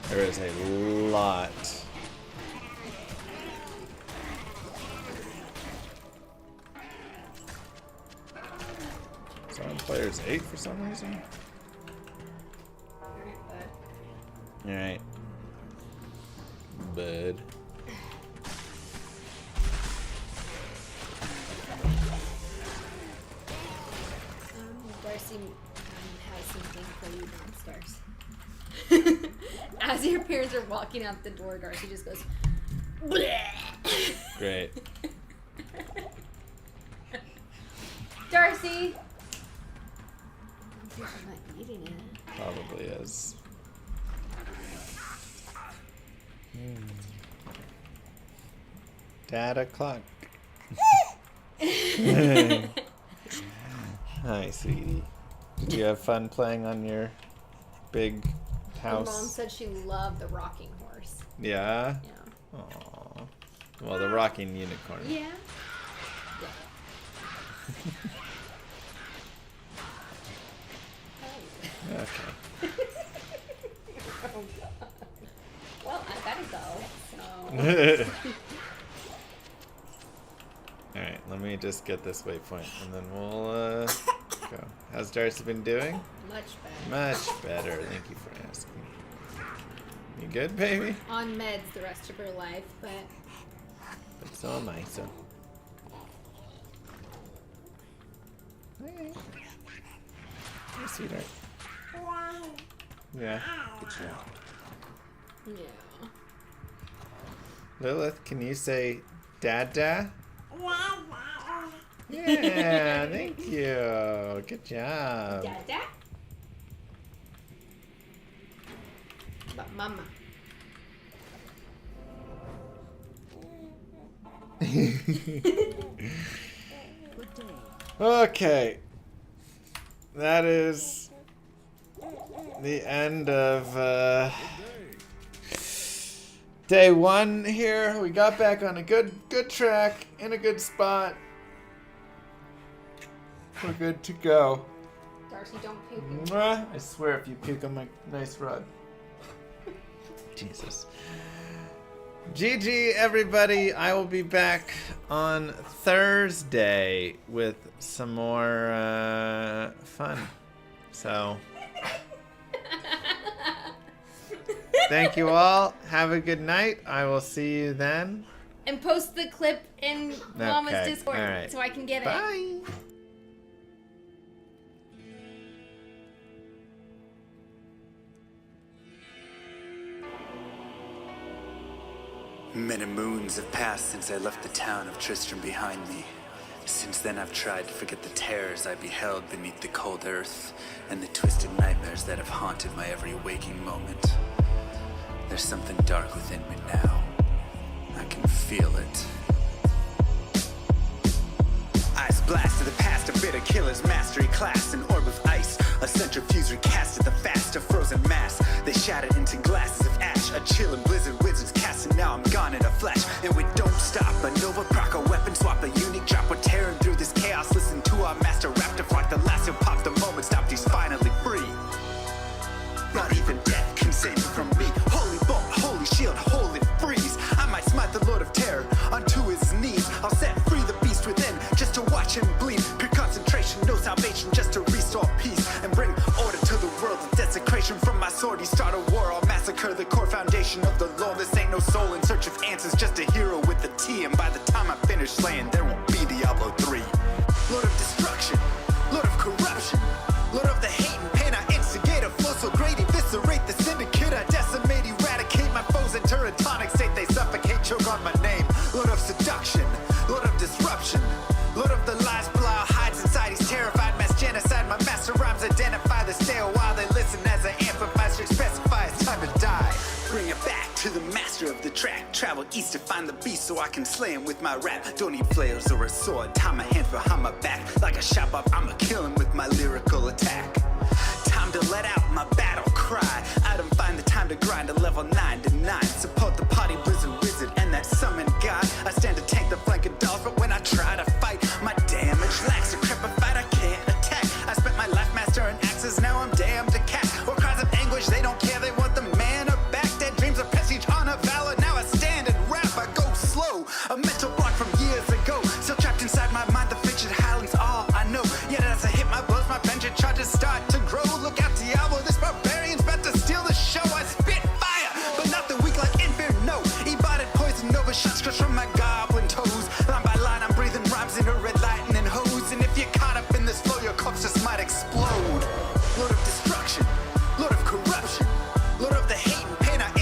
There is a lot. So on players 8 for some reason. Alright. Bud. Darcy has something for you downstairs. As your parents are walking out the door, Darcy just goes, bleh. Great. Darcy! She's not eating it. Probably is. Data clock. Hi, sweetie. Did you have fun playing on your big Her house? mom said she loved the rocking horse. Yeah? Yeah. Aww. Well, the rocking unicorn. Yeah. Okay. Oh, God. Well, I gotta go. So. Alright, let me just get this waypoint and then we'll go. How's Darcy been doing? Much better. Much better. Thank you for asking. You good, baby? On meds the rest of her life, but But so am I, so. Hey. Hey, sweetheart. Yeah. It's locked. yeah. Lilith, can you say Dada? Yeah, thank you. Good job. Dada. But mama. Okay. That is the end of day one here. We got back on a good track, in a good spot. We're good to go. Darcy, don't puke. Mwah. I swear if you puke on my nice rug. Jesus. GG, everybody. I will be back on Thursday with some more fun. So, thank you all. Have a good night. I will see you then. And post the clip in Llama's Okay, Discord all right. so I can get it. Bye. Many moons have passed since I left the town of Tristram behind me. Since then I've tried to forget the terrors I beheld beneath the cold earth and the twisted nightmares that have haunted my every waking moment. There's something dark within me now. I can feel it. Eyes blast to the past, a bitter killer's mastery class, an orb of ice, a centrifuge recasted the fast, a frozen mass. They shattered into glasses of ash, a chill and blizzard wizards cast, and now I'm gone in a flash. And we don't stop, a Nova proc, a weapon swap, a unique drop. We're tearing through this chaos, listen to our master rap to rock the last, he'll pop the moment, stop, he's finally free. Not even death can save me from me. Holy bolt, holy shield, holy freeze. I might smite the Lord of Terror unto his knees. I'll set free the beast within just to watch him bleed. Pure concentration, no salvation, just to restore peace and bring order to the world. The desecration from my sword, he start a war. I'll massacre the core foundation of the law. This ain't no soul in search of answers, just a hero with a T. And by the time I finish slaying, there won't be Diablo 3. Lord of destruction, Lord of corruption, Lord of the hate and pain. I instigate a flow so great, eviscerate the syndicate. I decimate, eradicate my foes in turretonic state. They suffocate, choke on my name. Lord of seduction, Lord of disruption, Lord of the lies, Belial hides inside. He's terrified, mass genocide. My master rhymes identify the stale while they listen as I amplify, specify it's time to die. Bring it back to the master of the track. Travel east to find the beast so I can slay him with my rap. Don't need flails or a sword. Tie my hands behind my back. Like a shop up, I'ma kill him with my lyrical attack. Time to let out my battle cry. I don't find the time to grind a level 9 to 9.